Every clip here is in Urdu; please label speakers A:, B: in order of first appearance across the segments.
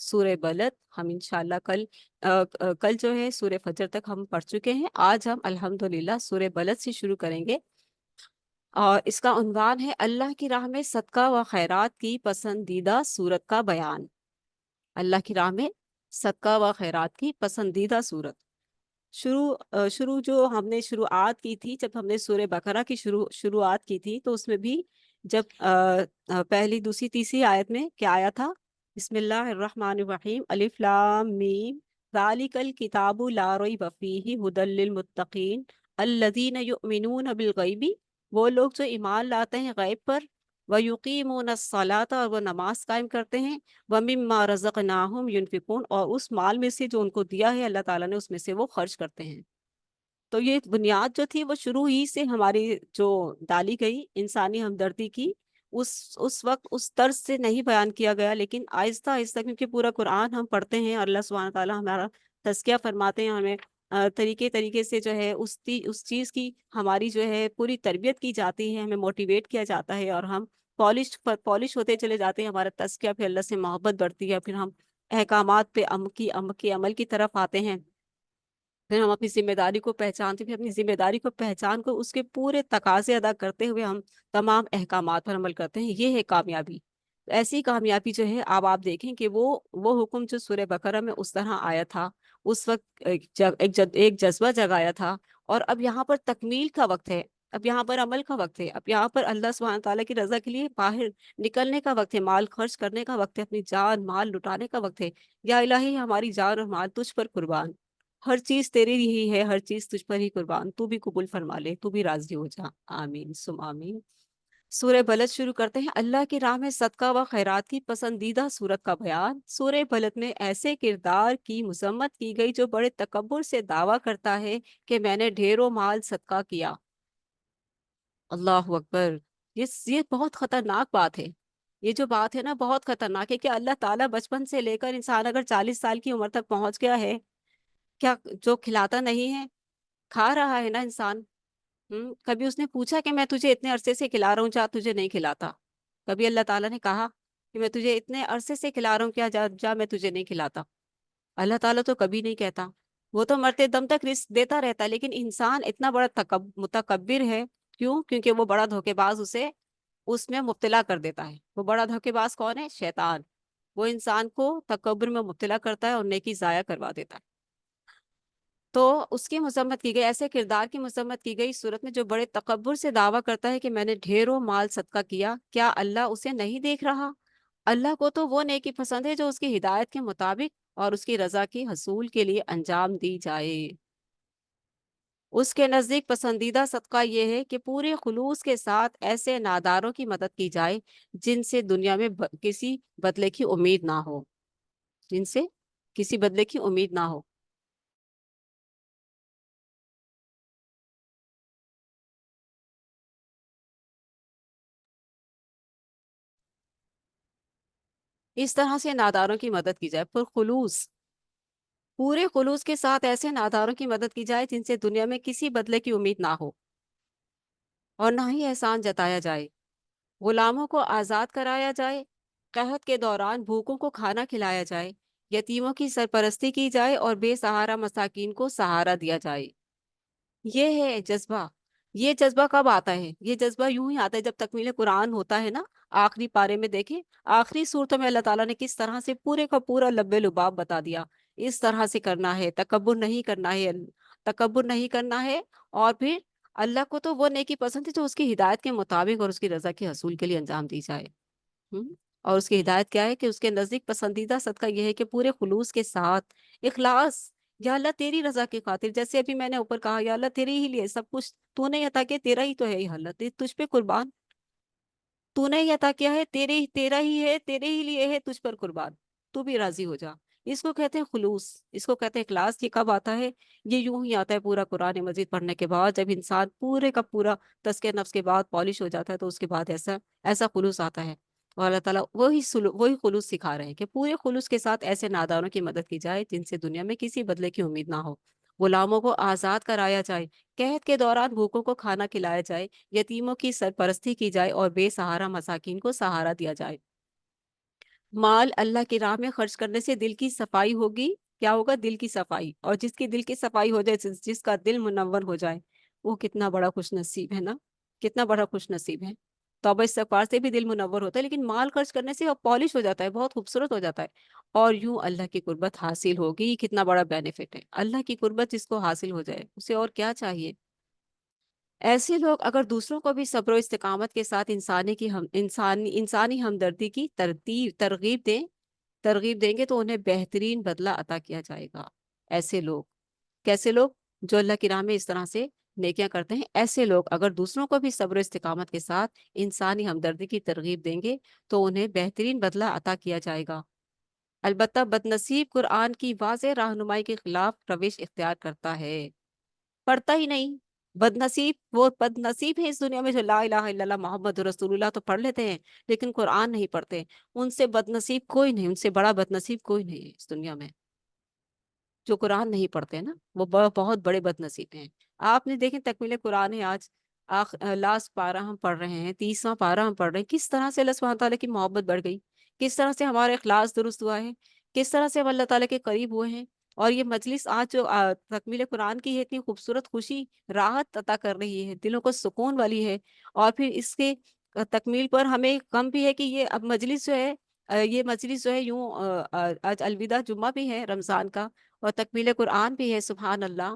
A: سورہ بلد ہم انشاءاللہ کل جو ہے سورہ فجر تک ہم پڑھ چکے ہیں. آج ہم الحمدللہ سورہ بلد سے شروع کریں گے، اور اس کا عنوان ہے اللہ کی راہ میں صدقہ و خیرات کی پسندیدہ صورت کا بیان. اللہ کی راہ میں صدقہ و خیرات کی پسندیدہ صورت. شروع جو ہم نے شروعات کی تھی، جب ہم نے سورہ بقرہ کی شروعات کی تھی، تو اس میں بھی جب پہلی دوسری تیسری آیت میں کیا آیا تھا؟ بسم اللہ الرحمن الرحیم، الف لام میم ذالک الکتاب لا ریب فیہ ھدی للمتقین الذین یؤمنون بالغیب، وہ لوگ جو ایمان لاتے ہیں غیب پر، وَيُقِيمُونَ الصَّلَاةَ، اور وہ نماز قائم کرتے ہیں، وَمِمَّا رَزَقْنَاهُمْ يُنْفِقُونَ، اور اس مال میں سے جو ان کو دیا ہے اللہ تعالیٰ نے اس میں سے وہ خرچ کرتے ہیں. تو یہ بنیاد جو تھی وہ شروع ہی سے ہماری جو ڈالی گئی انسانی ہمدردی کی، اس وقت اس طرز سے نہیں بیان کیا گیا، لیکن آہستہ آہستہ، کیونکہ پورا قرآن ہم پڑھتے ہیں اور اللہ سبحانہ تعالیٰ ہمارا تزکیہ فرماتے ہیں، ہمیں طریقے سے جو ہے اس چیز کی ہماری جو ہے پوری تربیت کی جاتی ہے، ہمیں موٹیویٹ کیا جاتا ہے، اور ہم پالش ہوتے چلے جاتے ہیں، ہمارا تزکیہ، پھر اللہ سے محبت بڑھتی ہے، پھر ہم احکامات پہ عمل کی طرف آتے ہیں، پھر ہم اپنی ذمہ داری کو پہچانتے، پھر اپنی ذمہ داری کو پہچان کر اس کے پورے تقاضے ادا کرتے ہوئے ہم تمام احکامات پر عمل کرتے ہیں. یہ ہے کامیابی. ایسی کامیابی جو ہے، اب آپ دیکھیں کہ وہ حکم جو سورہ بقرہ میں اس طرح آیا تھا، اس وقت ایک جذبہ جگایا تھا، اور اب یہاں پر تکمیل کا وقت ہے، اب یہاں پر عمل کا وقت ہے، اب یہاں پر اللہ سبحانہ تعالیٰ کی رضا کے لیے باہر نکلنے کا وقت ہے، مال خرچ کرنے کا وقت ہے، اپنی جان مال لٹانے کا وقت ہے. یا الہی ہماری جان اور مال تجھ پر قربان، ہر چیز تیری ہی ہے، ہر چیز تجھ پر ہی قربان، تو بھی قبول فرما لے، تو بھی راضی ہو جا. آمین ثم آمین. سورہ بلد شروع کرتے ہیں. اللہ کی راہ میں صدقہ و خیرات کی پسندیدہ صورت کا بیان. سورہ بلد میں ایسے کردار کی مذمت کی گئی جو بڑے تکبر سے دعویٰ کرتا ہے کہ میں نے ڈھیروں مال صدقہ کیا. اللہ اکبر. یہ بہت خطرناک بات ہے. یہ جو بات ہے نا، بہت خطرناک ہے کہ اللہ تعالیٰ بچپن سے لے کر انسان اگر 40 سال کی عمر تک پہنچ گیا ہے، کیا جو کھلاتا نہیں ہے کھا رہا ہے نا انسان. کبھی اس نے پوچھا کہ میں تجھے اتنے عرصے سے کھلا رہا ہوں، جا تجھے نہیں کھلاتا؟ کبھی اللہ تعالیٰ نے کہا کہ میں تجھے اتنے عرصے سے کھلا رہا ہوں، کیا جا میں تجھے نہیں کھلاتا؟ اللہ تعالیٰ تو کبھی نہیں کہتا. وہ تو مرتے دم تک رزق دیتا رہتا ہے، لیکن انسان اتنا بڑا متکبر ہے. کیوں؟ کیونکہ وہ بڑا دھوکے باز اسے اس میں مبتلا کر دیتا ہے. وہ بڑا دھوکے باز کون ہے؟ شیطان. وہ انسان کو تکبر میں مبتلا کرتا ہے اور نیکی ضائع کروا دیتا ہے. تو اس کی مذمت کی گئی، ایسے کردار کی مذمت کی گئی صورت میں جو بڑے تکبر سے دعویٰ کرتا ہے کہ میں نے ڈھیروں مال صدقہ کیا. کیا اللہ اسے نہیں دیکھ رہا؟ اللہ کو تو وہ نیکی پسند ہے جو اس کی ہدایت کے مطابق اور اس کی رضا کی حصول کے لیے انجام دی جائے. اس کے نزدیک پسندیدہ صدقہ یہ ہے کہ پورے خلوص کے ساتھ ایسے ناداروں کی مدد کی جائے جن سے دنیا میں کسی بدلے کی امید نہ ہو. جن سے کسی بدلے کی امید نہ ہو. اس طرح سے ناداروں کی مدد کی جائے، پورے خلوص کے ساتھ ایسے ناداروں کی مدد کی جائے جن سے دنیا میں کسی بدلے کی امید نہ ہو اور نہ ہی احسان جتایا جائے. غلاموں کو آزاد کرایا جائے، قحط کے دوران بھوکوں کو کھانا کھلایا جائے، یتیموں کی سرپرستی کی جائے اور بے سہارا مساکین کو سہارا دیا جائے. یہ ہے جذبہ. یہ جذبہ کب آتا ہے؟ یہ جذبہ یوں ہی آتا ہے جب تکمیل قرآن ہوتا ہے نا. آخری پارے میں دیکھیں، آخری صورتوں میں اللہ تعالیٰ نے کس طرح سے پورے کا پورا لب لباب بتا دیا. اس طرح سے کرنا ہے، تکبر نہیں کرنا ہے، تکبر نہیں کرنا ہے. اور پھر اللہ کو تو وہ نیکی پسند ہے جو اس کی ہدایت کے مطابق اور اس کی رضا کے حصول کے لیے انجام دی جائے. ہم؟ اور اس کی ہدایت کیا ہے کہ اس کے نزدیک پسندیدہ صدقہ یہ ہے کہ پورے خلوص کے ساتھ اخلاص. یا اللہ تیری رضا کی خاطر، جیسے ابھی میں نے اوپر کہا، یا اللہ تیرے ہی لیے سب کچھ تو نے عطا کیا، تیرا ہی تو ہے یہ اللہ، تجھ پہ قربان. تو نے ہی عطا کیا ہے، تیرا ہی ہے، تیرے ہی لیے ہے، تجھ پر قربان. تو بھی راضی ہو جا. اس کو کہتے ہیں خلوص، اس کو کہتے ہیں اخلاص. یہ کب آتا ہے؟ یہ یوں ہی آتا ہے پورا قرآن مجید پڑھنے کے بعد، جب انسان پورے کا پورا تزکیہ نفس کے بعد پالش ہو جاتا ہے، تو اس کے بعد ایسا ایسا خلوص آتا ہے. اور اللہ تعالیٰ وہی خلوص سکھا رہے ہیں کہ پورے خلوص کے ساتھ ایسے ناداروں کی مدد کی جائے جن سے دنیا میں کسی بدلے کی امید نہ ہو. غلاموں کو آزاد کرایا جائے، قحط کے دوران بھوکوں کو کھانا کھلایا جائے، یتیموں کی سرپرستی کی جائے اور بے سہارا مساکین کو سہارا دیا جائے. مال اللہ کی راہ میں خرچ کرنے سے دل کی صفائی ہوگی. کیا ہوگا؟ دل کی صفائی. اور جس کی دل کی صفائی ہو جائے، جس کا دل منور ہو جائے، وہ کتنا بڑا خوش نصیب ہے نا. کتنا بڑا خوش نصیب ہے. توبہ استغفار سے بھی دل منور ہوتا ہے، لیکن مال خرچ کرنے سے وہ پالش ہو جاتا ہے، بہت خوبصورت ہو جاتا ہے. اور یوں اللہ کی قربت حاصل ہوگی. کتنا بڑا بینیفٹ ہے اللہ کی قربت. جس کو حاصل ہو جائے اسے اور کیا چاہیے. ایسے لوگ اگر دوسروں کو بھی صبر و استقامت کے ساتھ انسانی ہمدردی کی ترغیب دیں گے تو انہیں بہترین بدلہ عطا کیا جائے گا. ایسے لوگ، کیسے لوگ؟ جو اللہ کی راہ میں اس طرح سے نیکیاں کرتے ہیں. ایسے لوگ اگر دوسروں کو بھی صبر و استقامت کے ساتھ انسانی ہمدردی کی ترغیب دیں گے تو انہیں بہترین بدلہ عطا کیا جائے گا. البتہ بدنصیب قرآن کی واضح رہنمائی کے خلاف روش اختیار کرتا ہے. پڑھتا ہی نہیں. بدنصیب وہ بدنصیب ہے اس دنیا میں جو لا الہ الا اللہ محمد رسول اللہ تو پڑھ لیتے ہیں لیکن قرآن نہیں پڑھتے. ان سے بدنصیب کوئی نہیں، ان سے بڑا بدنصیب کوئی نہیں ہے اس دنیا میں. جو قرآن نہیں پڑھتے نا وہ بہت بڑے بد نصیب ہیں. آپ نے دیکھیں تکمیل قرآن ہے آج. لاسٹ پارہ ہم پڑھ رہے ہیں، 30واں پارہ ہم پڑھ رہے ہیں. کس طرح سے اللہ سبحانہ تعالیٰ کی محبت بڑھ گئی، کس طرح سے ہمارا اخلاص درست ہوا ہے، کس طرح سے ہم اللہ تعالیٰ کے قریب ہوئے ہیں. اور یہ مجلس آج جو تکمیل قرآن کی ہے، اتنی خوبصورت خوشی راحت عطا کر رہی ہے، دلوں کو سکون والی ہے. اور پھر اس کے تکمیل پر ہمیں غم بھی ہے کہ یہ اب مجلس جو ہے یہ مجلس جو ہے یوں آج الوداع جمعہ بھی ہے رمضان کا اور تکمیل قرآن بھی ہے. سبحان اللہ.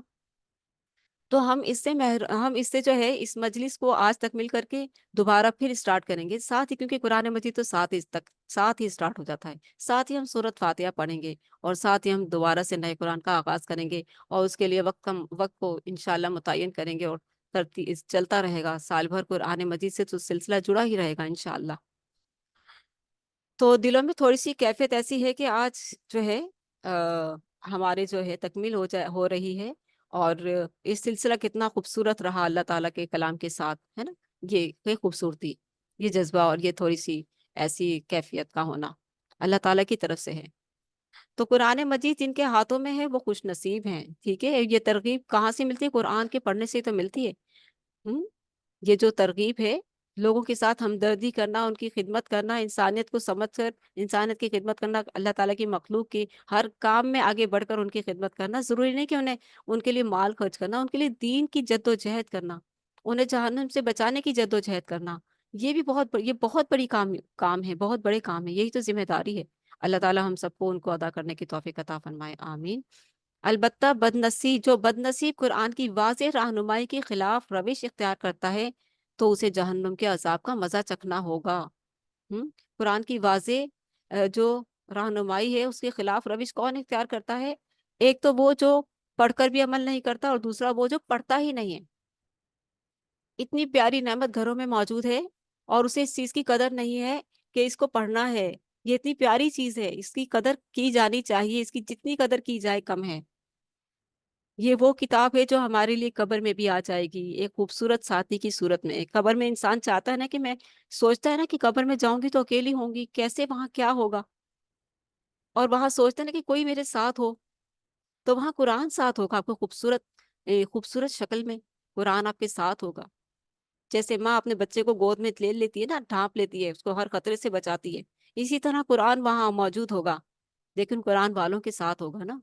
A: تو ہم اس سے جو ہے اس مجلس کو آج تکمیل کر کے دوبارہ پھر اسٹارٹ کریں گے ساتھ ہی، کیونکہ قرآن مجید تو ساتھ ہی اسٹارٹ ہو جاتا ہے. ساتھ ہی ہم سورۃ فاتحہ پڑھیں گے اور ساتھ ہی ہم دوبارہ سے نئے قرآن کا آغاز کریں گے. اور اس کے لیے وقت کو انشاءاللہ متعین کریں گے اور ترتیب چلتا رہے گا. سال بھر قرآن مجید سے تو سلسلہ جڑا ہی رہے گا انشاءاللہ. تو دلوں میں تھوڑی سی کیفیت ایسی ہے کہ آج جو ہے ہمارے جو ہے تکمیل ہو رہی ہے. اور یہ سلسلہ کتنا خوبصورت رہا اللہ تعالیٰ کے کلام کے ساتھ، ہے نا. یہ خوبصورتی، یہ جذبہ اور یہ تھوڑی سی ایسی کیفیت کا ہونا اللہ تعالیٰ کی طرف سے ہے. تو قرآن مجید جن کے ہاتھوں میں ہے وہ خوش نصیب ہیں. ٹھیک ہے. یہ ترغیب کہاں سے ملتی ہے؟ قرآن کے پڑھنے سے تو ملتی ہے. ہم؟ یہ جو ترغیب ہے لوگوں کے ساتھ ہمدردی کرنا، ان کی خدمت کرنا، انسانیت کو سمجھ کر انسانیت کی خدمت کرنا، اللہ تعالیٰ کی مخلوق کی ہر کام میں آگے بڑھ کر ان کی خدمت کرنا. ضروری نہیں کہ انہیں ان کے لیے مال خرچ کرنا، ان کے لیے دین کی جد و جہد کرنا، انہیں جہنم سے بچانے کی جد و جہد کرنا. یہ بھی یہ بہت بڑی کام ہے، بہت بڑے کام ہے. یہی تو ذمہ داری ہے. اللہ تعالیٰ ہم سب کو ان کو ادا کرنے کی توفیق عطا فرمائے. آمین. البتہ جو بدنصیب قرآن کی واضح رہنمائی کے خلاف روش اختیار کرتا ہے تو اسے جہنم کے عذاب کا مزہ چکھنا ہوگا. قرآن کی واضح جو رہنمائی ہے اس کے خلاف روش کون اختیار کرتا ہے؟ ایک تو وہ جو پڑھ کر بھی عمل نہیں کرتا، اور دوسرا وہ جو پڑھتا ہی نہیں ہے. اتنی پیاری نعمت گھروں میں موجود ہے اور اسے اس چیز کی قدر نہیں ہے کہ اس کو پڑھنا ہے. یہ اتنی پیاری چیز ہے، اس کی قدر کی جانی چاہیے. اس کی جتنی قدر کی جائے کم ہے. یہ وہ کتاب ہے جو ہمارے لیے قبر میں بھی آ جائے گی ایک خوبصورت ساتھی کی صورت میں. قبر میں انسان چاہتا ہے نا کہ میں سوچتا ہے نا کہ قبر میں جاؤں گی تو اکیلی ہوں گی، کیسے وہاں کیا ہوگا. اور وہاں سوچتا ہے نا کہ کوئی میرے ساتھ ہو. تو وہاں قرآن ساتھ ہوگا آپ کو خوبصورت شکل میں. قرآن آپ کے ساتھ ہوگا. جیسے ماں اپنے بچے کو گود میں لے لیتی ہے نا، ڈھانپ لیتی ہے، اس کو ہر خطرے سے بچاتی ہے، اسی طرح قرآن وہاں موجود ہوگا. لیکن قرآن والوں کے ساتھ ہوگا نا،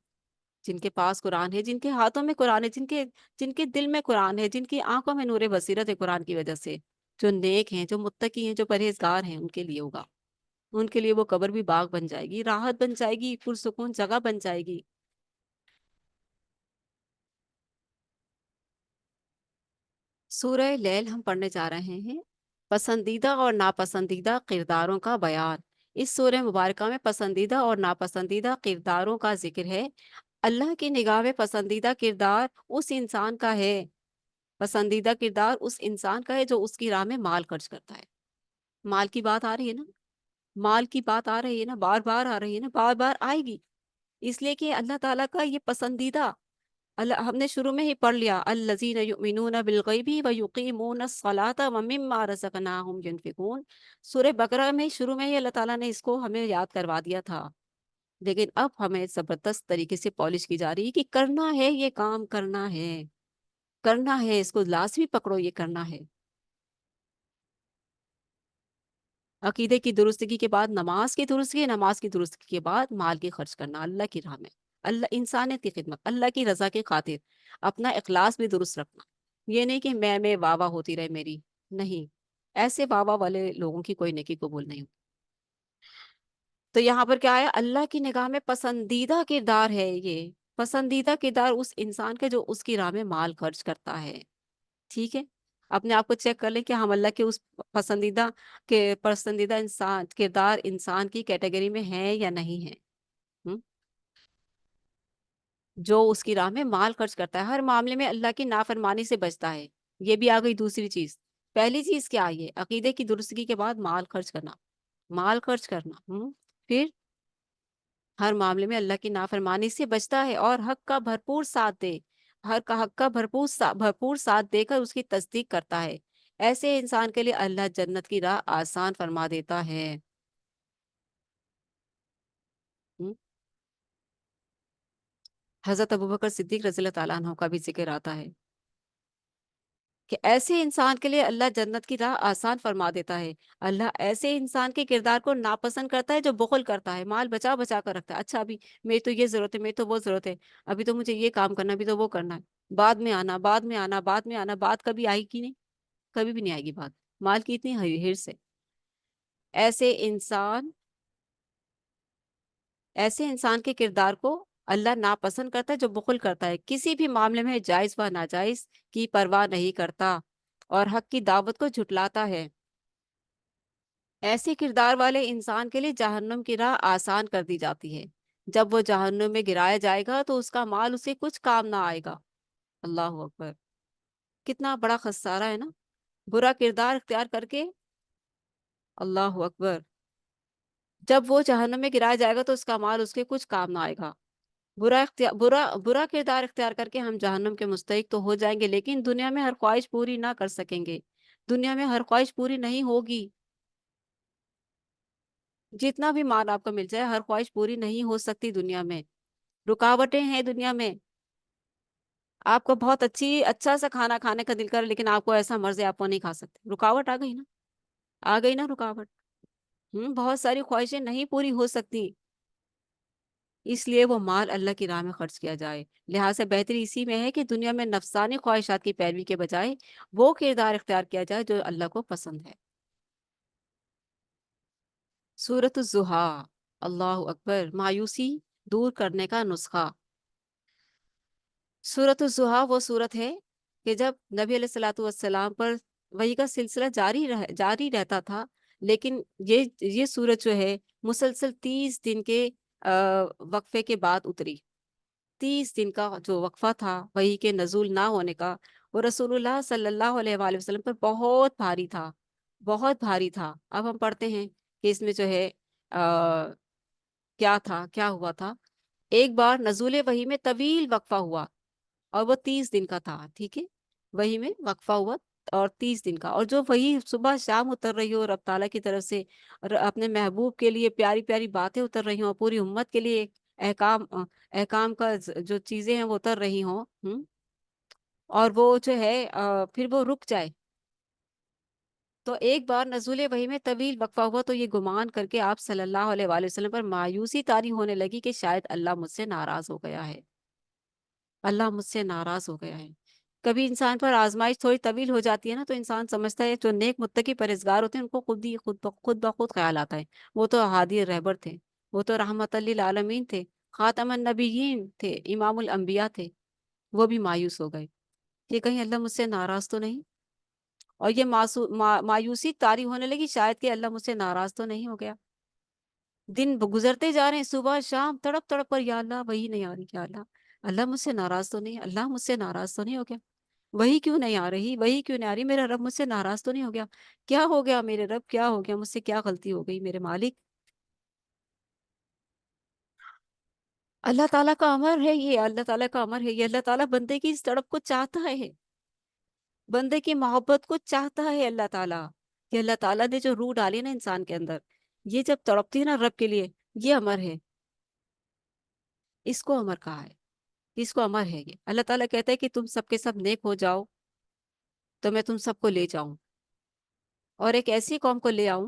A: جن کے پاس قرآن ہے، جن کے ہاتھوں میں قرآن ہے، جن کے دل میں قرآن ہے، جن کی آنکھوں میں نور بصیرت ہے قرآن کی وجہ سے. جو نیک ہیں، جو متقی ہیں، جو پرہیزگار ہیں، ان کے لیے ہوگا. ان کے لیے وہ قبر بھی باغ بن جائے گی، راحت بن جائے گی، پرسکون جگہ بن جائے گی. سورہ لیل ہم پڑھنے جا رہے ہیں. پسندیدہ اور ناپسندیدہ کرداروں کا بیان. اس سورہ مبارکہ میں پسندیدہ اور ناپسندیدہ کرداروں کا ذکر ہے. اللہ کی نگاہ میں پسندیدہ کردار اس انسان کا ہے. پسندیدہ کردار اس انسان کا ہے جو اس کی راہ میں مال خرچ کرتا ہے. مال کی بات آ رہی ہے نا، مال کی بات آ رہی ہے نا، بار بار آ رہی ہے نا، بار بار آئے گی. اس لیے کہ اللہ تعالیٰ کا یہ پسندیدہ. ہم نے شروع میں ہی پڑھ لیا الذین یؤمنون بالغیب ویقیمون الصلاۃ ومما رزقناہم ینفقون. سورہ بقرہ میں شروع میں ہی اللہ تعالیٰ نے اس کو ہمیں یاد کروا دیا تھا. لیکن اب ہمیں زبردست طریقے سے پالش کی جا رہی ہے کہ کرنا ہے، یہ کام کرنا ہے، کرنا ہے، اس کو لازمی پکڑو، یہ کرنا ہے. عقیدے کی درستگی کے بعد نماز کی درستگی، نماز کی درستگی کے بعد مال کی خرچ کرنا اللہ کی راہ میں، اللہ انسانیت کی خدمت، اللہ کی رضا کی خاطر، اپنا اخلاص بھی درست رکھنا۔ یہ نہیں کہ میں واہ واہ ہوتی رہے میری، نہیں، ایسے واہ واہ والے لوگوں کی کوئی نیکی قبول نہیں ہوتی۔ تو یہاں پر کیا ہے، اللہ کی نگاہ میں پسندیدہ کردار ہے یہ، پسندیدہ کردار اس انسان کے جو اس کی راہ میں مال خرچ کرتا ہے۔ ٹھیک ہے، اپنے آپ کو چیک کر لیں کہ ہم اللہ کے اس پسندیدہ پسندیدہ انسان کردار انسان کی کیٹیگری میں ہیں یا نہیں ہیں۔ ہم؟ جو اس کی راہ میں مال خرچ کرتا ہے، ہر معاملے میں اللہ کی نافرمانی سے بچتا ہے۔ یہ بھی آ گئی دوسری چیز۔ پہلی چیز کیا ہے، عقیدے کی درستگی کے بعد مال خرچ کرنا، مال خرچ کرنا۔ پھر ہر معاملے میں اللہ کی نافرمانی سے بچتا ہے اور حق کا بھرپور ساتھ دے، حق کا بھرپور ساتھ دے کر اس کی تصدیق کرتا ہے۔ ایسے انسان کے لیے اللہ جنت کی راہ آسان فرما دیتا ہے۔ ہم؟ حضرت ابوبکر صدیق رضی اللہ تعالیٰ عنہ کا بھی ذکر آتا ہے کہ ایسے انسان کے لیے اللہ جنت کی راہ آسان فرما دیتا ہے۔ اللہ ایسے انسان کے کردار کو ناپسند کرتا ہے جو بخل کرتا ہے، مال بچا بچا کر رکھتا ہے۔ اچھا ابھی میری تو یہ ضرورت ہے، میری تو وہ ضرورت ہے، ابھی تو مجھے یہ کام کرنا ہے، ابھی تو وہ کرنا ہے، بعد میں آنا، بعد میں آنا، بعد میں آنا، بات کبھی آئے گی نہیں، کبھی بھی نہیں آئے گی بات۔ مال کی اتنی ہرس ہے۔ ایسے انسان ایسے انسان کے کردار کو اللہ ناپسند کرتا ہے جو بخل کرتا ہے، کسی بھی معاملے میں جائز و ناجائز کی پرواہ نہیں کرتا اور حق کی دعوت کو جھٹلاتا ہے۔ ایسے کردار والے انسان کے لیے جہنم کی راہ آسان کر دی جاتی ہے۔ جب وہ جہنم میں گرایا جائے گا تو اس کا مال اسے کچھ کام نہ آئے گا۔ اللہ اکبر، کتنا بڑا خسارہ ہے نا، برا کردار اختیار کر کے۔ اللہ اکبر، جب وہ جہنم میں گرایا جائے گا تو اس کا مال اس کے کچھ کام نہ آئے گا۔ برا کردار اختیار کر کے ہم جہنم کے مستحق تو ہو جائیں گے، لیکن دنیا میں ہر خواہش پوری نہ کر سکیں گے، دنیا میں ہر خواہش پوری نہیں ہوگی۔ جتنا بھی مال آپ کو مل جائے، ہر خواہش پوری نہیں ہو سکتی دنیا میں، رکاوٹیں ہیں دنیا میں۔ آپ کو بہت اچھا سا کھانا کھانے کا دل کر، لیکن آپ کو ایسا مرض ہے آپ وہ نہیں کھا سکتے، رکاوٹ آ گئی نا، آ گئی نا رکاوٹ۔ بہت ساری خواہشیں نہیں پوری ہو سکتی، اس لیے وہ مال اللہ کی راہ میں خرچ کیا جائے۔ لہٰذا بہتری اسی میں ہے کہ دنیا میں نفسانی خواہشات کی پیروی کے بجائے وہ کردار اختیار کیا جائے جو اللہ کو پسند ہے۔ سورۃ الضحیٰ، اللہ اکبر، مایوسی دور کرنے کا نسخہ۔ سورۃ الضحیٰ وہ سورت ہے کہ جب نبی علیہ الصلوۃ والسلام پر وحی کا سلسلہ جاری رہتا تھا، لیکن یہ سورت جو ہے مسلسل 30 دن کے وقفے کے بعد اتری۔ 30 دن کا جو وقفہ تھا وحی کے نزول نہ ہونے کا، وہ رسول اللہ صلی اللہ علیہ وآلہ وسلم پر بہت بھاری تھا، بہت بھاری تھا۔ اب ہم پڑھتے ہیں کہ اس میں جو ہے کیا ہوا تھا۔ ایک بار نزول وحی میں طویل وقفہ ہوا اور وہ 30 دن کا تھا، ٹھیک ہے، وحی میں وقفہ ہوا اور 30 دن کا، اور جو وحی صبح شام اتر رہی ہو رب تعالیٰ کی طرف سے، اور اپنے محبوب کے لیے پیاری پیاری باتیں اتر رہی ہوں، پوری امت کے لیے احکام کا جو چیزیں ہیں وہ اتر رہی ہوں، اور وہ جو ہے پھر وہ رک جائے۔ تو ایک بار نزول وحی میں طویل وقفہ ہوا تو یہ گمان کر کے آپ صلی اللہ علیہ وآلہ وسلم پر مایوسی طاری ہونے لگی کہ شاید اللہ مجھ سے ناراض ہو گیا ہے، اللہ مجھ سے ناراض ہو گیا ہے۔ کبھی انسان پر آزمائش تھوڑی طویل ہو جاتی ہے نا، تو انسان سمجھتا ہے جو نیک متقی پرہیزگار ہوتے ہیں ان کو خود بخود خیال آتا ہے، وہ تو ہادی رہبر تھے، وہ تو رحمت للعالمین تھے، خاتم النبیین تھے، امام الانبیاء تھے، وہ بھی مایوس ہو گئے کہ کہیں اللہ مجھ سے ناراض تو نہیں، اور یہ مایوسی طاری ہونے لگی شاید کہ اللہ مجھ سے ناراض تو نہیں ہو گیا۔ دن گزرتے جا رہے ہیں، صبح شام تڑپ تڑپ پر یا اللہ وہی نہیں آ رہی، یا اللہ اللہ مجھ سے ناراض تو نہیں، اللہ مجھ سے ناراض تو نہیں ہو گیا، وہی کیوں نہیں آ رہی، وہی کیوں نہیں آ رہی، میرا رب مجھ سے ناراض تو نہیں ہو گیا، کیا ہو گیا میرے رب، کیا ہو گیا، مجھ سے کیا غلطی ہو گئی میرے مالک۔ اللہ تعالیٰ کا امر ہے یہ، اللہ تعالیٰ کا امر ہے یہ، اللہ تعالیٰ بندے کی اس تڑپ کو چاہتا ہے، بندے کی محبت کو چاہتا ہے اللہ تعالیٰ، کہ اللہ تعالیٰ نے جو روح ڈالی نا انسان کے اندر، یہ جب تڑپتی ہے نا رب کے لیے، یہ امر ہے، اس کو امر کہا ہے، اس کو امر ہے یہ۔ اللہ تعالیٰ کہتا ہے کہ تم سب کے سب نیک ہو جاؤ تو میں تم سب کو لے جاؤں اور ایک ایسی قوم کو لے آؤں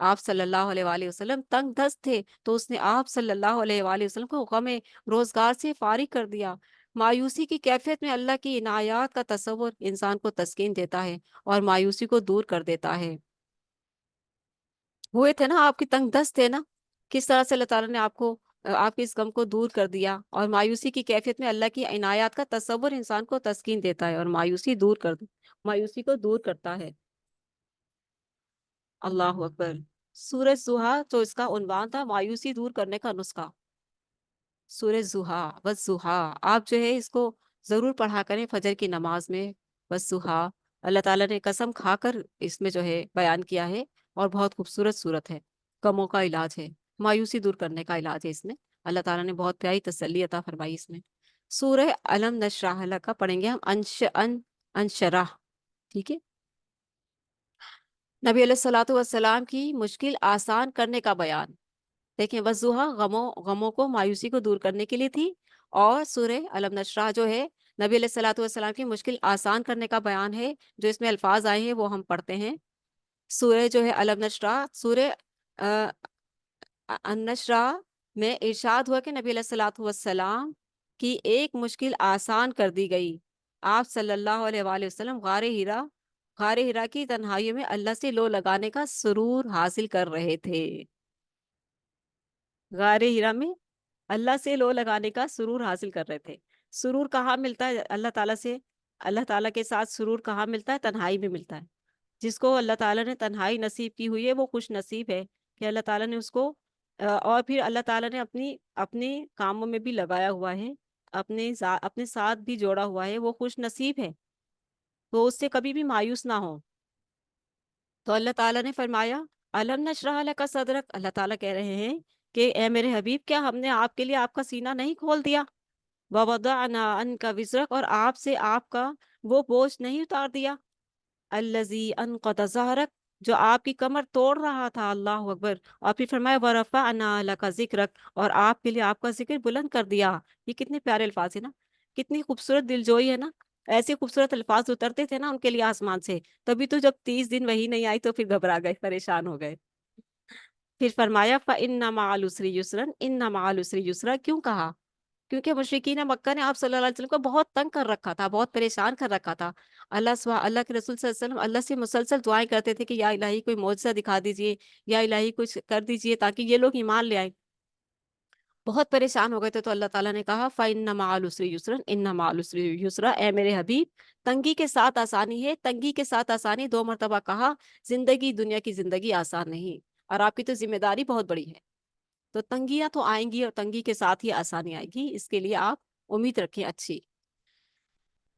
A: آپ صلی اللہ علیہ وآلہ وسلم تنگ دست تھے تو اس نے آپ صلی اللہ علیہ وآلہ وسلم کو غم روزگار سے فارغ کر دیا۔ مایوسی کی کیفیت میں اللہ کی عنایات کا تصور انسان کو تسکین دیتا ہے اور مایوسی کو دور کر دیتا ہے۔ ہوئے تھے نا آپ کی تنگ دست تھے نا، کس طرح سے اللہ تعالیٰ نے آپ کو آپ کے اس غم کو دور کر دیا، اور مایوسی کی کیفیت میں اللہ کی عنایات کا تصور انسان کو تسکین دیتا ہے اور مایوسی کو دور کرتا ہے۔ اللہ اکبر۔ سورہ زحا جو اس کا عنوان تھا، مایوسی دور کرنے کا نسخہ، سورہ زحا والضحا، آپ جو ہے اس کو ضرور پڑھا کریں فجر کی نماز میں۔ والضحا، اللہ تعالیٰ نے قسم کھا کر اس میں جو ہے بیان کیا ہے، اور بہت خوبصورت صورت ہے، غموں کا علاج ہے، مایوسی دور کرنے کا علاج ہے اس میں۔ اللہ تعالیٰ نے بہت پیاری تسلی عطا فرمائی اس میں۔ سورہ علم نشرح لک کا پڑھیں گے ہم، انشرح، ٹھیک ہے۔ نبی علیہ الصلوۃ والسلام کی مشکل آسان کرنے کا بیان، دیکھیں والضحا غموں کو، مایوسی کو دور کرنے کے لیے تھی، اور سورہ علم نشرح جو ہے نبی علیہ الصلوۃ والسلام کی مشکل آسان کرنے کا بیان ہے۔ جو اس میں الفاظ آئے ہیں وہ ہم پڑھتے ہیں۔ سورہ جو ہے علم نشرح، سورہ النشرح میں ارشاد ہوا کہ نبی علیہ الصلوۃ والسلام کی ایک مشکل آسان کر دی گئی۔ آپ صلی اللہ علیہ وآلہ وسلم غار ہرا کی تنہائیوں میں اللہ سے لو لگانے کا سرور حاصل کر رہے تھے۔ غار ہرا میں اللہ سے لو لگانے کا سرور حاصل کر رہے تھے۔ سرور کہاں ملتا ہے اللہ تعالیٰ سے؟ اللہ تعالیٰ کے ساتھ سرور کہاں ملتا ہے؟ تنہائی میں ملتا ہے۔ جس کو اللہ تعالیٰ نے تنہائی نصیب کی ہوئی ہے وہ خوش نصیب ہے کہ اللہ تعالیٰ نے اس کو اور پھر اللہ تعالیٰ نے اپنے کاموں میں بھی لگایا ہوا ہے، اپنے ساتھ بھی جوڑا ہوا ہے، وہ خوش نصیب ہے، تو اس سے کبھی بھی مایوس نہ ہو۔ تو اللہ تعالیٰ نے فرمایا الم نشرح لک صدرک، اللہ تعالیٰ کہہ رہے ہیں کہ اے میرے حبیب، کیا ہم نے آپ کے لیے آپ کا سینہ نہیں کھول دیا؟ ووضعنا عنک وزرک، اور آپ سے آپ کا وہ بوجھ نہیں اتار دیا، الذی انقض ظہرک، جو آپ کی کمر توڑ رہا تھا۔ اللہ اکبر۔ اور پھر فرمایا ورفعنا لک ذکرک، اور آپ کے لیے آپ کا ذکر بلند کر دیا۔ یہ کتنے پیارے الفاظ ہیں نا، کتنی خوبصورت دلجوئی ہے نا۔ ایسے خوبصورت الفاظ اترتے تھے نا ان کے لیے آسمان سے، تبھی تو جب 30 دن وہی نہیں آئی تو پھر گھبرا گئے، پریشان ہو گئے۔ پھر فرمایا فَإِنَّ مَعَ الْعُسْرِ يُسْرًا، إِنَّ مَعَ الْعُسْرِ يُسْرًا، کیوں کہا؟ کیونکہ مشرکین مکہ نے آپ صلی اللہ علیہ وسلم کو بہت تنگ کر رکھا تھا، بہت پریشان کر رکھا تھا۔ اللہ کے رسول صلی اللہ علیہ وسلم اللہ سے مسلسل دعائیں کرتے تھے کہ یا الہی کوئی معجزہ دکھا دیجئے، یا الہی کچھ کر دیجئے تاکہ یہ لوگ ایمان لے آئیں۔ بہت پریشان ہو گئے تھے، تو اللہ تعالیٰ نے کہا فَإِنَّ مَعَ الْعُسْرِ يُسْرًا، إِنَّ مَعَ الْعُسْرِ يُسْرًا، اے میرے حبیب، تنگی کے ساتھ آسانی ہے، تنگی کے ساتھ آسانی 2 مرتبہ کہا۔ زندگی، دنیا کی زندگی آسان نہیں، اور آپ کی تو ذمہ داری بہت بڑی ہے، تو تنگیاں تو آئیں گی، اور تنگی کے ساتھ ہی آسانی آئے گی، اس کے لیے آپ امید رکھیں اچھی۔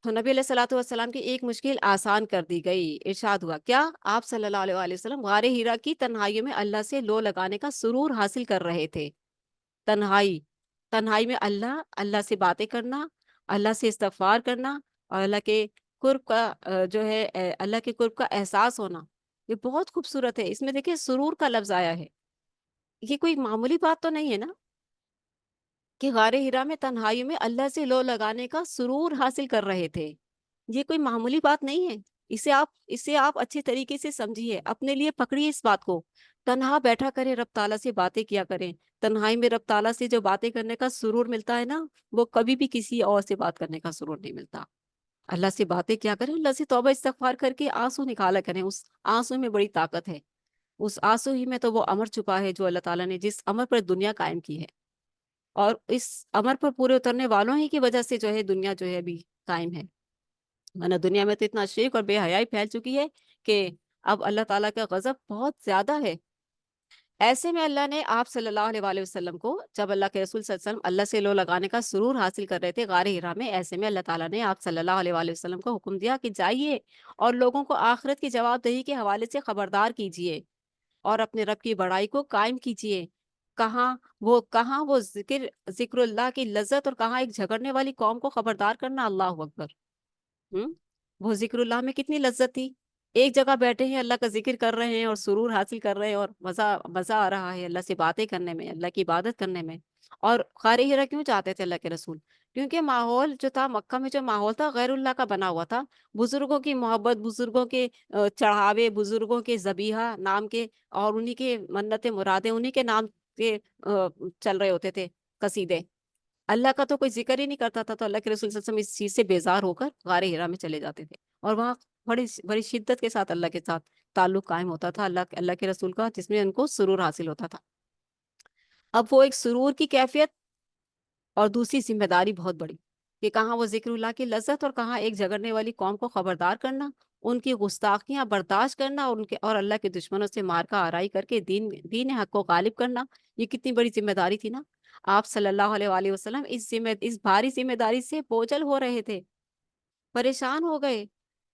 A: تو نبی علیہ الصلوۃ والسلام کی ایک مشکل آسان کر دی گئی۔ ارشاد ہوا کیا؟ آپ صلی اللہ علیہ وآلہ وسلم غار ہرا کی تنہائیوں میں اللہ سے لو لگانے کا سرور حاصل کر رہے تھے۔ تنہائی میں اللہ سے باتیں کرنا، اللہ سے استغفار کرنا، اور اللہ کے قرب کا جو ہے اللہ کے قرب کا احساس ہونا، یہ بہت خوبصورت ہے۔ اس میں دیکھیں سرور کا لفظ آیا ہے، یہ کوئی معمولی بات تو نہیں ہے نا، کہ غار ہرا میں تنہائی میں اللہ سے لو لگانے کا سرور حاصل کر رہے تھے۔ یہ کوئی معمولی بات نہیں ہے، اسے آپ اچھے طریقے سے سمجھیے، اپنے لیے پکڑیے اس بات کو۔ تنہا بیٹھا کریں، رب تعالیٰ سے باتیں کیا کریں۔ تنہائی میں رب تعالیٰ سے جو باتیں کرنے کا سرور ملتا ہے نا، وہ کبھی بھی کسی اور سے بات کرنے کا سرور نہیں ملتا۔ اللہ سے باتیں کیا کریں، اللہ سے توبہ استغفار کر کے آنسو نکالا کریں، اس آنسو میں بڑی طاقت ہے، اس آنسو ہی میں تو وہ امر چھپا ہے جو اللہ تعالیٰ نے جس امر پر دنیا قائم کی ہے، اور اس امر پر پورے اترنے والوں ہی کی وجہ سے جو ہے دنیا جو ہے ابھی قائم ہے، ورنہ دنیا میں تو اتنا شرک اور بے حیائی پھیل چکی ہے کہ اب اللہ تعالیٰ کا غضب بہت زیادہ ہے۔ ایسے میں اللہ نے آپ صلی اللہ علیہ وآلہ وسلم کو، جب اللہ کے رسول صلی اللہ علیہ وسلم اللہ سے لو لگانے کا سرور حاصل کر رہے تھے غار ہرا میں، ایسے میں اللہ تعالیٰ نے آپ صلی اللہ علیہ وآلہ وسلم کو حکم دیا کہ جائیے اور لوگوں کو آخرت کی جواب دہی کے حوالے سے خبردار کیجیے، اور اپنے رب کی بڑائی کو قائم کیجیے۔ کہاں وہ ذکر اللہ کی لذت، اور کہاں ایک جھگڑنے والی قوم کو خبردار کرنا۔ اللہ اکبر۔ وہ ذکر اللہ میں کتنی لذت تھی، ایک جگہ بیٹھے ہیں اللہ کا ذکر کر رہے ہیں اور سرور حاصل کر رہے ہیں، اور مزہ آ رہا ہے اللہ سے باتیں کرنے میں، اللہ کی عبادت کرنے میں۔ اور غار ہرا کیوں جاتے تھے اللہ کے رسول؟ کیونکہ ماحول جو تھا مکہ میں، جو ماحول تھا غیر اللہ کا بنا ہوا تھا، بزرگوں کی محبت، بزرگوں کے چڑھاوے، بزرگوں کے ذبیحہ نام کے، اور انہی کے منتیں مرادیں انہی کے نام کے چل رہے ہوتے تھے قصیدے۔ اللہ کا تو کوئی ذکر ہی نہیں کرتا تھا، تو اللہ کے رسول صلی اللہ علیہ وسلم اس چیز سے بیزار ہو کر غار ہرا میں چلے جاتے تھے، اور وہاں بڑی بڑی شدت کے ساتھ اللہ کے ساتھ تعلق قائم ہوتا تھا، اللہ کے رسول کا، جس میں ان کو سرور حاصل ہوتا تھا۔ اب وہ ایک سرور کی کیفیت اور دوسری ذمہ داری بہت بڑی، کہ کہاں وہ ذکر اللہ کی لذت، اور کہاں ایک جگڑنے والی قوم کو خبردار کرنا، ان کی گستاخیاں برداشت کرنا، اور ان کے اور اللہ کے دشمنوں سے مارکا آرائی کر کے دین حق کو غالب کرنا۔ یہ کتنی بڑی ذمہ داری تھی نا۔ آپ صلی اللہ علیہ وآلہ وسلم اس بھاری ذمہ داری سے بوجھل ہو رہے تھے، پریشان ہو گئے۔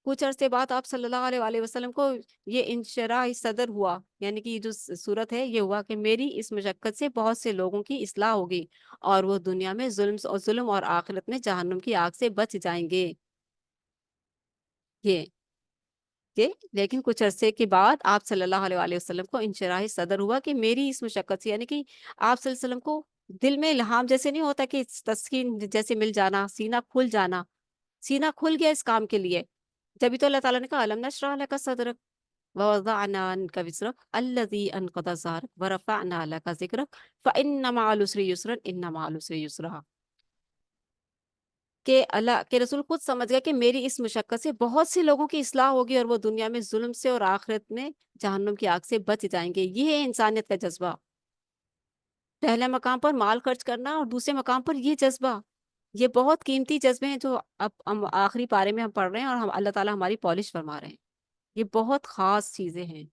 A: کچھ عرصے بعد آپ صلی اللہ علیہ وآلہ وسلم کو یہ انشراح صدر ہوا، یعنی کہ یہ جو صورت ہے یہ ہوا کہ میری اس مشقت سے بہت سے لوگوں کی اصلاح ہوگی، اور وہ دنیا میں ظلم اور آخرت میں جہنم کی آگ سے بچ جائیں گے۔ یہ لیکن کچھ عرصے کے بعد آپ صلی اللہ علیہ وآلہ وسلم کو انشراح صدر ہوا کہ میری اس مشقت سے، یعنی کہ آپ صلی اللہ علیہ وسلم کو دل میں الہام جیسے نہیں ہوتا کہ تسکین جیسے مل جانا، سینہ کھل جانا، سینہ کھل گیا اس کام کے لیے۔ جبھی تو اللہ تعالیٰ نے کہا الم نشرح لک صدرک ووضعنا عنک وزرک الذی انقض ظہرک ورفعنا لک ذکرک فإن مع العسر یسرا ان مع العسر یسرا، کہ اللہ کے رسول خود سمجھ گئے کہ میری اس مشقت سے بہت سے لوگوں کی اصلاح ہوگی، اور وہ دنیا میں ظلم سے اور آخرت میں جہنم کی آگ سے بچ جائیں گے۔ یہ ہے انسانیت کا جذبہ، پہلے مقام پر مال خرچ کرنا، اور دوسرے مقام پر یہ جذبہ۔ یہ بہت قیمتی جذبے ہیں جو اب ہم آخری پارے میں ہم پڑھ رہے ہیں، اور ہم اللہ تعالیٰ ہماری پالش فرما رہے ہیں۔ یہ بہت خاص چیزیں ہیں،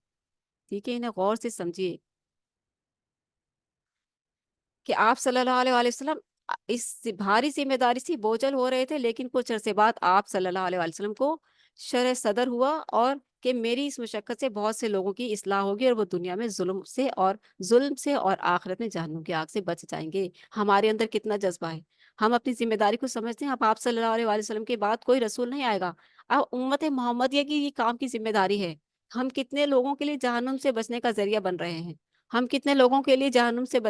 A: ٹھیک ہے، انہیں غور سے سمجھیے کہ آپ صلی اللہ علیہ وآلہ وسلم اس بھاری ذمہ داری سے بوجھل ہو رہے تھے، لیکن کچھ عرصے بعد آپ صلی اللہ علیہ وآلہ وسلم کو شرح صدر ہوا، اور کہ میری اس مشقت سے بہت سے لوگوں کی اصلاح ہوگی، اور وہ دنیا میں ظلم سے اور آخرت میں جہنم کی آگ سے بچ جائیں گے۔ ہمارے اندر کتنا جذبہ ہے، ہم اپنی ذمہ داری کو سمجھتے ہیں۔ اب آپ صلی اللہ علیہ وآلہ وسلم کے بعد کوئی رسول نہیں آئے گا، اب امت محمدیہ کی یہ کام کی ذمہ داری ہے۔ ہم کتنے لوگوں کے لیے جہنم سے بچنے کا ذریعہ بن رہے ہیں، ہم کتنے لوگوں کے لیے جہنم سے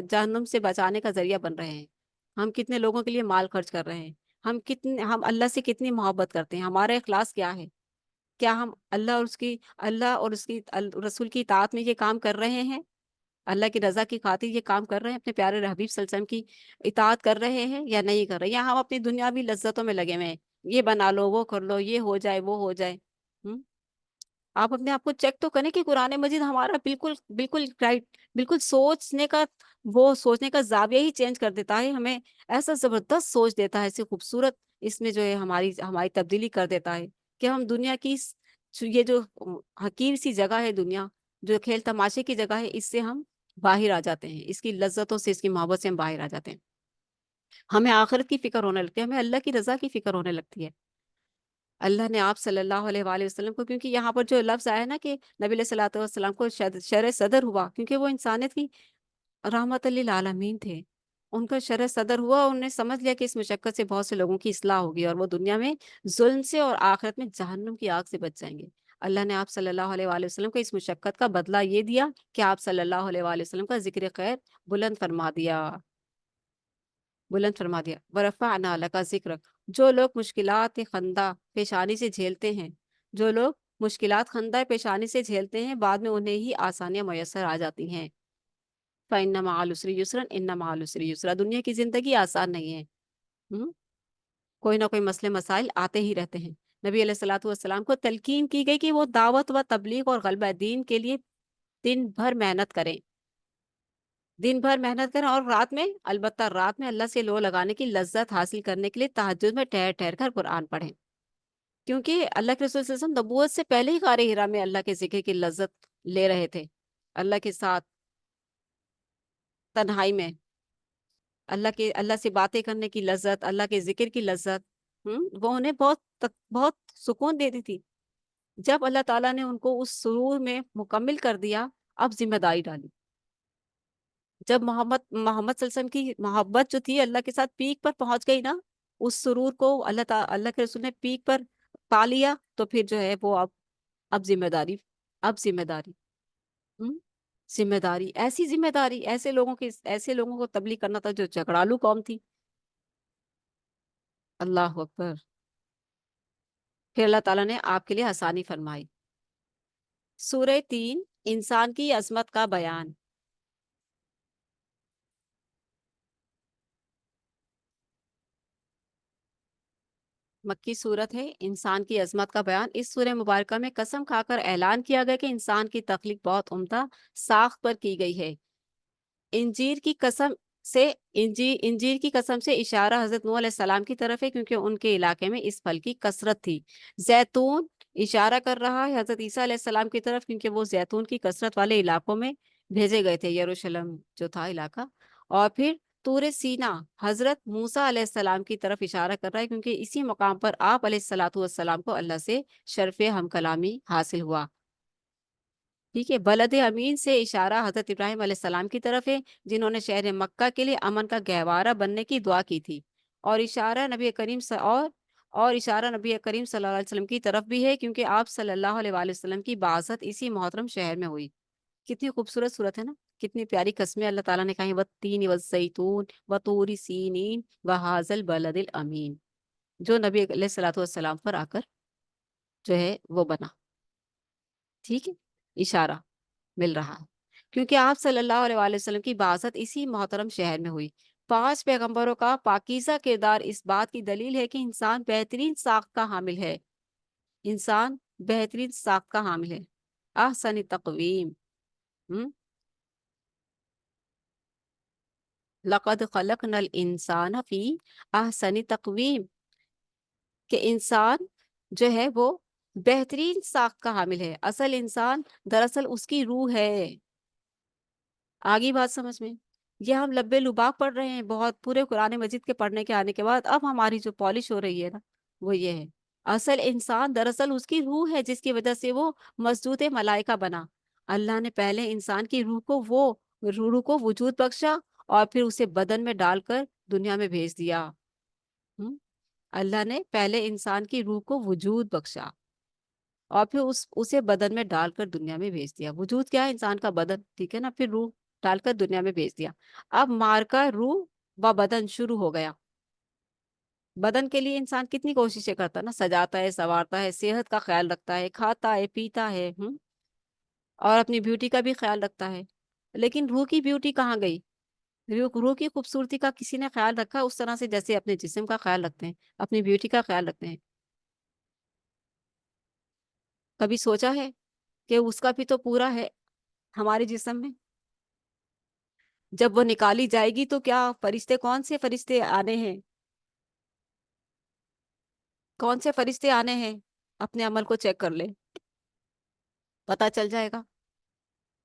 A: بچانے کا ذریعہ بن رہے ہیں، ہم کتنے لوگوں کے لیے مال خرچ کر رہے ہیں، ہم اللہ سے کتنی محبت کرتے ہیں، ہمارا اخلاص کیا ہے؟ کیا ہم اللہ اور اس کی رسول کی اطاعت میں یہ کام کر رہے ہیں؟ اللہ کی رضا کی خاطر یہ کام کر رہے ہیں، اپنے پیارے حبیب صلی اللہ علیہ وسلم کی اطاعت کر رہے ہیں یا نہیں کر رہے؟ یا ہم اپنی دنیاوی لذتوں میں لگے ہوئے ہیں، یہ بنا لو، وہ کر لو، یہ ہو جائے، وہ ہو جائے۔ آپ اپنے آپ کو چیک تو کریں کہ قرآن مجید ہمارا بالکل بالکل رائٹ، بالکل سوچنے کا زاویہ ہی چینج کر دیتا ہے، ہمیں ایسا زبردست سوچ دیتا ہے، ایسی خوبصورت اس میں جو ہے ہماری تبدیلی کر دیتا ہے، کہ ہم دنیا کی یہ جو حقیر سی جگہ ہے، دنیا جو کھیل تماشے کی جگہ ہے، اس سے ہم باہر آ جاتے ہیں، اس کی لذتوں سے، اس کی محبت سے ہم باہر آ جاتے ہیں۔ ہمیں آخرت کی فکر ہونے لگتی ہے، ہمیں اللہ کی رضا کی فکر ہونے لگتی ہے۔ اللہ نے آپ صلی اللہ علیہ وآلہ وسلم کو، کیونکہ یہاں پر جو لفظ آیا نا کہ نبی علیہ الصلوۃ والسلام کو شرح صدر ہوا، کیونکہ وہ انسانیت کی رحمت للعالمین تھے، ان کا شرح صدر ہوا، اور انہوں نے سمجھ لیا کہ اس مشقت سے بہت سے لوگوں کی اصلاح ہوگی، اور وہ دنیا میں ظلم سے اور آخرت میں جہنم کی آگ سے بچ جائیں گے۔ اللہ نے آپ صلی اللہ علیہ وآلہ وسلم کو اس مشقت کا بدلہ یہ دیا کہ آپ صلی اللہ علیہ وآلہ وسلم کا ذکر خیر بلند فرما دیا، ورفعنا لک ذکرک۔ جو لوگ مشکلات خندہ پیشانی سے جھیلتے ہیں، جو لوگ مشکلات خندہ پیشانی سے جھیلتے ہیں، بعد میں انہیں ہی آسانیاں میسر آ جاتی ہیں۔ فَإِنَّ مَعَ الْعُسْرِ يُسْرًا إِنَّ مَعَ الْعُسْرِ يُسْرًا۔ دنیا کی زندگی آسان نہیں ہے، کوئی نہ کوئی مسئلے مسائل آتے ہی رہتے ہیں۔ نبی علیہ الصلوۃ والسلام کو تلقین کی گئی کہ وہ دعوت و تبلیغ اور غلبہ دین کے لیے دن بھر محنت کریں، دن بھر محنت کریں، اور رات میں، البتہ رات میں اللہ سے لو لگانے کی لذت حاصل کرنے کے لیے تہجد میں ٹھہر ٹھہر کر قرآن پڑھیں، کیونکہ اللہ کے رسول صلی اللہ علیہ وسلم نبوت سے پہلے ہی غار ہرا میں اللہ کے ذکر کی لذت لے رہے تھے، اللہ کے ساتھ تنہائی میں، اللہ سے باتیں کرنے کی لذت، اللہ کے ذکر کی لذت، وہ انہیں بہت سکون دیتی تھی۔ جب اللہ تعالیٰ نے ان کو اس سرور میں مکمل کر دیا، اب ذمہ داری ڈالی۔ جب محمد صلی اللہ علیہ وسلم کی محبت جو تھی اللہ کے ساتھ پیک پر پہنچ گئی نا، اس سرور کو اللہ کے رسول نے پیک پر پا لیا، تو پھر جو ہے وہ اب ذمہ داری، اب ذمہ داری، ذمہ داری، ایسی ذمہ داری، ایسے لوگوں کو تبلیغ کرنا تھا جو جھگڑالو قوم تھی۔ اللہ اکبر۔ پھر اللہ تعالیٰ نے آپ کے لیے آسانی فرمائی۔ سورہ 3، انسان کی عظمت کا بیان۔ مکی صورت ہے، انسان کی عظمت کا بیان۔ اس سورہ مبارکہ میں قسم کھا کر اعلان کیا گیا کہ انسان کی تخلیق بہت عمدہ ساخت پر کی گئی ہے۔ انجیر کی قسم سے انجیر کی قسم سے اشارہ حضرت نوح علیہ السلام کی طرف ہے، کیونکہ ان کے علاقے میں اس پھل کی کثرت تھی۔ زیتون اشارہ کر رہا ہے حضرت عیسیٰ علیہ السلام کی طرف، کیونکہ وہ زیتون کی کثرت والے علاقوں میں بھیجے گئے تھے، یروشلم جو تھا علاقہ۔ اور پھر طور سینا حضرت موسیٰ علیہ السلام کی طرف اشارہ کر رہا ہے، کیونکہ اسی مقام پر آپ علیہ الصلاۃ والسلام کو اللہ سے شرف ہم کلامی حاصل ہوا۔ ٹھیک ہے، بلد امین سے اشارہ حضرت ابراہیم علیہ السلام کی طرف ہے، جنہوں نے شہر مکہ کے لیے امن کا گہوارہ بننے کی دعا کی تھی۔ اور اشارہ نبی کریم اشارہ نبی کریم صلی اللہ علیہ وسلم کی طرف بھی ہے، کیونکہ آپ صلی اللہ علیہ وآلہ وسلم کی بعثت اسی محترم شہر میں ہوئی۔ کتنی خوبصورت صورت ہے نا، کتنی پیاری قسمیں اللہ تعالیٰ نے کہیں، والتین والزیتون وطور سینین وہذا البلد الامین، جو نبی علیہ الصلوۃ والسلام پر آ کر جو ہے وہ بنا۔ ٹھیک ہے، اشارہ مل رہا ہے، کیونکہ آپ صلی اللہ علیہ وآلہ وسلم کی بعثت اسی محترم شہر میں ہوئی۔ 5 پیغمبروں کا پاکیزہ کردار اس بات کی دلیل ہے کہ انسان بہترین ساخت کا حامل ہے۔ انسان بہترین ساخت کا حامل ہے، احسن تقویم۔ لقد خلقنا الانسان فی احسن تقویم، کہ انسان جو ہے وہ بہترین ساخت کا حامل ہے۔ اصل انسان دراصل اس کی روح ہے۔ آگی بات سمجھ میں؟ یہ ہم لبے لباک پڑھ رہے ہیں بہت، پورے قرآن مجید کے پڑھنے کے آنے کے بعد اب ہماری جو پالش ہو رہی ہے نا، وہ یہ ہے، اصل انسان دراصل اس کی روح ہے، جس کی وجہ سے وہ مسجود ملائکہ بنا۔ اللہ نے پہلے انسان کی روح کو وجود بخشا، اور پھر اسے بدن میں ڈال کر دنیا میں بھیج دیا۔ ہم؟ اللہ نے پہلے انسان کی روح کو وجود بخشا، اور پھر اسے بدن میں ڈال کر دنیا میں بھیج دیا۔ وجود کیا ہے؟ انسان کا بدن، ٹھیک ہے نا، پھر روح ڈال کر دنیا میں بھیج دیا۔ اب مارکا روح و بدن شروع ہو گیا۔ بدن کے لیے انسان کتنی کوششیں کرتا ہے نا، سجاتا ہے، سنوارتا ہے، صحت کا خیال رکھتا ہے، کھاتا ہے، پیتا ہے، اور اپنی بیوٹی کا بھی خیال رکھتا ہے۔ لیکن روح کی بیوٹی کہاں گئی؟ روح کی خوبصورتی کا کسی نے خیال رکھا اس طرح سے جیسے اپنے جسم کا خیال رکھتے ہیں، اپنی بیوٹی کا خیال رکھتے ہیں؟ کبھی سوچا ہے کہ اس کا بھی تو پورا ہے ہمارے جسم میں؟ جب وہ نکالی جائے گی تو کیا فرشتے، کون سے فرشتے آنے ہیں؟ کون سے فرشتے آنے ہیں؟ اپنے عمل کو چیک کر لے، پتہ چل جائے گا۔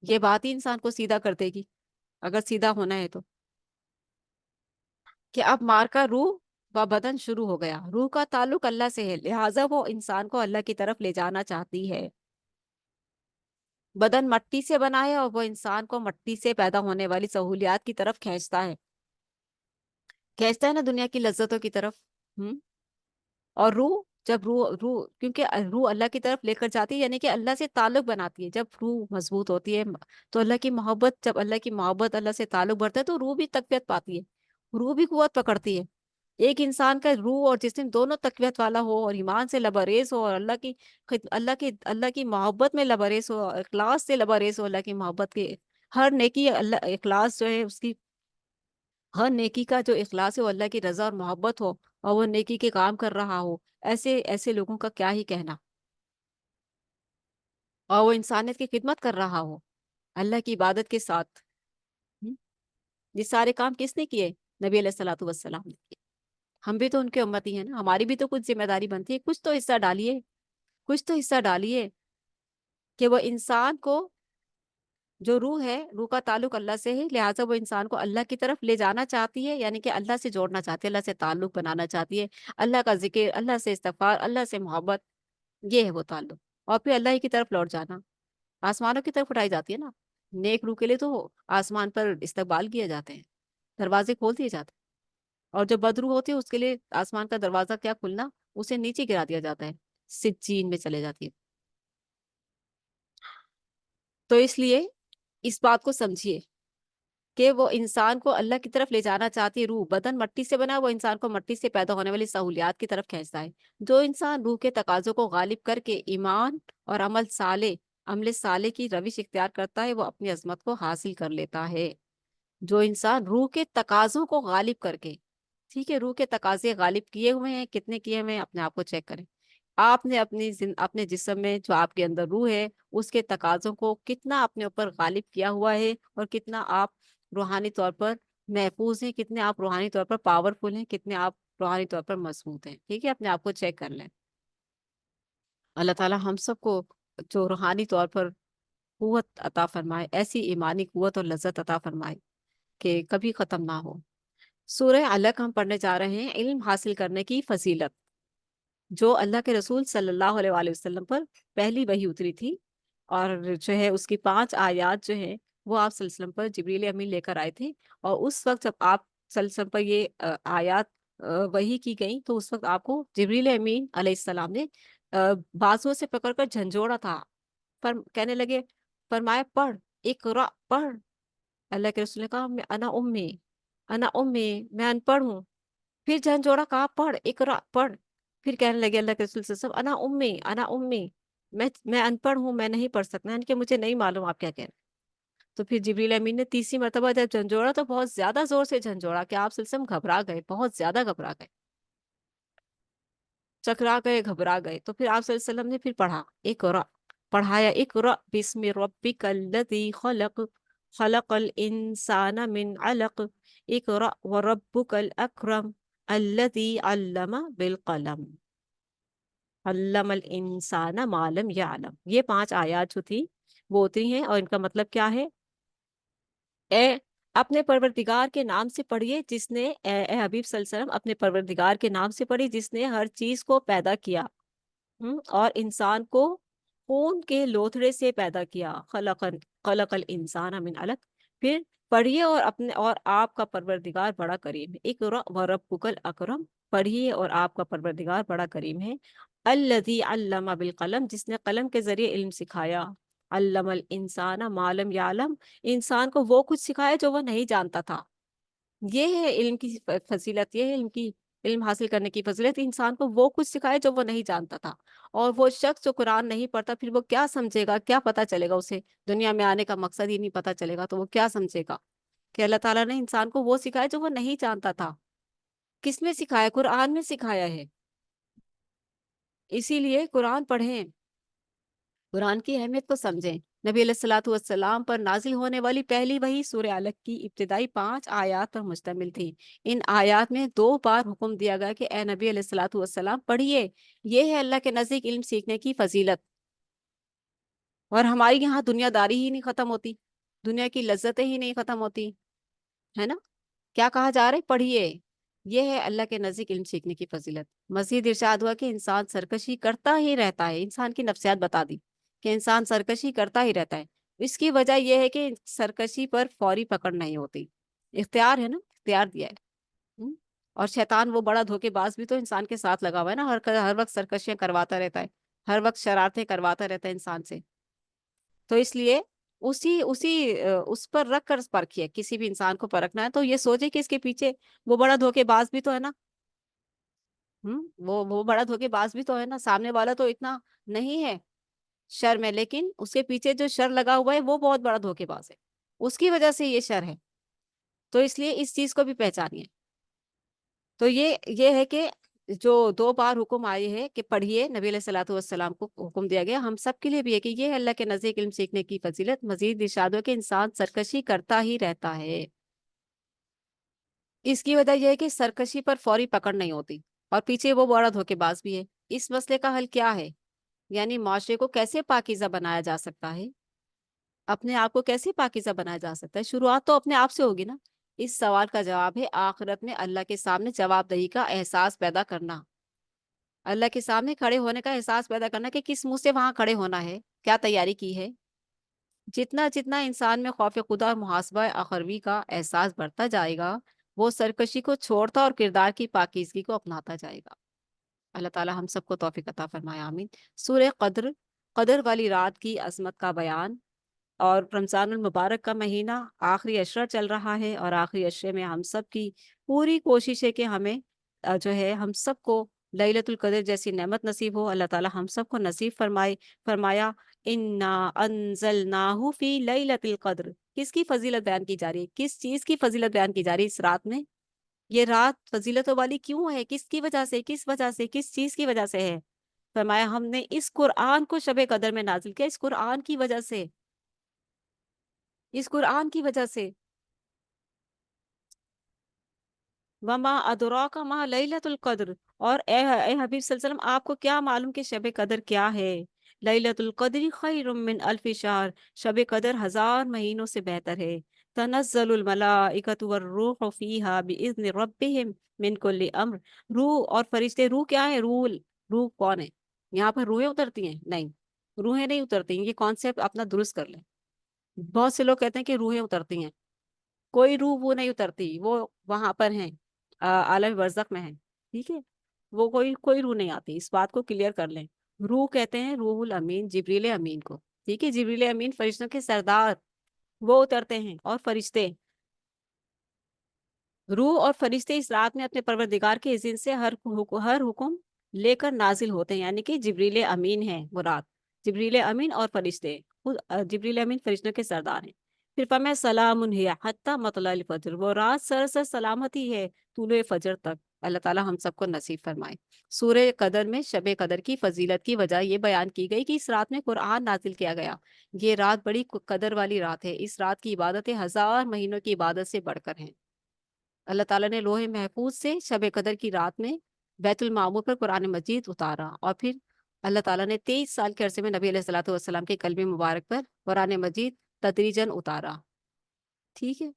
A: یہ بات ہی انسان کو سیدھا کر دے گی، اگر سیدھا ہونا ہے تو، کہ اب مار کا روح و بدن شروع ہو گیا۔ روح کا تعلق اللہ سے ہے، لہٰذا وہ انسان کو اللہ کی طرف لے جانا چاہتی ہے۔ بدن مٹی سے بنا ہے، اور وہ انسان کو مٹی سے پیدا ہونے والی سہولیات کی طرف کھینچتا ہے نا، دنیا کی لذتوں کی طرف۔ اور روح کیونکہ روح اللہ کی طرف لے کر جاتی ہے، یعنی کہ اللہ سے تعلق بناتی ہے۔ جب روح مضبوط ہوتی ہے تو جب اللہ کی محبت، اللہ سے تعلق بڑھتا ہے تو روح بھی تقویت پاتی ہے، روح بھی قوت پکڑتی ہے۔ ایک انسان کا روح اور جسم دونوں تقویت والا ہو، اور ایمان سے لبریز ہو، اور اللہ کی محبت میں لبریز ہو، اخلاص سے لبریز ہو، اللہ کی محبت کے ہر نیکی، اللہ اخلاص جو ہے اس کی، ہر نیکی کا جو اخلاص ہے وہ اللہ کی رضا اور محبت ہو، اور وہ نیکی کے کام کر رہا ہو، ایسے لوگوں کا کیا ہی کہنا، اور وہ انسانیت کی خدمت کر رہا ہو اللہ کی عبادت کے ساتھ۔ ہم؟ یہ سارے کام کس نے کیے؟ نبی علیہ الصلوۃ والسلام نے کیے۔ ہم بھی تو ان کے امتی ہیں نا، ہماری بھی تو کچھ ذمہ داری بنتی ہے، کچھ تو حصہ ڈالیے کہ وہ انسان کو، جو روح ہے، روح کا تعلق اللہ سے ہے، لہٰذا وہ انسان کو اللہ کی طرف لے جانا چاہتی ہے، یعنی کہ اللہ سے جوڑنا چاہتی ہے، اللہ سے تعلق بنانا چاہتی ہے، اللہ کا ذکر، اللہ سے استغفار، اللہ سے محبت، یہ ہے وہ تعلق۔ اور پھر اللہ ہی کی طرف لوٹ جانا، آسمانوں کی طرف اٹھائی جاتی ہے نا۔ نیک روح کے لیے تو آسمان پر استقبال کیے جاتے ہیں، دروازے کھول دیے جاتے ہیں، اور جو بدروح ہوتی ہے اس کے لیے آسمان کا دروازہ کیا کھلنا، اسے نیچے گرا دیا جاتا ہے، سجین میں چلے جاتی ہے۔ تو اس لیے اس بات کو سمجھیے کہ وہ انسان کو اللہ کی طرف لے جانا چاہتی ہے، روح بدن مٹی سے بنا، وہ انسان کو مٹی سے پیدا ہونے والی سہولیات کی طرف کھینچتا ہے۔ جو انسان روح کے تقاضوں کو غالب کر کے ایمان اور عمل صالح کی روش اختیار کرتا ہے، وہ اپنی عظمت کو حاصل کر لیتا ہے۔ جو انسان روح کے تقاضوں کو غالب کر کے، ٹھیک ہے، روح کے تقاضے غالب کیے ہوئے ہیں، کتنے کیے ہوئے ہیں اپنے آپ کو چیک کریں۔ آپ نے اپنے جسم میں جو آپ کے اندر روح ہے، اس کے تقاضوں کو کتنا اپنے اوپر غالب کیا ہوا ہے، اور کتنا آپ روحانی طور پر محفوظ ہیں، کتنے آپ روحانی طور پر پاورفل ہیں، کتنے آپ روحانی طور پر مضبوط ہیں، ٹھیک ہے، اپنے آپ کو چیک کر لیں۔ اللہ تعالی ہم سب کو جو روحانی طور پر قوت عطا فرمائے، ایسی ایمانی قوت اور لذت عطا فرمائے کہ کبھی ختم نہ ہو۔ سورہ علق ہم پڑھنے جا رہے ہیں، علم حاصل کرنے کی فضیلت، جو اللہ کے رسول صلی اللہ علیہ وآلہ وسلم پر پہلی وحی اتری تھی، اور جو ہے اس کی 5 آیات جو ہیں وہ آپ صلی اللہ علیہ وسلم پر جبریل امین لے کر آئے تھے، اور اس وقت جب آپ صلی اللہ علیہ وسلم پر یہ آیات وحی کی گئیں، تو اس وقت آپ کو جبریل امین علیہ السلام نے بازو سے پکڑ کر جھنجھوڑا تھا، کہنے لگے، فرمایا پڑھ، اقرا پڑھ۔ اللہ کے رسول نے کہا، انا امی میں ان پڑھ ہوں۔ پھر جھنجھوڑا، کہا پڑھ، اقرا پڑھ۔ پھر کہنے لگے اللہ کے رسول صلی اللہ علیہ وسلم، انا امی میں ان پڑھ ہوں، میں نہیں پڑھ سکتا، یعنی کہ مجھے نہیں معلوم آپ کیا کہہ رہے ہیں۔ تو پھر جبریل امین نے تیسری مرتبہ جب جھنجھوڑا تو بہت زیادہ زور سے جھنجھوڑا کہ آپ صلی اللہ علیہ وسلم گھبرا گئے، بہت زیادہ گھبرا گئے، چکرا گئے، گھبرا گئے۔ تو پھر آپ صلی اللہ علیہ وسلم نے پھر پڑھا، اقرا، پڑھایا، اقرا بسم ربک الذی خلق، خلق الانسان من علق، اقرا وربک الاکرم الذی علم بالقلم، علم الانسان ما لم یعلم۔ یہ 5 آیات جو تھی وہ اتری ہیں، اور ان کا مطلب کیا ہے؟ اے اپنے پروردگار کے نام سے پڑھیے، جس نے اے حبیب صلی اللہ علیہ وسلم اپنے پروردگار کے نام سے پڑھی، جس نے ہر چیز کو پیدا کیا، اور انسان کو خون کے لوتھڑے سے پیدا کیا، خلق الانسان من علق۔ پھر پڑھیے، اور آپ کا پروردگار بڑا کریم ہے، اقرأ وربک الاکرم، پڑھیے اور آپ کا پروردگار بڑا کریم ہے، الذی علم بالقلم، جس نے قلم کے ذریعے علم سکھایا، علم الانسان ما لم یعلم، انسان کو وہ کچھ سکھایا جو وہ نہیں جانتا تھا۔ یہ ہے علم کی فضیلت، یہ ہے علم حاصل کرنے کی فضیلت، انسان کو وہ کچھ سکھائے جو وہ نہیں جانتا تھا۔ اور وہ شخص جو قرآن نہیں پڑھتا، پھر وہ کیا سمجھے گا، کیا پتا چلے گا اسے؟ دنیا میں آنے کا مقصد ہی نہیں پتا چلے گا، تو وہ کیا سمجھے گا؟ کہ اللہ تعالیٰ نے انسان کو وہ سکھایا جو وہ نہیں جانتا تھا۔ کس میں سکھایا؟ قرآن میں سکھایا ہے۔ اسی لیے قرآن پڑھیں، قرآن کی اہمیت کو سمجھیں۔ نبی علیہ الصلوۃ والسلام پر نازل ہونے والی پہلی وحی سورہ علق کی ابتدائی 5 آیات پر مشتمل تھی۔ ان آیات میں 2 بار حکم دیا گیا کہ اے نبی علیہ الصلوۃ والسلام پڑھیے، یہ ہے اللہ کے نزدیک علم سیکھنے کی فضیلت۔ اور ہماری یہاں دنیا داری ہی نہیں ختم ہوتی، دنیا کی لذتیں ہی نہیں ختم ہوتی، ہے نا؟ کیا کہا جا رہا ہے؟ پڑھیے، یہ ہے اللہ کے نزدیک علم سیکھنے کی فضیلت۔ مزید ارشاد ہوا کہ انسان سرکشی کرتا ہی رہتا ہے، انسان کی نفسیات بتا دی کہ انسان سرکشی کرتا ہی رہتا ہے۔ اس کی وجہ یہ ہے کہ سرکشی پر فوری پکڑ نہیں ہوتی، اختیار ہے نا، اختیار دیا ہے۔ اور شیطان وہ بڑا دھوکے باز بھی تو انسان کے ساتھ لگا ہوا ہے نا، ہر وقت سرکشیاں کرواتا رہتا ہے، ہر وقت شرارتیں کرواتا رہتا ہے انسان سے۔ تو اس لیے اس پر رکھ کر پرکھیے، کسی بھی انسان کو پرکھنا ہے تو یہ سوچے کہ اس کے پیچھے وہ بڑا دھوکے باز بھی تو ہے نا، وہ بڑا دھوکے باز بھی تو ہے نا، سامنے والا تو اتنا نہیں ہے شر میں، لیکن اس کے پیچھے جو شر لگا ہوا ہے وہ بہت بڑا دھوکے باز ہے، اس کی وجہ سے یہ شر ہے۔ تو اس لیے اس چیز کو بھی پہچانیے۔ تو یہ ہے کہ جو 2 بار حکم آئے ہے کہ پڑھیے، نبی علیہ الصلوۃ والسلام کو حکم دیا گیا، ہم سب کے لیے بھی ہے کہ یہ ہے اللہ کے نزدیک علم سیکھنے کی فضیلت۔ مزید ارشاد ہو کہ انسان سرکشی کرتا ہی رہتا ہے، اس کی وجہ یہ ہے کہ سرکشی پر فوری پکڑ نہیں ہوتی، اور پیچھے وہ بڑا دھوکے باز بھی ہے۔ اس مسئلے کا حل کیا ہے؟ یعنی معاشرے کو کیسے پاکیزہ بنایا جا سکتا ہے، اپنے آپ کو کیسے پاکیزہ بنایا جا سکتا ہے؟ شروعات تو اپنے آپ سے ہوگی نا۔ اس سوال کا جواب ہے آخرت میں اللہ کے سامنے جواب دہی کا احساس پیدا کرنا، اللہ کے سامنے کھڑے ہونے کا احساس پیدا کرنا کہ کس منہ سے وہاں کھڑے ہونا ہے، کیا تیاری کی ہے۔ جتنا جتنا انسان میں خوف خدا اور محاسبہ اخروی کا احساس بڑھتا جائے گا، وہ سرکشی کو چھوڑتا اور کردار کی پاکیزگی کو اپناتا جائے گا۔ اللہ تعالی ہم سب کو توفیق عطا فرمائے، آمین۔ سورہ قدر، قدر والی رات کی عظمت کا بیان۔ اور رمضان المبارک کا مہینہ آخری عشرہ چل رہا ہے، اور آخری عشرے میں ہم سب کی پوری کوشش ہے کہ ہمیں جو ہے ہم سب کو لیلۃ القدر جیسی نعمت نصیب ہو۔ اللہ تعالی ہم سب کو نصیب فرمائے۔ فرمایا انا انزلناہ فی لیلۃ القدر، کس کی فضیلت بیان کی جا رہی ہے؟ کس چیز کی فضیلت بیان کی جا رہی ہے اس رات میں؟ یہ رات فضیلتوں والی کیوں ہے؟ کس کی وجہ سے، کس وجہ سے، کس چیز کی وجہ سے ہے؟ فرمایا ہم نے اس قرآن کو شب قدر میں نازل کیا، اس قرآن کی وجہ سے، اس قرآن کی وجہ سے۔ وما ادراک ما لیلۃ القدر، اور اے حبیب صلی اللہ علیہ وسلم آپ کو کیا معلوم کہ شب قدر کیا ہے؟ لیلۃ القدر خیر من الف شہر، شب قدر 1000 مہینوں سے بہتر ہے۔ تنزل الملائکۃ والروح فیہا باذن ربہم من کل امر، روح اور فرشتے، روح کیا ہے؟ روح کون ہے؟ یہاں پر روحیں اترتی ہیں؟ نہیں، روحیں نہیں اترتی ہیں، یہ کانسیپٹ اپنا درست کر لیں۔ بہت سے لوگ کہتے ہیں کہ روحیں اترتی ہیں، کوئی روح وہ نہیں اترتی، وہ وہاں پر ہیں، عالم برزخ میں ہیں، ٹھیک ہے؟ وہ کوئی روح نہیں آتی، اس بات کو کلیئر کر لیں۔ روح کہتے ہیں روح الامین، جبریل امین کو، ٹھیک ہے؟ جبریل امین فرشتوں کے سردار، وہ اترتے ہیں، اور فرشتے، روح اور فرشتے اس رات میں اپنے پروردگار کے اذن سے ہر حکم لے کر نازل ہوتے ہیں، یعنی کہ جبریل امین ہے وہ رات، جبریل امین اور فرشتے، جبریل امین فرشتوں کے سردار ہیں۔ پھر فرمایا سلام ہی حتی مطلع الفجر، وہ رات سراسر سلامتی ہے طلوع فجر تک۔ اللہ تعالی ہم سب کو نصیب فرمائے۔ سورہ قدر میں شب قدر کی فضیلت کی وجہ یہ بیان کی گئی کہ اس رات میں قرآن نازل کیا گیا، یہ رات بڑی قدر والی رات ہے، اس رات کی عبادتیں 1000 مہینوں کی عبادت سے بڑھ کر ہیں۔ اللہ تعالیٰ نے لوح محفوظ سے شب قدر کی رات میں بیت المعمور پر قرآن مجید اتارا، اور پھر اللہ تعالیٰ نے 23 سال کے عرصے میں نبی علیہ الصلوۃ والسلام کے قلب مبارک پر قرآن مجید تدریجاً اتارا، ٹھیک ہے؟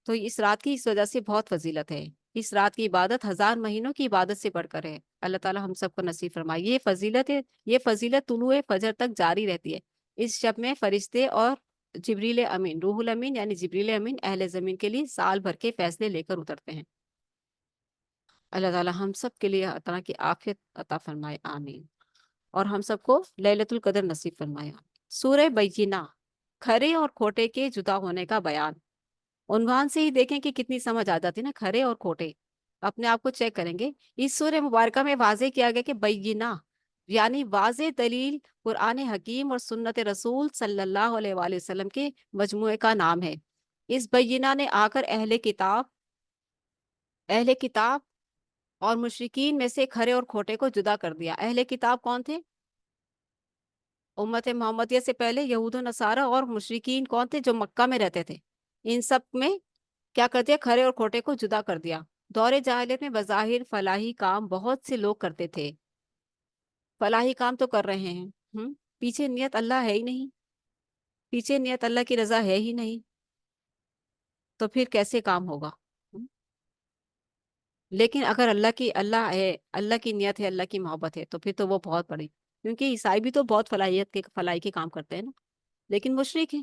A: تو اس رات کی اس وجہ سے بہت فضیلت ہے، اس رات کی عبادت 1000 مہینوں کی عبادت سے بڑھ کر ہے۔ اللہ تعالیٰ ہم سب کو نصیب فرمائے۔ یہ فضیلت ہے، یہ فضیلت طلوع فجر تک جاری رہتی ہے۔ اس شب میں فرشتے اور جبریل امین، روح الامین یعنی جبریل امین اہل زمین کے لیے سال بھر کے فیصلے لے کر اترتے ہیں۔ اللہ تعالیٰ ہم سب کے لیے اللہ تعالیٰ کی عافیت عطا فرمائے، آمین، اور ہم سب کو لیلۃ القدر نصیب فرمائے۔ سورہ بینہ، کھرے اور کھوٹے کے جدا ہونے کا بیان۔ عنوان سے ہی دیکھیں کہ کتنی سمجھ آ جاتی ہے نا، کھرے اور کھوٹے، اپنے آپ کو چیک کریں گے۔ اس سورہ مبارکہ میں واضح کیا گیا کہ بینہ یعنی واضح دلیل قرآن حکیم اور سنت رسول صلی اللہ علیہ وآلہ وسلم کے مجموعے کا نام ہے۔ اس بینہ نے آ کر اہل کتاب اور مشرکین میں سے کھرے اور کھوٹے کو جدا کر دیا۔ اہل کتاب کون تھے؟ امت محمدیہ سے پہلے یہود و نصارہ، اور مشرکین کون تھے؟ جو مکہ میں رہتے تھے۔ ان سب میں کیا کر دیا؟ کھرے اور کھوٹے کو جدا کر دیا۔ دور جاہلیت میں بظاہر فلاحی کام بہت سے لوگ کرتے تھے، فلاحی کام تو کر رہے ہیں، پیچھے نیت اللہ ہے ہی نہیں، پیچھے نیت اللہ کی رضا ہے ہی نہیں، تو پھر کیسے کام ہوگا؟ لیکن اگر اللہ ہے، اللہ کی نیت ہے، اللہ کی محبت ہے، تو پھر تو وہ بہت بڑی، کیونکہ عیسائی بھی تو بہت فلاحی کے کام کرتے ہیں نا، لیکن مشرک ہیں،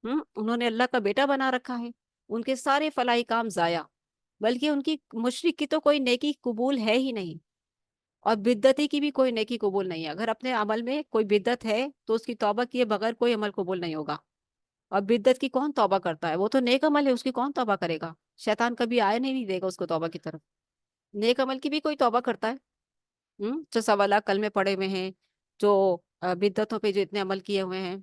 A: انہوں نے اللہ کا بیٹا بنا رکھا ہے، ان کے سارے فلاحی کام ضائع، بلکہ ان کی مشرک کی تو کوئی نیکی قبول ہے ہی نہیں، اور بدعتی کی بھی کوئی نیکی قبول نہیں ہے۔ اگر اپنے عمل میں کوئی بدعت ہے تو اس کی توبہ کیے بغیر کوئی عمل قبول نہیں ہوگا، اور بدعت کی کون توبہ کرتا ہے؟ وہ تو نیک عمل ہے، اس کی کون توبہ کرے گا؟ شیطان کبھی آئے نہیں دے گا اس کو توبہ کی طرف۔ نیک عمل کی بھی کوئی توبہ کرتا ہے؟ جو سوالہ کلمے پڑے ہوئے ہیں، جو بدعتوں پہ جو اتنے عمل کیے ہوئے ہیں،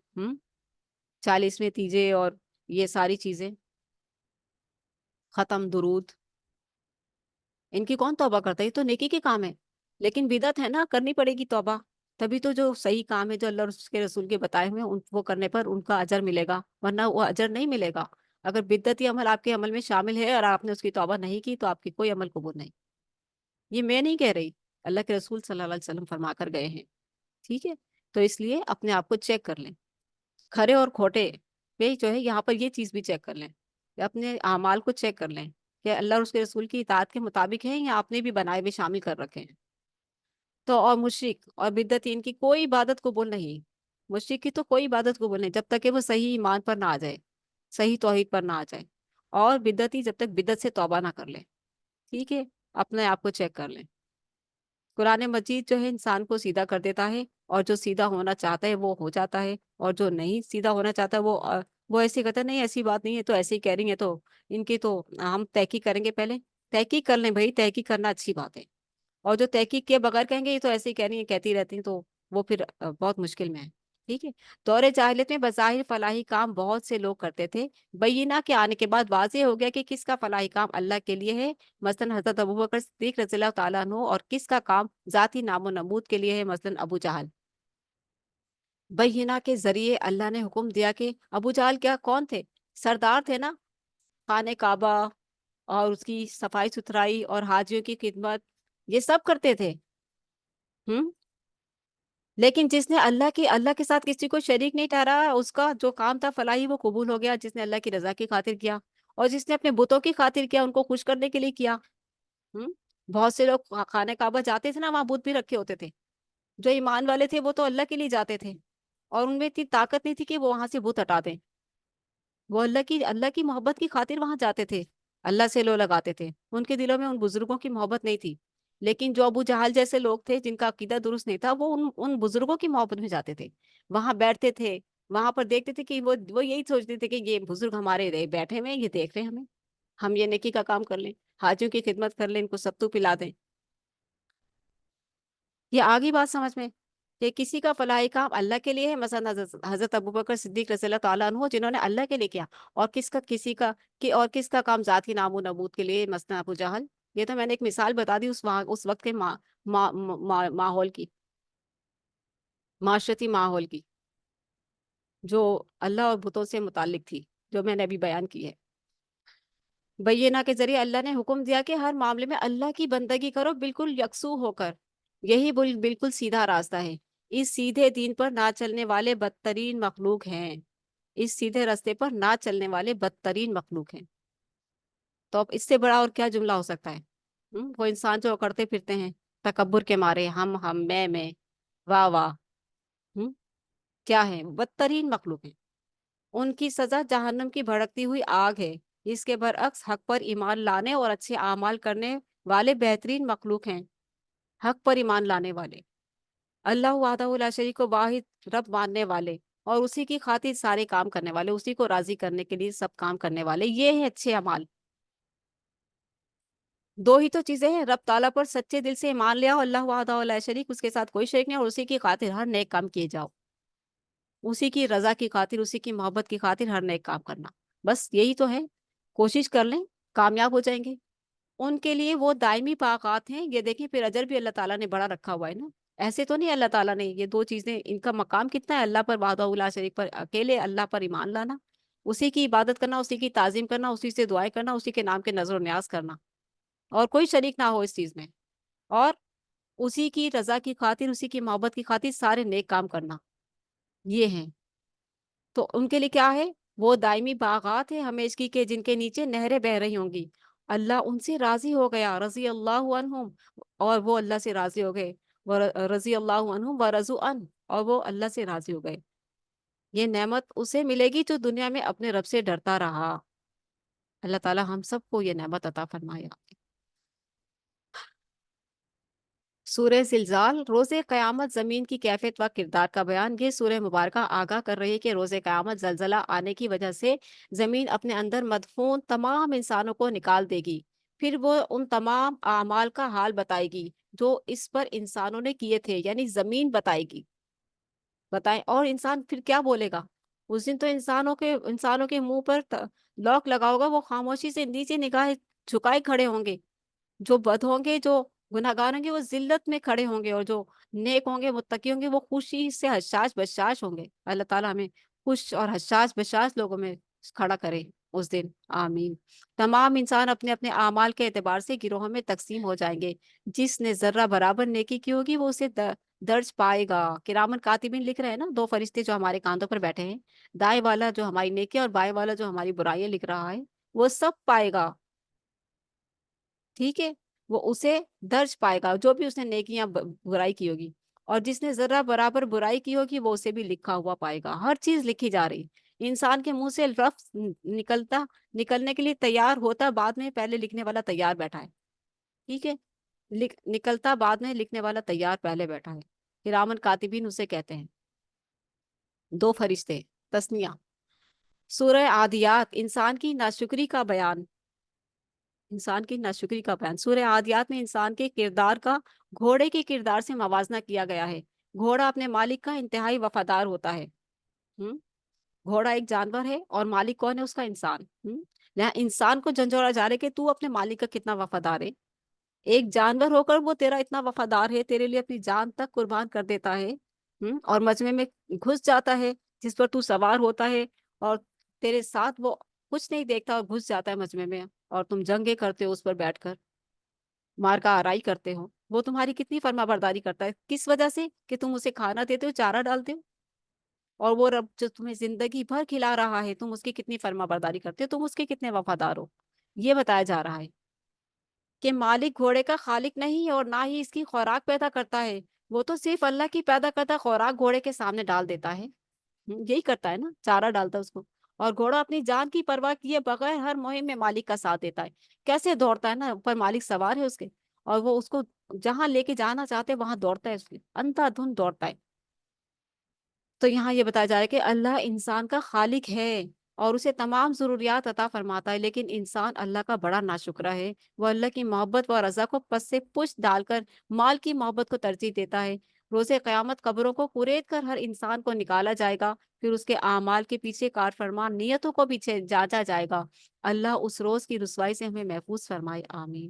A: 40ویں تیجے اور یہ ساری چیزیں، ختم درود، ان کی کون توبہ کرتا ہے؟ یہ تو نیکی کے کام ہے، لیکن بدعت ہے نا، کرنی پڑے گی توبہ، تبھی تو جو صحیح کام ہے جو اللہ اور اس کے رسول کے بتائے ہوئے ہیں وہ کرنے پر ان کا اجر ملے گا، ورنہ وہ اجر نہیں ملے گا۔ اگر بدعتی عمل آپ کے عمل میں شامل ہے اور آپ نے اس کی توبہ نہیں کی تو آپ کی کوئی عمل قبول نہیں۔ یہ میں نہیں کہہ رہی، اللہ کے رسول صلی اللہ علیہ وسلم فرما کر گئے ہیں، ٹھیک ہے؟ تو اس لیے اپنے آپ کو چیک کر لیں، کھرے اور کھوٹے پہ جو ہے یہاں پر یہ چیز بھی چیک کر لیں کہ اپنے اعمال کو چیک کر لیں کہ اللہ اور اس کے رسول کی اطاعت کے مطابق ہیں یا آپ نے بھی بنائے ہوئے شامل کر رکھے ہیں۔ تو اور مشرک اور بدعتی ان کی کوئی عبادت قبول نہیں، مشرک کی تو کوئی عبادت قبول نہیں جب تک کہ وہ صحیح ایمان پر نہ آ جائے، صحیح توحید پر نہ آ جائے، اور بدعتی جب تک بدعت سے توبہ نہ کر لے، ٹھیک ہے؟ اپنے آپ کو چیک کر لیں۔ قرآن مجید جو ہے انسان کو سیدھا کر دیتا ہے، اور جو سیدھا ہونا چاہتا ہے وہ ہو جاتا ہے، اور جو نہیں سیدھا ہونا چاہتا وہ ایسے کہتا ہے نہیں ایسی بات نہیں ہے، تو ایسے ہی کہہ رہی ہیں، تو ان کی تو ہم تحقیق کریں گے پہلے۔ تحقیق کر لیں بھائی، تحقیق کرنا اچھی بات ہے، اور جو تحقیق کے بغیر کہیں گے یہ تو ایسے ہی کہہ رہی ہیں کہتی رہتی ہیں، تو وہ پھر بہت مشکل میں ہے۔ ٹھیک ہے، دور جاہلیت میں بظاہر فلاحی کام بہت سے لوگ کرتے تھے، بینہ کے آنے کے بعد واضح ہو گیا کہ کس کا فلاحی کام اللہ کے لیے ہے، مثلا حضرت ابوبکر صدیق رضی اللہ تعالیٰ عنہ، اور کس کا کام ذاتی نام و نمود کے لیے ہے، مثلا ابو جہل۔ بینہ کے ذریعے اللہ نے حکم دیا کہ ابو جہل کیا کون تھے؟ سردار تھے نا، خانہ کعبہ اور اس کی صفائی ستھرائی اور حاجیوں کی خدمت، یہ سب کرتے تھے۔ ہم لیکن جس نے اللہ کے ساتھ کسی کو شریک نہیں ٹھہرایا، اس کا جو کام تھا فلاحی وہ قبول ہو گیا، جس نے اللہ کی رضا کی خاطر کیا، اور جس نے اپنے بتوں کی خاطر کیا، ان کو خوش کرنے کے لیے کیا۔ ہم بہت سے لوگ خانہ کعبہ جاتے تھے نا، وہاں بت بھی رکھے ہوتے تھے، جو ایمان والے تھے وہ تو اللہ کے لیے جاتے تھے، اور ان میں اتنی طاقت نہیں تھی کہ وہ وہاں سے بت ہٹا دیں، وہ اللہ کی محبت کی خاطر وہاں جاتے تھے، اللہ سے لو لگاتے تھے، ان کے دلوں میں ان بزرگوں کی محبت نہیں تھی۔ لیکن جو ابو جہل جیسے لوگ تھے جن کا عقیدہ درست نہیں تھا، وہ ان بزرگوں کی محبت میں جاتے تھے، وہاں بیٹھتے تھے، وہاں پر دیکھتے تھے کہ وہ یہی سوچتے تھے کہ یہ بزرگ ہمارے بیٹھے ہوئے ہیں، یہ دیکھ رہے ہیں ہم یہ نیکی کا کام کر لیں، حاجیوں کی خدمت کر لیں، ان کو ستو پلا دیں۔ یہ آگی بات سمجھ میں کہ کسی کا فلاحی کام اللہ کے لیے ہے، مثلا حضرت ابوبکر صدیق رضی اللہ تعالیٰ عنہ جنہوں نے اللہ کے لیے کیا، اور کس کا کام ذاتی نام و نمود کے لیے، مثلا ابو جہل۔ یہ تو میں نے ایک مثال بتا دی اس وقت کے ماحول کی، معاشرتی ماحول کی، جو اللہ اور بتوں سے متعلق تھی، جو میں نے ابھی بیان کی ہے۔ بینہ کے ذریعے اللہ نے حکم دیا کہ ہر معاملے میں اللہ کی بندگی کرو، بالکل یکسو ہو کر، یہی بالکل سیدھا راستہ ہے۔ اس سیدھے دین پر نہ چلنے والے بدترین مخلوق ہیں، اس سیدھے راستے پر نہ چلنے والے بدترین مخلوق ہیں۔ تو اب اس سے بڑا اور کیا جملہ ہو سکتا ہے؟ وہ انسان جو کرتے پھرتے ہیں تکبر کے مارے، ہم میں واہ واہ، ہم، کیا ہے؟ بدترین مخلوق ہیں، ان کی سزا جہنم کی بھڑکتی ہوئی آگ ہے۔ اس کے برعکس حق پر ایمان لانے اور اچھے اعمال کرنے والے بہترین مخلوق ہیں، حق پر ایمان لانے والے، اللہ وحدہ لا شریک کو واحد رب ماننے والے، اور اسی کی خاطر سارے کام کرنے والے، اسی کو راضی کرنے کے لیے سب کام کرنے والے، یہ ہیں اچھے اعمال۔ دو ہی تو چیزیں ہیں، رب تعالیٰ پر سچے دل سے ایمان لے آؤ، اللہ وحدہ لا شریک، اس کے ساتھ کوئی شریک نہیں، اور اسی کی خاطر ہر نیک کام کیے جاؤ، اسی کی رضا کی خاطر، اسی کی محبت کی خاطر ہر نیک کام کرنا، بس یہی تو ہے۔ کوشش کر لیں، کامیاب ہو جائیں گے۔ ان کے لیے وہ دائمی باغات ہیں، یہ دیکھیں پھر اجر بھی اللہ تعالیٰ نے بڑا رکھا ہوا ہے نا، ایسے تو نہیں اللہ تعالیٰ نے یہ دو چیزیں، ان کا مقام کتنا ہے، اللہ پر وحدہ لا شریک پر، اکیلے اللہ پر ایمان لانا، اسی کی عبادت کرنا، اسی کی تعظیم کرنا، اسی سے دعائیں کرنا، اسی کے نام کے نظر و نیاز کرنا، اور کوئی شریک نہ ہو اس چیز میں، اور اسی کی رضا کی خاطر، اسی کی محبت کی خاطر سارے نیک کام کرنا، یہ ہیں۔ تو ان کے لیے کیا ہے؟ وہ دائمی باغات ہیں ہمیشگی کے، جن کے نیچے نہریں بہ رہی ہوں گی، اللہ ان سے راضی ہو گیا، رضی اللہ عنہم، اور وہ اللہ سے راضی ہو گئے، رضی اللہ عنہم ورضوا عنہ، اور وہ اللہ سے راضی ہو گئے۔ یہ نعمت اسے ملے گی جو دنیا میں اپنے رب سے ڈرتا رہا۔ اللہ تعالی ہم سب کو یہ نعمت عطا فرمایا۔ سورہ زلزال، روز قیامت زمین کی کیفیت و کردار کا بیان۔ یہ سورہ مبارکہ آگاہ کر رہی ہے کہ روز قیامت زلزلہ آنے کی وجہ سے زمین اپنے اندر مدفون تمام انسانوں کو نکال دے گی، پھر وہ ان تمام اعمال کا حال بتائے گی جو اس پر انسانوں نے کیے تھے، یعنی زمین بتائے گی، بتائیں، اور انسان پھر کیا بولے گا؟ اس دن تو انسانوں کے منہ پر لاک لگا ہوگا، وہ خاموشی سے نیچے نگاہ جھکائے کھڑے ہوں گے، جو بد ہوں گے، جو گناہگار ہوں گے وہ ذلت میں کھڑے ہوں گے، اور جو نیک ہوں گے، متقی ہوں گے، وہ خوشی سے حشاش بشاش ہوں گے۔ اللہ تعالیٰ ہمیں خوش اور حشاش بشاش لوگوں میں کھڑا کرے اس دن، آمین۔ تمام انسان اپنے اپنے اعمال کے اعتبار سے گروہوں میں تقسیم ہو جائیں گے، جس نے ذرہ برابر نیکی کی ہوگی وہ اسے درج پائے گا۔ کرامن کاتبین لکھ رہے ہیں نا، دو فرشتے جو ہمارے کاندھوں پر بیٹھے ہیں، دائیں والا جو ہماری نیکی اور بائیں والا جو ہماری برائیاں لکھ رہا ہے، وہ سب پائے گا، ٹھیک ہے، وہ اسے درج پائے گا، جو بھی اس نے نیکیاں برائی کی ہوگی، اور جس نے ذرہ برابر برائی کی ہوگی وہ اسے بھی لکھا ہوا پائے گا۔ ہر چیز لکھی جا رہی، انسان کے منہ سے لفظ نکلنے کے لیے تیار ہوتا بعد میں، پہلے لکھنے والا تیار بیٹھا ہے، ٹھیک ہے۔ نکلتا بعد میں، لکھنے والا تیار پہلے بیٹھا ہے۔ کرامن کاتبین اسے کہتے ہیں، دو فرشتے، تسنیہ۔ سورہ عادیات، انسان کی ناشکری کا بیان، انسان کی ناشکری کا بیان۔ سورہ عادیات میں انسان کے کردار کا گھوڑے کے کردار سے موازنہ کیا گیا ہے۔ گھوڑا اپنے مالک کا انتہائی وفادار ہوتا ہے۔ ہم؟ گھوڑا ایک جانور ہے اور مالک کون ہے اس کا؟ انسان۔ لہٰذا انسان کو جھنجھوڑا جا رہا ہے کہ تو اپنے مالک کا کتنا وفادار ہے۔ ایک جانور ہو کر وہ تیرا اتنا وفادار ہے، تیرے لیے اپنی جان تک قربان کر دیتا ہے، اور مجمع میں گھس جاتا ہے جس پر تو سوار ہوتا ہے، اور تیرے ساتھ وہ کچھ نہیں دیکھتا اور گھس جاتا ہے مجمع میں، اور تم جنگیں کرتے ہو اس پر بیٹھ کر، مار کا آرائی کرتے ہو، وہ تمہاری کتنی فرما برداری کرتا ہے، کس وجہ سے؟ کہ تم اسے کھانا دیتے ہو، چارہ ڈالتے ہو، اور وہ رب جو تمہیں زندگی بھر کھلا رہا ہے، تم اس کی کتنی فرما برداری کرتے ہو، تم اس کے کتنے وفادار ہو۔ یہ بتایا جا رہا ہے کہ مالک گھوڑے کا خالق نہیں، اور نہ ہی اس کی خوراک پیدا کرتا ہے، وہ تو صرف اللہ کی پیدا کرتا خوراک گھوڑے کے سامنے ڈال دیتا ہے، یہی کرتا ہے نا، چارہ ڈالتا ہے اس کو، اور گھوڑا اپنی جان کی پرواہ کیے بغیر ہر مہم میں مالک کا ساتھ دیتا ہے۔ کیسے دوڑتا ہے نا، اوپر مالک سوار ہے اس کے، اور وہ اس کو جہاں لے کے جانا چاہتے وہاں دوڑتا ہے، اس کے اندھا دھند دوڑتا ہے۔ تو یہاں یہ بتایا جا رہا ہے کہ اللہ انسان کا خالق ہے اور اسے تمام ضروریات عطا فرماتا ہے، لیکن انسان اللہ کا بڑا ناشکرا ہے۔ وہ اللہ کی محبت و رضا کو پس سے پشت ڈال کر مال کی محبت کو ترجیح دیتا ہے۔ روز قیامت قبروں کو قرید کر ہر انسان کو نکالا جائے گا، پھر اس کے اعمال کے پیچھے کار فرمان نیتوں کو پیچھے جانچا جائے گا۔ اللہ اس روز کی رسوائی سے ہمیں محفوظ فرمائے، آمین۔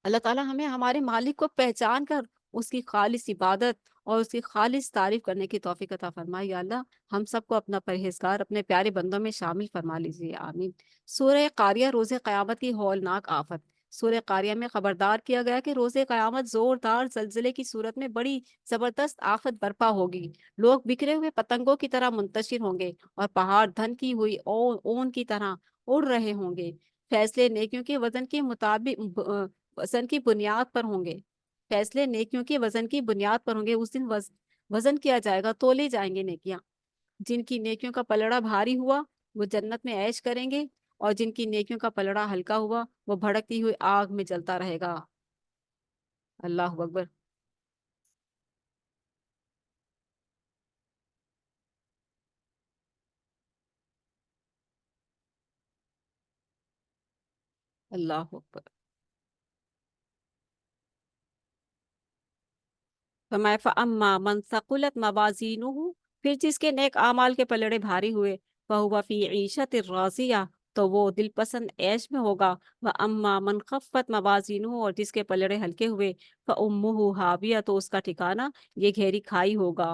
A: اللہ تعالیٰ ہمیں ہمارے مالک کو پہچان کر اس کی خالص عبادت اور اس کی خالص تعریف کرنے کی توفیق عطا فرمائے، یا اللہ ہم سب کو اپنا پرہیزگار اپنے پیارے بندوں میں شامل فرما لیجیے، آمین۔ سورہ قاریہ، روز قیامت کی ہولناک آفت۔ سورہ قاریہ میں خبردار کیا گیا کہ روز قیامت زوردار زلزلے کی صورت میں بڑی زبردست آفت برپا ہوگی۔ لوگ بکھرے ہوئے پتنگوں کی طرح منتشر ہوں گے، اور پہاڑ دھن کی ہوئی اون کی طرح اڑ رہے ہوں گے۔ فیصلے نیکیوں کے وزن کے مطابق وزن کی بنیاد پر ہوں گے، فیصلے نیکیوں کے وزن کی بنیاد پر ہوں گے۔ اس دن وزن کیا جائے گا، تولے جائیں گے نیکیاں۔ جن کی نیکیوں کا پلڑا بھاری ہوا وہ جنت میں عیش کریں گے، اور جن کی نیکیوں کا پلڑا ہلکا ہوا وہ بھڑکتی ہوئی آگ میں جلتا رہے گا۔ اللہ اکبر۔ اللہ اکبر۔ فرمایا فَأَمَّا مَنْ ثَقُلَتْ مَوَازِينُهُ، پھر جس کے نیک اعمال کے پلڑے بھاری ہوئے، فَهُوَ فِي عِيشَةٍ رَاضِيَةٍ، تو وہ دل پسند عیش میں ہوگا۔ وَأَمَّا مَنْ خَفَّتْ مَوَازِينُهُ، اور جس کے پلڑے ہلکے ہوئے، فَأُمُّهُ هَاوِيَةٌ، تو اس کا ٹھکانہ یہ گہری کھائی ہوگا۔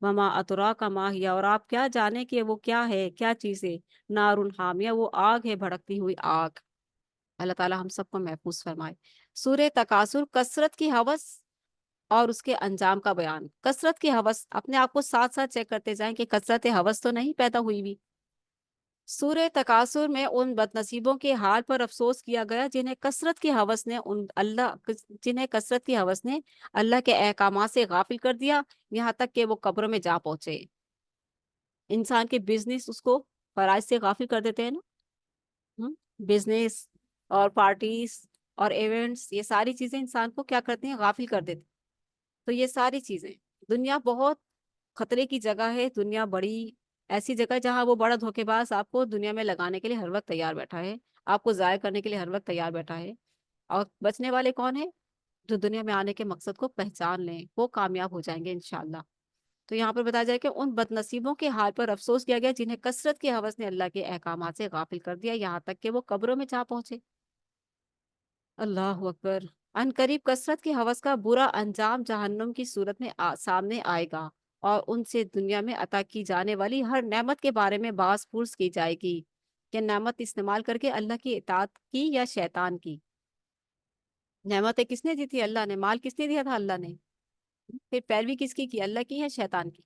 A: وَمَا أَدْرَاكَ مَا هِيَ، اور آپ کیا جانے کہ وہ کیا ہے، کیا چیز ہے؟ نَارٌ حامیہ، وہ آگ ہے، بھڑکتی ہوئی آگ۔ اللہ تعالی ہم سب کو محفوظ فرمائے۔ سورہ تکاثر، کثرت کی ہوس اور اس کے انجام کا بیان۔ کثرت کی ہوس، اپنے آپ کو ساتھ ساتھ چیک کرتے جائیں کہ کثرت ہوس تو نہیں پیدا ہوئی بھی۔ سورہ تکاثر میں ان بد نصیبوں کے حال پر افسوس کیا گیا جنہیں کثرت کی ہوس نے اللہ کے احکامات سے غافل کر دیا، یہاں تک کہ وہ قبروں میں جا پہنچے۔ انسان کے بزنس اس کو فرائض سے غافل کر دیتے ہیں نا، بزنس اور پارٹیز اور ایونٹس، یہ ساری چیزیں انسان کو کیا کرتے ہیں؟ غافل کر دیتے ہیں۔ تو یہ ساری چیزیں، دنیا بہت خطرے کی جگہ ہے، دنیا بڑی ایسی جگہ ہے جہاں وہ بڑا دھوکے باز آپ کو دنیا میں لگانے کے لیے ہر وقت تیار بیٹھا ہے، آپ کو ضائع کرنے کے لیے ہر وقت تیار بیٹھا ہے۔ اور بچنے والے کون ہیں؟ جو دنیا میں آنے کے مقصد کو پہچان لیں، وہ کامیاب ہو جائیں گے انشاءاللہ۔ تو یہاں پر بتایا جائے کہ ان بد نصیبوں کے حال پر افسوس کیا گیا جنہیں کثرت کی ہوس نے اللہ کے احکامات سے غافل کر دیا، یہاں تک کہ وہ قبروں میں جا پہنچے۔ اللہ اکبر۔ ان قریب کثرت کی ہوس کا برا انجام جہنم کی صورت میں سامنے آئے گا، اور ان سے دنیا میں عطا کی جانے والی ہر نعمت کے بارے میں باز پرس کی جائے گی کہ نعمت استعمال کر کے اللہ کی اطاعت کی یا شیطان کی۔ نعمتیں کس نے دی تھی؟ اللہ نے۔ مال کس نے دیا تھا؟ اللہ نے۔ پھر پیروی کس کی اللہ کی ہے شیطان کی؟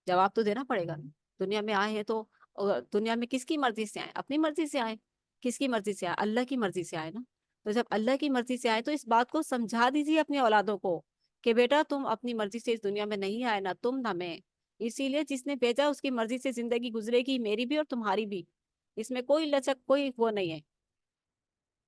A: جواب تو دینا پڑے گا۔ دنیا میں آئے ہیں تو دنیا میں کس کی مرضی سے آئے؟ اپنی مرضی سے آئے۔ کس کی مرضی سے آئے؟ اللہ کی مرضی سے آئے نا۔ تو جب اللہ کی مرضی سے آئے تو اس بات کو سمجھا دیجیے اپنی اولادوں کو کہ بیٹا تم اپنی مرضی سے اس دنیا میں نہیں آئے، نہ تم نہ میں، اسی لیے جس نے بھیجا اس کی مرضی سے زندگی گزرے گی، میری بھی اور تمہاری بھی۔ اس میں کوئی لچک، کوئی وہ نہیں ہے۔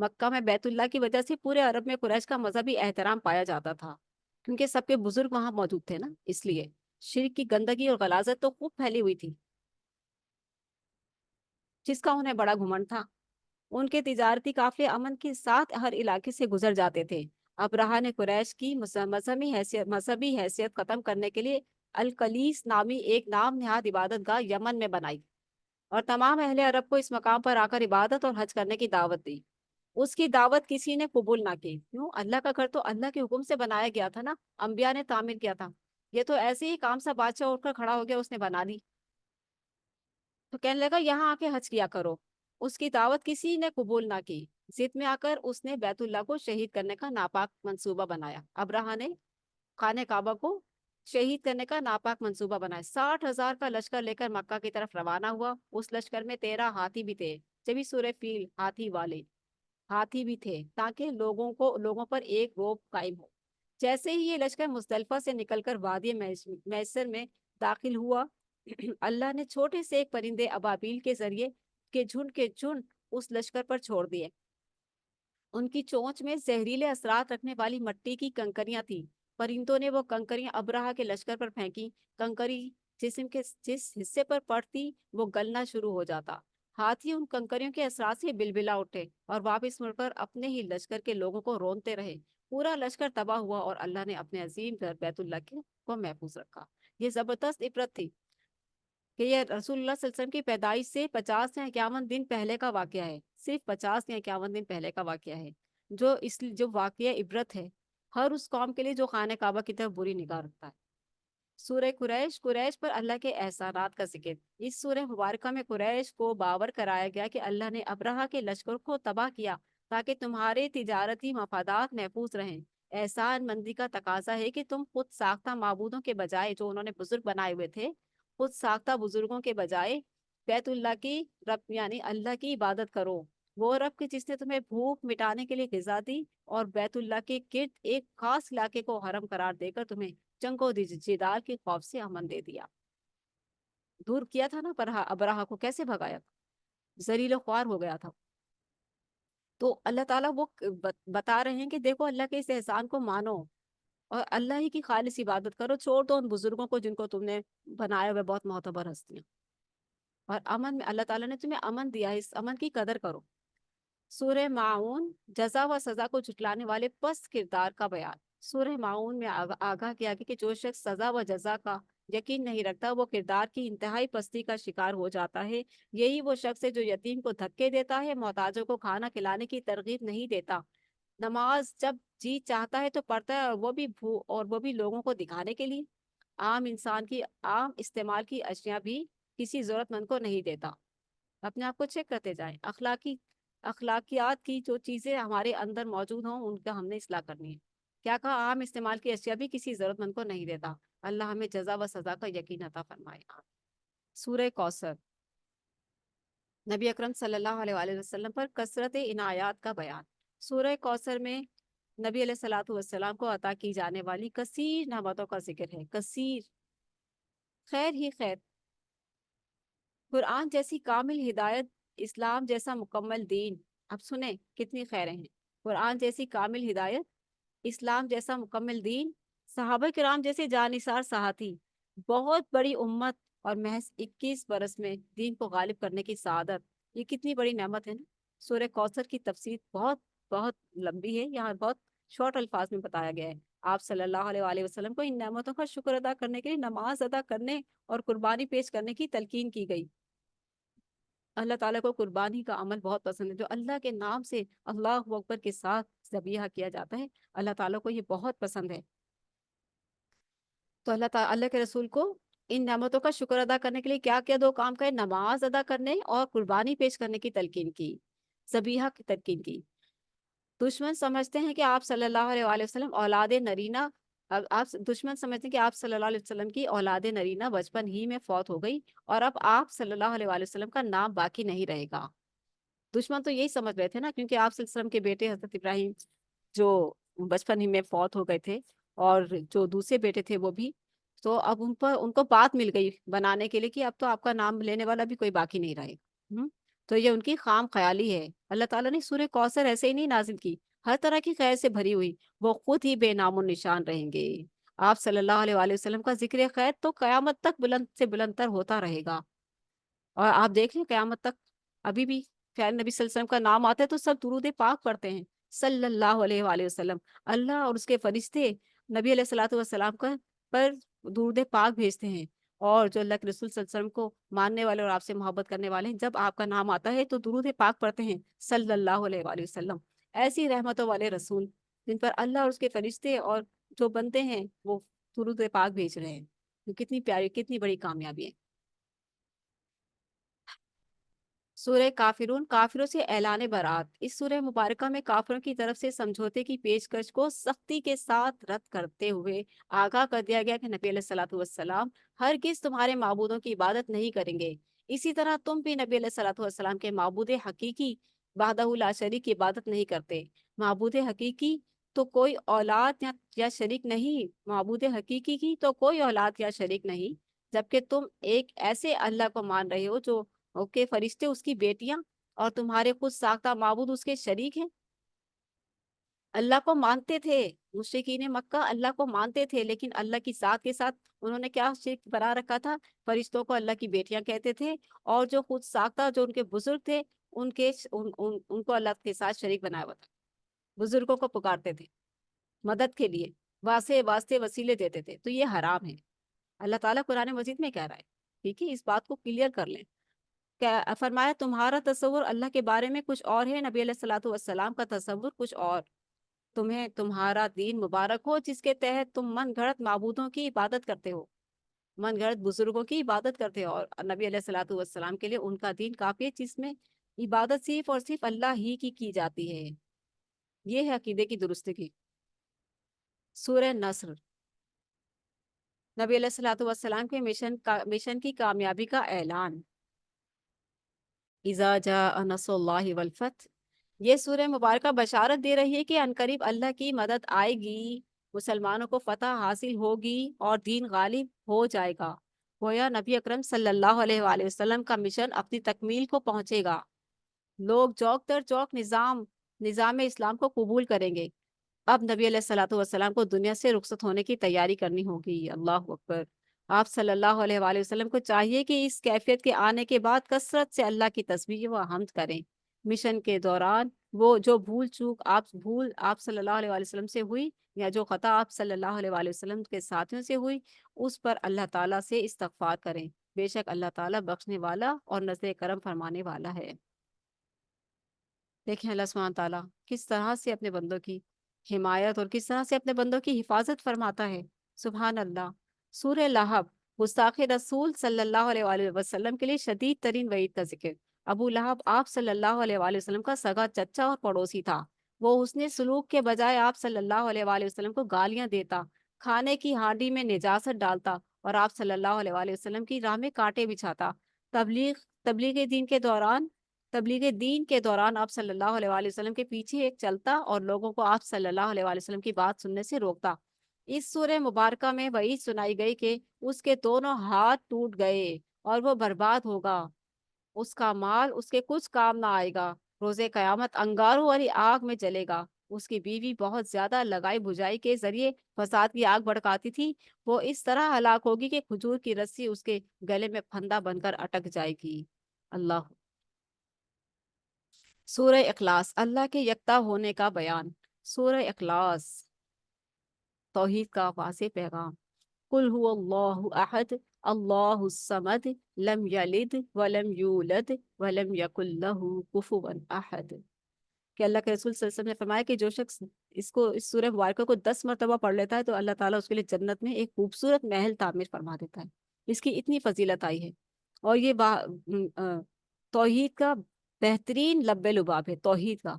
A: مکہ میں بیت اللہ کی وجہ سے پورے عرب میں قریش کا مذہبی احترام پایا جاتا تھا، کیونکہ سب کے بزرگ وہاں موجود تھے نا، اس لیے شرک کی گندگی اور غلاظت تو خوب پھیلی ہوئی تھی، جس کا انہیں بڑا گھمنڈ تھا۔ ان کے تجارتی قافلے امن کے ساتھ ہر علاقے سے گزر جاتے تھے۔ ابرہہ نے قریش کی مذہبی حیثیت ختم کرنے کے لیے القلیس نامی ایک نام نہاد عبادت گاہ یمن میں بنائی اور تمام اہل عرب کو اس مقام پر آ کر عبادت اور حج کرنے کی دعوت دی۔ اس کی دعوت کسی نے قبول نہ کی، کیوں؟ اللہ کا گھر تو اللہ کے حکم سے بنایا گیا تھا نا، انبیاء نے تعمیر کیا تھا۔ یہ تو ایسے ہی کام سا بادشاہ اٹھ کر کھڑا ہو گیا، اس نے بنا لی، تو کہنے لگا یہاں آ کے حج کیا کرو۔ اس کی دعوت کسی نے قبول نہ کی، ضد میں آ کر اس نے بیت اللہ کو شہید کرنے کا ناپاک منصوبہ بنایا۔ ابرہہ نے خانہ کعبہ کو شہید کرنے کا ناپاک منصوبہ بنایا۔ 60,000 کا لشکر لے کر مکہ کی طرف روانہ ہوا۔ اس لشکر میں 13 ہاتھی بھی تھے، جبھی سورہ فیل ہاتھی والے ہاتھی بھی تھے، تاکہ لوگوں پر ایک روب قائم ہو۔ جیسے ہی یہ لشکر مزدلفہ سے نکل کر وادی میسر میں داخل ہوا، اللہ نے چھوٹے سے ایک پرندے ابابیل کے ذریعے کے جھنڈ اس لشکر پر چھوڑ دیے۔ ان کی چونچ میں زہریلے اثرات رکھنے والی مٹی کی کنکریاں تھیں۔ پرندوں نے وہ کنکریاں ابرہہ کے لشکر پر پھینکی۔ کنکری جسم کے جس حصے پر پڑتی وہ گلنا شروع ہو جاتا۔ ہاتھی ان کنکریوں کے اثرات سے بلبلا اٹھے اور واپس مڑ کر اپنے ہی لشکر کے لوگوں کو رونتے رہے۔ پورا لشکر تباہ ہوا اور اللہ نے اپنے عظیم گھر بیت اللہ کو محفوظ رکھا۔ یہ زبردست عبرت تھی کہ یہ رسول اللہ صلی اللہ علیہ وسلم کی پیدائش سے 50 یا 51 دن پہلے کا واقعہ ہے، صرف 50 یا 51 دن پہلے کا واقعہ ہے، جو واقعہ عبرت ہے ہر اس قوم کے لیے جو خانہ کعبہ کی طرف بری نگاہ رکھتا ہے۔ سورہ قریش پر اللہ کے احسانات کا ذکر۔ اس سورہ مبارکہ میں قریش کو باور کرایا گیا کہ اللہ نے ابرہہ کے لشکر کو تباہ کیا تاکہ تمہارے تجارتی مفادات محفوظ رہیں۔ احسان مندی کا تقاضا ہے کہ تم خود ساختہ معبودوں کے بجائے، جو انہوں نے بزرگ بنائے ہوئے تھے، خود ساختہ بزرگوں کے بجائے بیت اللہ کی رب یعنی اللہ کی عبادت کرو۔ وہ رب کی جس نے تمہیں بھوک مٹانے کے لیے غذا دی اور بیت اللہ کے گرد ایک خاص علاقے کو حرم قرار دے کر تمہیں جنگ و جدال کے خوف سے امن دے دیا، دور کیا تھا نا۔ ابرہہ کو کیسے بھگایا تھا، ذلیل و خوار ہو گیا تھا۔ تو اللہ تعالیٰ وہ بتا رہے ہیں کہ دیکھو اللہ کے اس احسان کو مانو اور اللہ ہی کی خالص عبادت کرو، چھوڑ دو ان بزرگوں کو جن کو تم نے بنایا ہوئے بہت معتبر ہستیاں، اور امن میں اللہ تعالیٰ نے تمہیں امن دیا ہے، اس امن کی قدر کرو۔ سورہ معون جزا و سزا کو جھٹلانے والے پست کردار کا بیان۔ سورہ معون میں آگاہ کیا کہ جو شخص سزا و جزا کا یقین نہیں رکھتا وہ کردار کی انتہائی پستی کا شکار ہو جاتا ہے۔ یہی وہ شخص ہے جو یتیم کو دھکے دیتا ہے، محتاجوں کو کھانا کھلانے کی ترغیب نہیں دیتا، نماز جب جی چاہتا ہے تو پڑھتا ہے، اور وہ بھی لوگوں کو دکھانے کے لیے، عام استعمال کی اشیاء بھی کسی ضرورت مند کو نہیں دیتا۔ اپنے آپ کو چیک کرتے جائیں، اخلاقیات کی جو چیزیں ہمارے اندر موجود ہوں ان کا ہم نے اصلاح کرنی ہے۔ کیا کہا؟ عام استعمال کی اشیاء بھی کسی ضرورت مند کو نہیں دیتا۔ اللہ ہمیں جزا و سزا کا یقین عطا فرمائے۔ سورہ کوثر، نبی اکرم صلی اللہ علیہ وآلہ وسلم پر کثرت عنایات کا بیان۔ سورہ کوثر میں نبی علیہ الصلوۃ والسلام کو عطا کی جانے والی کثیر نعمتوں کا ذکر ہے، کثیر، خیر ہی خیر۔ قرآن جیسی کامل ہدایت، اسلام جیسا مکمل دین، اب سنیں کتنی خیریں ہیں۔ قرآن جیسی کامل ہدایت، اسلام جیسا مکمل دین، صحابہ کرام جیسے جانثار ساتھی، بہت بڑی امت اور محض 21 برس میں دین کو غالب کرنے کی سعادت، یہ کتنی بڑی نعمت ہے نا۔ سورہ کوثر کی تفسیر بہت بہت لمبی ہے، یہاں بہت شارٹ الفاظ میں بتایا گیا ہے۔ آپ صلی اللہ علیہ وآلہ وسلم کو ان نعمتوں کا شکر ادا کرنے کے لیے نماز ادا کرنے اور قربانی پیش کرنے کی تلقین کی گئی۔ اللہ تعالیٰ کو قربانی کا عمل بہت پسند ہے، جو اللہ کے نام سے اللہ اکبر کے ساتھ ذبیحہ کیا جاتا ہے، اللہ تعالیٰ کو یہ بہت پسند ہے۔ تو اللہ کے رسول کو ان نعمتوں کا شکر ادا کرنے کے لیے کیا کیا دو کام کرے؟ نماز ادا کرنے اور قربانی پیش کرنے کی تلقین کی، ذبیحہ کی تلقین کی۔ دشمن سمجھتے ہیں کہ آپ صلی اللہ علیہ وآلہ وسلم اولاد نرینہ دشمن سمجھتے ہیں کہ آپ صلی اللہ علیہ وسلم کی اولاد نرینہ بچپن ہی میں فوت ہو گئی اور اب آپ صلی اللہ علیہ وآلہ وسلم کا نام باقی نہیں رہے گا۔ دشمن تو یہی سمجھ رہے تھے نا، کیونکہ آپ صلی اللہ علیہ وسلم کے بیٹے حضرت ابراہیم جو بچپن ہی میں فوت ہو گئے تھے اور جو دوسرے بیٹے تھے وہ بھی، تو اب ان کو بات مل گئی بنانے کے لیے کہ اب تو آپ کا نام لینے والا بھی کوئی باقی نہیں رہے گا۔ تو یہ ان کی خام خیالی ہے۔ اللہ تعالیٰ نے سورہ کوثر ایسے ہی نہیں نازل کی، ہر طرح کی خیر سے بھری ہوئی، وہ خود ہی بے نام و نشان رہیں گے۔ آپ صلی اللہ علیہ وآلہ وسلم کا ذکر خیر تو قیامت تک بلند سے بلند تر ہوتا رہے گا، اور آپ دیکھ لیں قیامت تک ابھی بھی پیارے نبی صلی اللہ علیہ وسلم کا نام آتا ہے تو سب درود پاک پڑھتے ہیں صلی اللہ علیہ وآلہ وسلم۔ اللہ اور اس کے فرشتے نبی علیہ الصلوۃ والسلام کا پر درود پاک بھیجتے ہیں، اور جو اللہ کے رسول صلی اللہ علیہ وسلم کو ماننے والے اور آپ سے محبت کرنے والے ہیں، جب آپ کا نام آتا ہے تو درود پاک پڑھتے ہیں صلی اللہ علیہ وآلہ وسلم۔ ایسی رحمتوں والے رسول جن پر اللہ اور اس کے فرشتے اور جو بنتے ہیں وہ درود پاک بھیج رہے ہیں، یہ کتنی پیاری کتنی بڑی کامیابی ہے۔ سورہ کافرون، کافروں سے اعلان برات۔ اس سورہ مبارکہ میں کافروں کی طرف سے سمجھوتے کی پیشکش کو سختی کے ساتھ رد کرتے ہوئے آگاہ کر دیا گیا کہ نبی علیہ الصلوۃ والسلام ہرگز تمہارے معبودوں کی عبادت نہیں کریں گے، اسی طرح تم بھی نبی علیہ الصلوۃ والسلام کے معبود حقیقی وحدہ لا شریک کی عبادت نہیں کرتے۔ معبود حقیقی تو کوئی اولاد یا شریک نہیں، معبود حقیقی کی تو کوئی اولاد یا شریک نہیں، جبکہ تم ایک ایسے اللہ کو مان رہے ہو جو اوکے فرشتے اس کی بیٹیاں اور تمہارے خود ساختہ معبود اس کے شریک ہیں۔ اللہ کو مانتے تھے مشرکین مکہ، اللہ کو مانتے تھے، لیکن اللہ کی ذات کے ساتھ انہوں نے کیا شرک بنا رکھا تھا؟ فرشتوں کو اللہ کی بیٹیاں کہتے تھے، اور جو خود ساختہ جو ان کے بزرگ تھے ان کو اللہ کے ساتھ شریک بنایا ہوا تھا۔ بزرگوں کو پکارتے تھے مدد کے لیے، واسطے وسیلے دیتے تھے، تو یہ حرام ہے۔ اللہ تعالیٰ قرآن مجید میں کہہ رہا ہے، ٹھیک ہے، اس بات کو کلیئر کر لیں۔ فرمایا تمہارا تصور اللہ کے بارے میں کچھ اور ہے، نبی علیہ الصلوۃ والسلام کا تصور کچھ اور۔ تمہیں تمہارا دین مبارک ہو جس کے تحت تم من گھڑت معبودوں کی عبادت کرتے ہو، من گھڑت بزرگوں کی عبادت کرتے ہو، اور نبی علیہ الصلوۃ والسلام کے لیے ان کا دین کافی ہے جس میں عبادت صرف اور صرف اللہ ہی کی جاتی ہے۔ یہ ہے عقیدے کی درستگی۔ سورہ نصر، نبی علیہ الصلوۃ والسلام کے مشن کی کامیابی کا اعلان۔ اذا جاء نصر اللہ والفتح، یہ سورہ مبارکہ بشارت دے رہی ہے کہ عنقریب اللہ کی مدد آئے گی، مسلمانوں کو فتح حاصل ہوگی اور دین غالب ہو جائے گا، گویا نبی اکرم صلی اللہ علیہ وآلہ وسلم کا مشن اپنی تکمیل کو پہنچے گا۔ لوگ چوک در چوک نظام اسلام کو قبول کریں گے۔ اب نبی علیہ الصلوۃ والسلام کو دنیا سے رخصت ہونے کی تیاری کرنی ہوگی۔ اللہ اکبر۔ آپ صلی اللہ علیہ وآلہ وسلم کو چاہیے کہ اس کیفیت کے آنے کے بعد کثرت سے اللہ کی تسبیح و حمد کریں۔ مشن کے دوران وہ جو بھول چوک آپ صلی اللہ علیہ وآلہ وسلم سے ہوئی، یا جو خطا آپ صلی اللہ علیہ وآلہ وسلم کے ساتھیوں سے ہوئی، اس پر اللہ تعالیٰ سے استغفار کریں، بے شک اللہ تعالیٰ بخشنے والا اور نزل کرم فرمانے والا ہے۔ دیکھیں اللہ سبحانہ تعالیٰ کس طرح سے اپنے بندوں کی حمایت اور کس طرح سے اپنے بندوں کی حفاظت فرماتا ہے۔ سبحان اللہ۔ سورہ لہب، گستاخ رسول صلی اللہ علیہ وآلہ وسلم کے لیے شدید ترین وعید کا ذکر۔ ابو لہب آپ صلی اللہ علیہ وآلہ وسلم کا سگا چچا اور پڑوسی تھا۔ وہ حسن سلوک کے بجائے آپ صلی اللہ علیہ وآلہ وسلم کو گالیاں دیتا، کھانے کی ہانڈی میں نجاست ڈالتا، اور آپ صلی اللہ علیہ وآلہ وسلم کی راہ میں کانٹے بچھاتا۔ تبلیغ دین کے دوران آپ صلی اللہ علیہ وآلہ وسلم کے پیچھے ایک چلتا اور لوگوں کو آپ صلی اللہ علیہ وآلہ وسلم کی بات سننے سے روکتا۔ اس سورہ مبارکہ میں وعید سنائی گئی کہ اس کے دونوں ہاتھ ٹوٹ گئے اور وہ برباد ہوگا، اس کا مال اس کے کچھ کام نہ آئے گا، روز قیامت انگاروں والی آگ میں جلے گا۔ اس کی بیوی بہت زیادہ لگائی بجائی کے ذریعے فساد کی آگ بھڑکاتی تھی، وہ اس طرح ہلاک ہوگی کہ کھجور کی رسی اس کے گلے میں پھندا بن کر اٹک جائے گی۔ اللہ۔ سورہ اخلاص، اللہ کے یکتا ہونے کا بیان۔ سورہ اخلاص توحید کا واضح پیغام۔ قل هو اللہ احد اللہ الصمد لم یلد ولم یولد ولم یکن له کفوا احد، کہ اللہ کے رسول صلی اللہ علیہ وسلم نے فرمایا کہ جو شخص اس سورہ مبارکہ کو 10 مرتبہ پڑھ لیتا ہے تو اللہ تعالیٰ اس کے لیے جنت میں ایک خوبصورت محل تعمیر فرما دیتا ہے۔ اس کی اتنی فضیلت آئی ہے، اور یہ توحید کا بہترین لب لباب ہے، توحید کا۔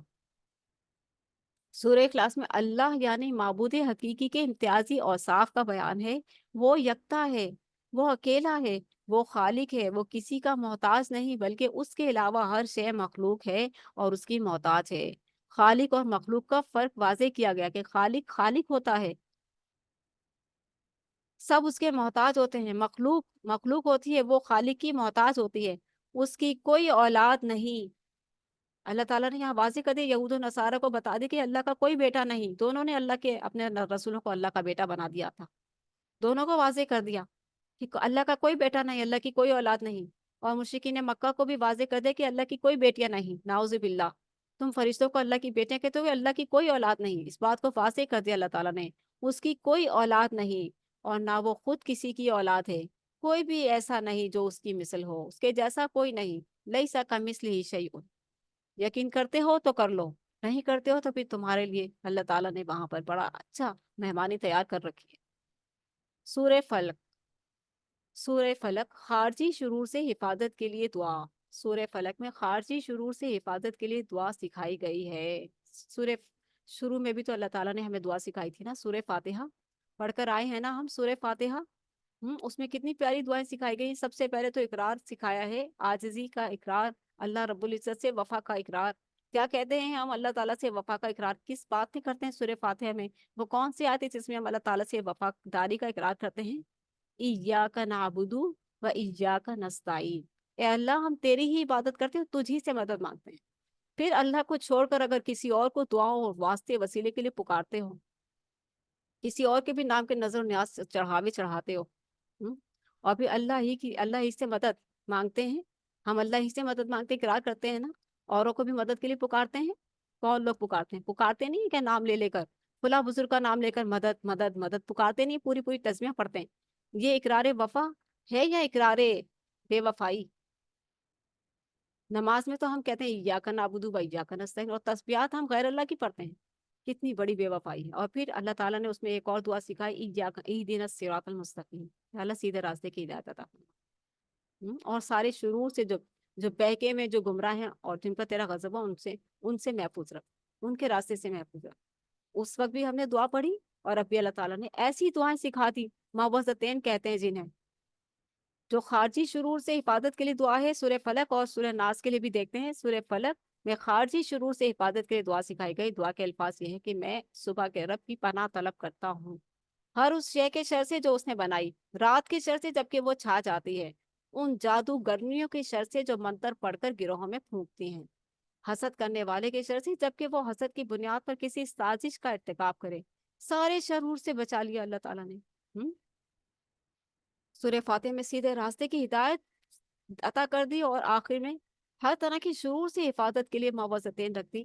A: سورہ اخلاص میں اللہ یعنی معبود حقیقی کے امتیازی اوصاف کا بیان ہے۔ وہ یکتا ہے، وہ اکیلا ہے، وہ خالق ہے، وہ کسی کا محتاج نہیں بلکہ اس کے علاوہ ہر شے مخلوق ہے اور اس کی محتاج ہے۔ خالق اور مخلوق کا فرق واضح کیا گیا کہ خالق ہوتا ہے، سب اس کے محتاج ہوتے ہیں، مخلوق ہوتی ہے وہ خالق کی محتاج ہوتی ہے۔ اس کی کوئی اولاد نہیں۔ اللہ تعالیٰ نے یہاں واضح کر دیا، یہود و نصارہ کو بتا دی کہ اللہ کا کوئی بیٹا نہیں، دونوں نے اللہ کے اپنے رسولوں کو اللہ کا بیٹا بنا دیا تھا، دونوں کو واضح کر دیا کہ اللہ کا کوئی بیٹا نہیں، اللہ کی کوئی اولاد نہیں۔ اور مشرکین مکہ کو بھی واضح کر دیا کہ اللہ کی کوئی بیٹیاں نہیں، نعوذ باللہ، تم فرشتوں کو اللہ کی بیٹیاں کہتے ہو، اللہ کی کوئی اولاد نہیں، اس بات کو واضح کر دیا اللہ تعالیٰ نے، اس کی کوئی اولاد نہیں، اور نہ وہ خود کسی کی اولاد ہے، کوئی بھی ایسا نہیں جو اس کی مثل ہو، اس کے جیسا کوئی نہیں، لیسا کمثلہ شیء۔ یقین کرتے ہو تو کر لو، نہیں کرتے ہو تو پھر تمہارے لیے اللہ تعالیٰ نے وہاں پر بڑا اچھا مہمانی تیار کر رکھی ہے۔ سورہ فلق، سورہ فلق خارجی شرور سے حفاظت کے لیے دعا۔ سورہ فلق میں خارجی شرور سے حفاظت کے لیے دعا سکھائی گئی ہے۔ سورہ شروع میں بھی تو اللہ تعالیٰ نے ہمیں دعا سکھائی تھی نا، سورہ فاتحہ پڑھ کر آئے ہیں نا ہم، سورہ فاتحہ، اس میں کتنی پیاری دعائیں سکھائی گئی۔ سب سے پہلے تو اقرار سکھایا ہے، عاجزی کا اقرار، اللہ رب العزت سے وفا کا اقرار۔ کیا کہتے ہیں ہم اللہ تعالیٰ سے وفا کا اقرار کس بات میں کرتے ہیں؟ سورہ فاتحہ میں وہ کون سی آیت ہے جس میں ہم اللہ تعالیٰ سے وفاداری کا اقرار کرتے ہیں؟ ایاک نعبد و ایاک نستعین، اے اللہ ہم تیری ہی عبادت کرتے ہیں، تجھ ہی سے مدد مانگتے ہیں۔ پھر اللہ کو چھوڑ کر اگر کسی اور کو دعاؤں اور واسطے وسیلے کے لیے پکارتے ہو، کسی اور کے بھی نام کے نظر و نیاز چڑھاوے چڑھاتے ہو، اور پھر اللہ ہی سے مدد مانگتے ہیں، ہم اللہ ہی سے مدد مانگتے اقرار کرتے ہیں نا، اوروں کو بھی مدد کے لیے پکارتے ہیں۔ کون لوگ پکارتے ہیں؟ پکارتے نہیں کہ نام لے لے کر، فلاں بزرگ کا نام لے کر مدد مدد مدد، پکارتے نہیں، پوری پوری تسبیحیں پڑھتے ہیں۔ یہ اقرار وفا ہے یا اقرار بے وفائی؟ نماز میں تو ہم کہتے ہیں ایاک نعبد و ایاک نستعین، اور تسبیحات ہم غیر اللہ کی پڑھتے ہیں، کتنی بڑی بے وفائی ہے۔ اور پھر اللہ تعالیٰ نے اس میں ایک اور دعا سکھائی، ایاک اہدنا الصراط المستقیم، اللہ سیدھے راستے کی ہدایت عطا فرما۔ اور سارے شرور سے جو بہکے میں جو گمراہ ہیں اور جن پر تیرا غضب ہو، ان سے محفوظ رکھ، ان کے راستے سے محفوظ رکھ۔ اس وقت بھی ہم نے دعا پڑھی، اور اب بھی اللہ تعالیٰ نے ایسی دعائیں سکھا دی، معوذتین کہتے ہیں جنہیں، جو خارجی شرور سے حفاظت کے لیے دعا ہے۔ سورہ فلق اور سورہ ناس کے لیے بھی دیکھتے ہیں، سورہ فلق میں خارجی شرور سے حفاظت کے لیے دعا سکھائی گئی۔ دعا کے الفاظ یہ ہے کہ میں صبح کے رب کی پناہ طلب کرتا ہوں ہر اس شے کے شر سے جو اس نے بنائی، رات کے شر سے جبکہ وہ چھا جاتی ہے، ان جادو گرمیوں کے شر سے جو منتر پڑھ کر گروہوں میں پھونکتی ہیں، حسد کرنے والے کے شر سے جبکہ وہ حسد کی بنیاد پر کسی سازش کا ارتکاب کرے۔ سارے شرور سے بچا لیا اللہ تعالیٰ نے۔ سورہ فاتح میں سیدھے راستے کی ہدایت عطا کر دی، اور آخر میں ہر طرح کی شرور سے حفاظت کے لیے معوذتین رکھ دی۔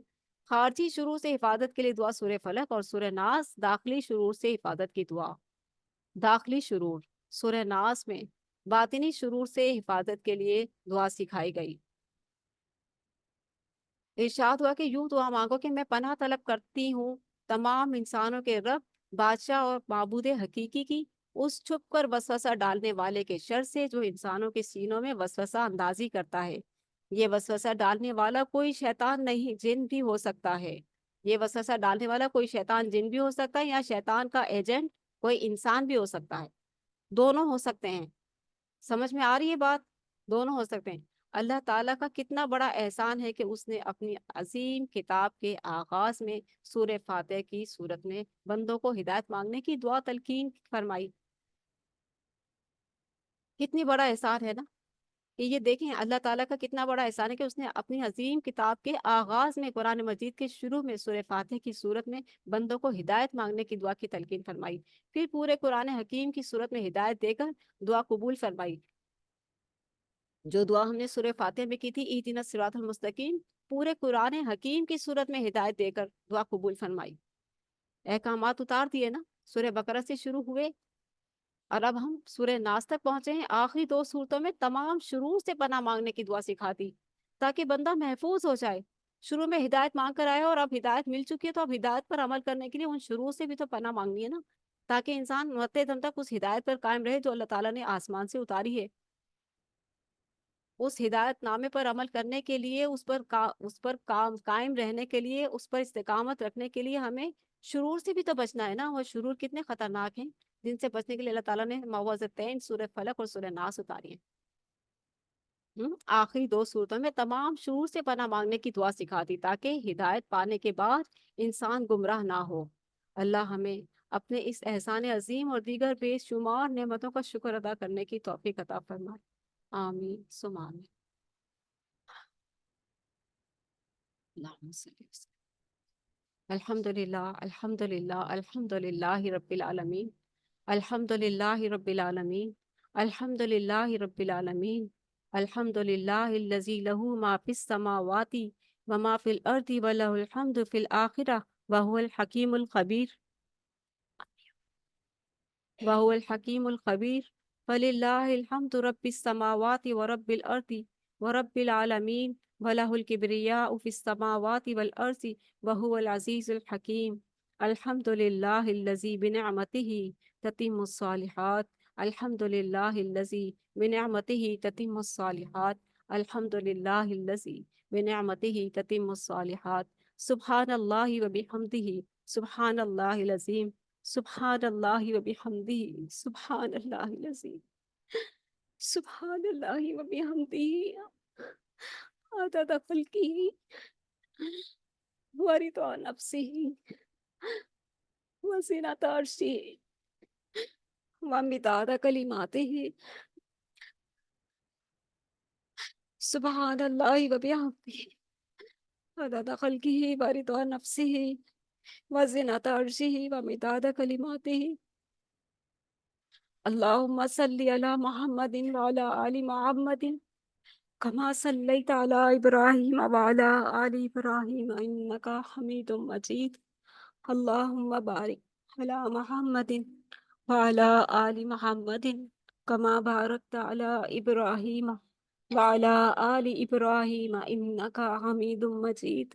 A: خارجی شرور سے حفاظت کے لیے دعا سورہ فلق اور سورہ ناس، داخلی شرور سے حفاظت کی دعا داخلی شرور سورہ ناس میں، باطنی شرور سے حفاظت کے لیے دعا سکھائی گئی۔ ارشاد ہوا کہ یوں دعا مانگو کہ میں پناہ طلب کرتی ہوں تمام انسانوں کے رب، بادشاہ اور معبود حقیقی کی، اس چھپ کر وسوسہ ڈالنے والے کے شر سے جو انسانوں کے سینوں میں وسوسہ اندازی کرتا ہے۔ یہ وسوسہ ڈالنے والا کوئی شیطان نہیں، جن بھی ہو سکتا ہے۔ یہ وسوسہ ڈالنے والا کوئی شیطان جن بھی ہو سکتا ہے، یا شیطان کا ایجنٹ کوئی انسان بھی ہو سکتا ہے، دونوں ہو سکتے ہیں۔ سمجھ میں آ رہی ہے بات؟ دونوں ہو سکتے ہیں۔ اللہ تعالیٰ کا کتنا بڑا احسان ہے کہ اس نے اپنی عظیم کتاب کے آغاز میں سورہ فاتح کی صورت میں بندوں کو ہدایت مانگنے کی دعا تلقین فرمائی۔ کتنی بڑا احسان ہے نا، کہ یہ دیکھیں اللہ تعالیٰ کا کتنا بڑا احسان ہے کہ اس نے اپنی عظیم کتاب کے آغاز میں قرآن مجید کے شروع میں سورہ فاتح کی صورت میں بندوں کو ہدایت مانگنے کی دعا کی تلقین فرمائی، پھر پورے قرآن حکیم کی صورت میں ہدایت دے کر دعا قبول فرمائی۔ جو دعا ہم نے سورہ فاتح میں کی تھی، اہدنا الصراط المستقیم، پورے قرآن حکیم کی صورت میں ہدایت دے کر دعا قبول فرمائی، احکامات اتار دیے نا، سورہ بقرہ سے شروع ہوئے اور اب ہم سورہ ناس تک پہنچے ہیں۔ آخری دو صورتوں میں تمام شرور سے پناہ مانگنے کی دعا سکھاتی تاکہ بندہ محفوظ ہو جائے۔ شروع میں ہدایت مانگ کر آیا اور اب ہدایت مل چکی ہے، تو اب ہدایت پر عمل کرنے کے لیے ان شرور سے بھی تو پناہ مانگنی ہے نا، تاکہ انسان مرتے دم تک اس ہدایت پر قائم رہے جو اللہ تعالیٰ نے آسمان سے اتاری ہے۔ اس ہدایت نامے پر عمل کرنے کے لیے، اس پر قائم رہنے کے لیے، اس پر استقامت رکھنے کے لیے ہمیں شرور سے بھی تو بچنا ہے نا۔ وہ شرور کتنے خطرناک ہیں جن سے بچنے کے لیے اللہ تعالیٰ نے معوذتین سورہ فلق اور سورہ ناس اتاری ہیں۔ آخری دو صورتوں میں تمام شرور سے پناہ مانگنے کی دعا سکھاتی تاکہ ہدایت پانے کے بعد انسان گمراہ نہ ہو۔ اللہ ہمیں اپنے اس احسان عظیم اور دیگر بے شمار نعمتوں کا شکر ادا کرنے کی توفیق عطا فرمائے۔ آمین ثم آمین۔ اللهم صل وسلم. الحمد لله الحمد لله الحمد لله رب العالمين. الحمد لله رب العالمين. الحمد لله رب العالمين. الحمد لله الذي له ما في السماوات وما في الأرض وله الحمد في الآخرة وهو الحكيم الخبير. وهو الحكيم الخبير. فلله الحمد رب السماوات ورب الأرض ورب العالمين وله الكبرياء في السماوات والأرض وهو العزيز الحكيم. الحمد لله الذي بنعمته تتم الصالحات. الحمد لله الذي بنعمته تتم الصالحات. الحمد لله الذي بنعمته تتم الصالحات. سبحان الله وبحمده سبحان الله العظيم. سبحان الله وبحمده سبحان الله العظيم. سبحان الله وبحمده عدد خلقه ورضا نفسه وزنة عرشه ومداد كلماته. سبحان الله وبحمده عدد خلقه ورضا نفسه وزنة عرشه ومداد كلماته. اللهم صل على محمد وعلى آل محمد كما صليت على إبراهيم وعلى آل إبراهيم إنك حميد مجيد. اللهم بارك على محمد وعلى آل محمد كما باركت على إبراهيم وعلى آل إبراهيم إنك حميد مجيد.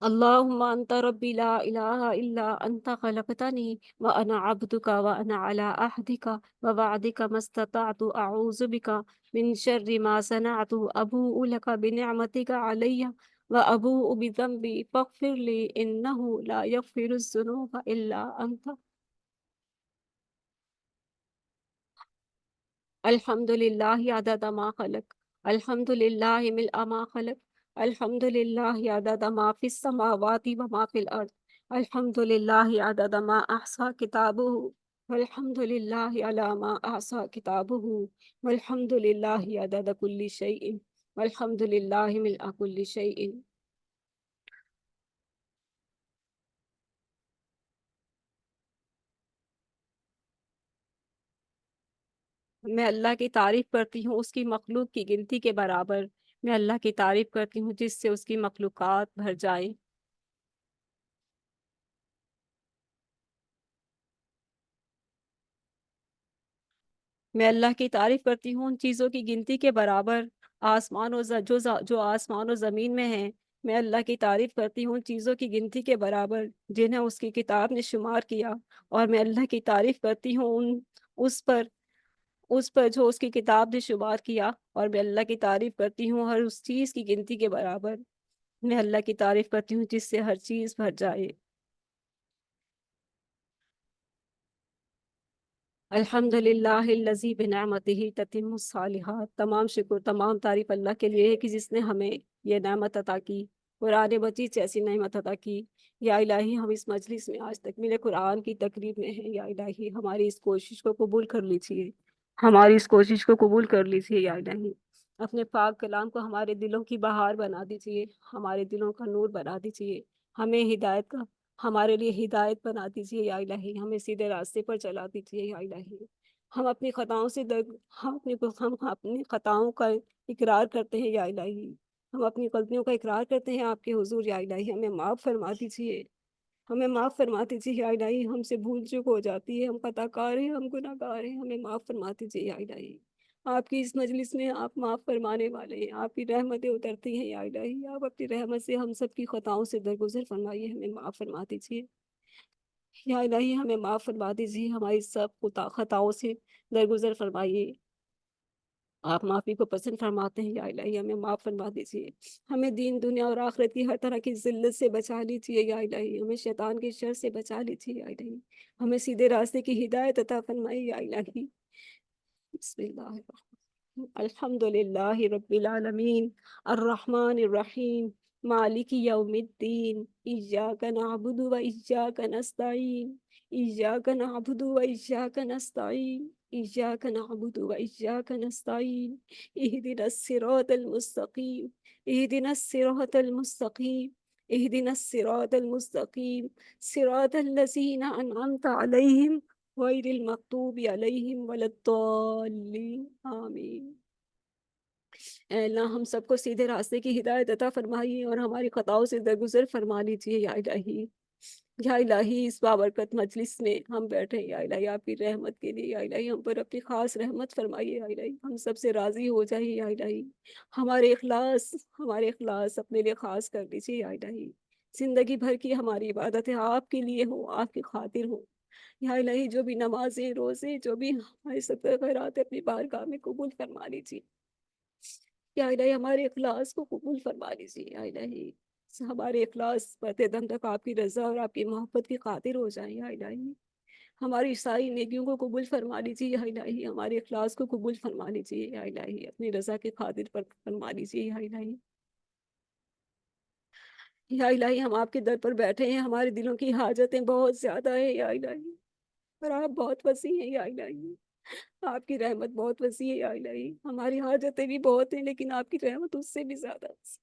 A: اللهم أنت ربي لا إله إلا أنت خلقتني وأنا عبدك وأنا على عهدك ووعدك ما استطعت أعوذ بك من شر ما صنعت أبوء لك بنعمتك علي وأبوء بذنبي فاغفر لي إنه لا يغفر الذنوب إلا أنت. الحمد لله عدد ما خلق. الحمد لله ملء ما خلق. الحمد لله عدد ما في السماوات وما في الأرض. الحمد لله عدد ما أحصى كتابه. والحمد لله على ما أحصى كتابه. والحمد لله عدد كل شيء. والحمد لله ملء كل شيء. میں اللہ کی تعریف کرتی ہوں اس کی مخلوق کی گنتی کے برابر. میں اللہ کی تعریف کرتی ہوں جس سے اس کی مخلوقات بھر جائیں. میں اللہ کی تعریف کرتی ہوں ان چیزوں کی گنتی کے برابر آسمان و جو آسمان و زمین میں ہیں. میں اللہ کی تعریف کرتی ہوں ان چیزوں کی گنتی کے برابر جنہیں اس کی کتاب نے شمار کیا. اور میں اللہ کی تعریف کرتی ہوں اس پر اس پر جو اس کی کتاب نے شمار کیا. اور میں اللہ کی تعریف کرتی ہوں ہر اس چیز کی گنتی کے برابر. میں اللہ کی تعریف کرتی ہوں جس سے ہر چیز بھر جائے. الحمد للہ الذی بنعمتہ تتم الصالحات. تمام شکر تمام تعریف اللہ کے لیے ہے کہ جس نے ہمیں یہ نعمت عطا کی. قرآن مجید سے ایسی نعمت عطا کی. یا الہی ہم اس مجلس میں آج تکمیل قرآن کی تقریب میں ہیں. یا الہی ہماری اس کوشش کو قبول کر لیجیے. ہماری اس کوشش کو قبول کر لیجیے. یا الہی اپنے پاک کلام کو ہمارے دلوں کی بہار بنا دیجیے. ہمارے دلوں کا نور بنا دیجیے. ہمیں ہدایت کا ہمارے لیے ہدایت بنا دیجیے. یا الہی ہمیں سیدھے راستے پر چلا دیجیے. یا الہی ہم اپنی خطاؤں سے ہم اپنی خطاؤں کا اقرار کرتے ہیں. یا الہی ہم اپنی غلطیوں کا اقرار کرتے ہیں آپ کے حضور. یا الہی ہمیں معاف فرما دیجیے. ہمیں معاف فرما دیجیے. یا الہی ہم سے بھول چوک ہو جاتی ہے. ہم خطا کار ہیں. ہم گناہ گار ہیں. ہمیں معاف فرما دیجیے. یا الہی آپ کی اس مجلس میں آپ معاف فرمانے والے ہیں. آپ کی رحمتیں اترتی ہیں. یا الہی آپ اپنی رحمت سے ہم سب کی خطاؤں سے درگزر فرمائیے. ہمیں معاف فرما دیجیے. یا الہی ہمیں معاف فرما دیجیے. ہماری سب خطاؤں سے درگزر فرمائیے. آپ معافی کو پسند فرماتے ہیں. یا الہی ہمیں معاف فرما دیجیے. ہمیں دین دنیا اور آخرت کی ہر طرح کی ذلت سے بچا لیجیے. یا الہی ہمیں شیطان کی شر سے بچا لیجیے. یا الہی ہمیں سیدھے راستے کی ہدایت عطا فرمائیے. یا الہی بسم اللہ الرحمن الحمد للہ رب العالمین الرحمن الرحیم مالک یوم الدین ایاک نعبد و ایاک نستعین ایاک نعبد و ایاک نستعین إياك نعبد وإياك نستعين اهدنا الصراط المستقيم اهدنا الصراط المستقيم اهدنا الصراط المستقيم صراط الذين أنعمت عليهم غير المغضوب عليهم ولا الضالين آمين۔ اے اللہ ہم سب کو سیدھے راستے کی ہدایت عطا فرمائیے اور ہماری خطاؤں سے درگزر فرما لیجیے یا الہی۔ یا الہی اس بابرکت مجلس میں ہم بیٹھے ہیں یا الہی آپ کی رحمت کے لیے، یا الہی ہم پر اپنی خاص رحمت فرمائیے یا الہی، ہم سب سے راضی ہو جائیے یا الہی، ہمارے اخلاص اپنے لیے خاص کر دیجیے یا الہی، زندگی بھر کی ہماری عبادتیں آپ کے لیے ہوں، آپ کی خاطر ہوں یا الہی، جو بھی نمازیں روزے جو بھی ہمارے صدقہ خیرات اپنی بارگاہ میں قبول فرما لیجیے یا الہی، ہمارے اخلاص کو قبول فرما لیجیے یا الہی، ہمارے اخلاص مرتے دم تک آپ کی رضا اور آپ کی محبت کی خاطر ہو جائیں یا الہی، ہماری ساری نیکیوں کو قبول فرما لیجیے یا الہی، ہمارے اخلاص کو قبول فرما لیجیے یا الہی، اپنی رضا کی خاطر پر فرما لیجیے یا الہی۔ یا الہی ہم آپ کے در پر بیٹھے ہیں، ہمارے دلوں کی حاجتیں بہت زیادہ ہیں یا الہی، اور آپ بہت وسیع ہیں یا الہی، آپ کی رحمت بہت وسیع ہے یا الہی، ہماری حاجتیں بھی بہت ہیں لیکن آپ کی رحمت اس سے بھی زیادہ وسیع۔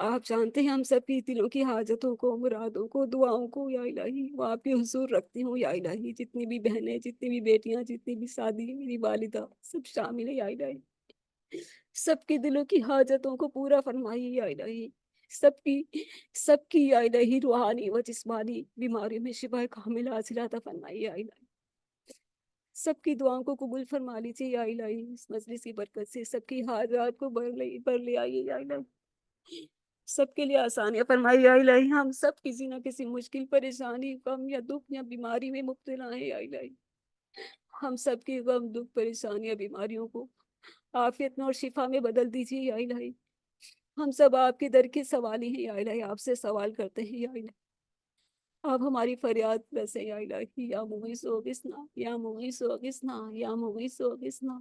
A: آپ جانتے ہیں ہم سب کی دلوں کی حاجتوں کو، مرادوں کو، دعاؤں کو یا الہی، وہ آپ کے حضور رکھتی ہوں یا الہی، جتنی بھی بہنیں، جتنی بھی بیٹیاں، جتنی بھی شادی میری والدہ سب شامل ہے یا الہی، سب کی دلوں کی حاجتوں کو پورا فرمائیے یا الہی، سب کی سب کی یا الہی روحانی و جسمانی بیماریوں میں شفا کامل حاصل عطا فرمائیے یا الہی، سب کی دعاؤں کو قبول فرما لیجیے یا الہی، اس مجلس کی برکت سے سب کی حاجات کو بھر لے آئیے یا الہی، سب کے لیے آسانیاں فرمائی یا الہی، ہم سب کسی نہ کسی مشکل، پریشانی، غم یا دکھ یا بیماری میں مبتلا ہیں یا الہی، ہم سب کی غم، دکھ، پریشانیاں، بیماریوں کو عافیت میں اور شفا میں بدل دیجیے یا الہی، ہم سب آپ کے در کے سوالی ہیں یا الہی، آپ سے سوال کرتے ہیں یا الہی، آپ ہماری فریاد رسے یا الہی، یا مغیث اغثنا یا مغیث اغثنا یا مغیث اغثنا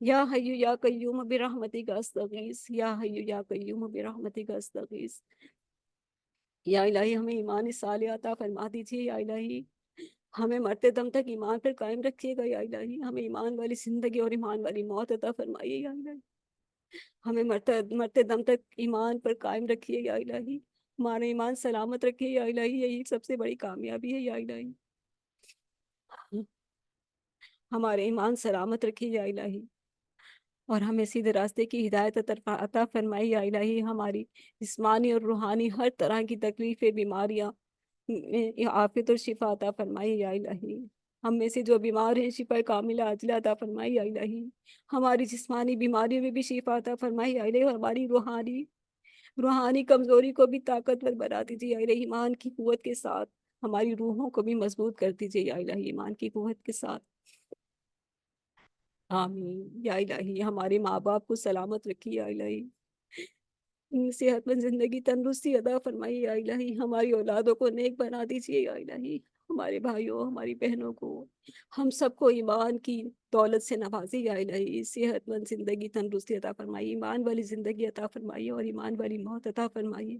A: یا حی یا قیوم برحمتک استغیث یا حی یا قیوم برحمتک استغیث یا الہی، ہمیں ایمان صالح عطا فرما دیجیے یا الہی، ہمیں مرتے دم تک ایمان پر قائم رکھیے گا یا الہی، ہمیں ایمان والی زندگی اور ایمان والی موت عطا فرمائیے یا الہی، ہمیں مرتے دم تک ایمان پر قائم رکھیے یا الہی، ہمارا ایمان سلامت رکھیے یا الہی، یہی سب سے بڑی کامیابی ہے یا الہی، ہمارے ایمان سلامت رکھیے یا الہی، اور ہمیں سیدھے راستے کی ہدایت عطا فرمائی یا الہی، ہماری جسمانی اور روحانی ہر طرح کی تکلیفیں، بیماریاں عافیت اور شفا عطا فرمائی یا الہی، ہم میں سے جو بیمار ہیں شفا کاملہ عاجلہ عطا فرمائی یا الہی، ہماری جسمانی بیماریوں میں بھی شفا عطا فرمائی یا الہی، اور ہماری روحانی کمزوری کو بھی طاقتور بنا دیجیے یا الہی، ایمان کی قوت کے ساتھ ہماری روحوں کو بھی مضبوط کر دیجیے یا الہی، ایمان کی قوت کے ساتھ، آمین یا الہی، ہمارے ماں باپ کو سلامت رکھیے یا الہی، صحت مند زندگی، تندرستی عطا فرمائیے یا الہی، ہماری اولادوں کو نیک بنا دیجیے یا الہی، ہمارے بھائیوں، ہماری بہنوں کو، ہم سب کو ایمان کی دولت سے نوازی یا الہی، صحت مند زندگی، تندرستی عطا فرمائیے، ایمان والی زندگی عطا فرمائیے اور ایمان والی موت عطا فرمائیے،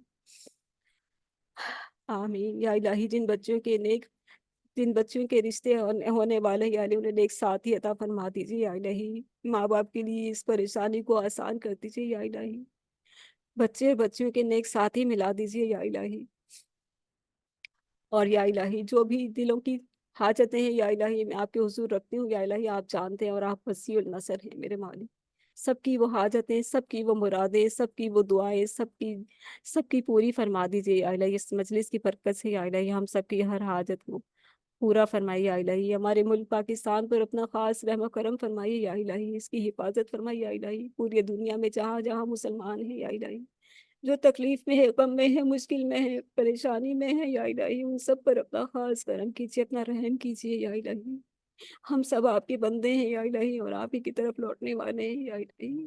A: آمین یا الہی، جن بچوں کے رشتے ہونے والے یا الہی، انہیں نیک ساتھی عطا فرما دیجیے یا الہی، ماں باپ کے لیے اس پریشانی کو آسان کر دیجیے یا الہی، بچوں کے نیک ساتھی ملا دیجیے یا الہی، اور یا الہی جو بھی دلوں کی حاجتیں ہیں یا الہی میں آپ کے حضور رکھتی ہوں یا الہی، آپ جانتے ہیں اور آپ وسیع النصر ہیں میرے مالک، سب کی وہ حاجتیں، سب کی وہ مرادیں، سب کی وہ دعائیں، سب کی پوری فرما دیجیے یا الہی، اس مجلس کی برکت سے یا الہی، ہم سب کی ہر حاجت کو پورا فرمائیے یا الہی، ہمارے ملک پاکستان پر اپنا خاص رحم و کرم فرمائیے یا الہی، اس کی حفاظت فرمائیے یا الہی، پوری دنیا میں جہاں جہاں مسلمان ہیں یا الہی، جو تکلیف میں ہے، غم میں ہے، مشکل میں ہے، پریشانی میں ہے یا الہی، ان سب پر اپنا خاص کرم کیجیے، اپنا رحم کیجیے یا الہی، ہم سب آپ کے بندے ہیں یا الہی، اور آپ ہی کی طرف لوٹنے والے ہیں یا الہی،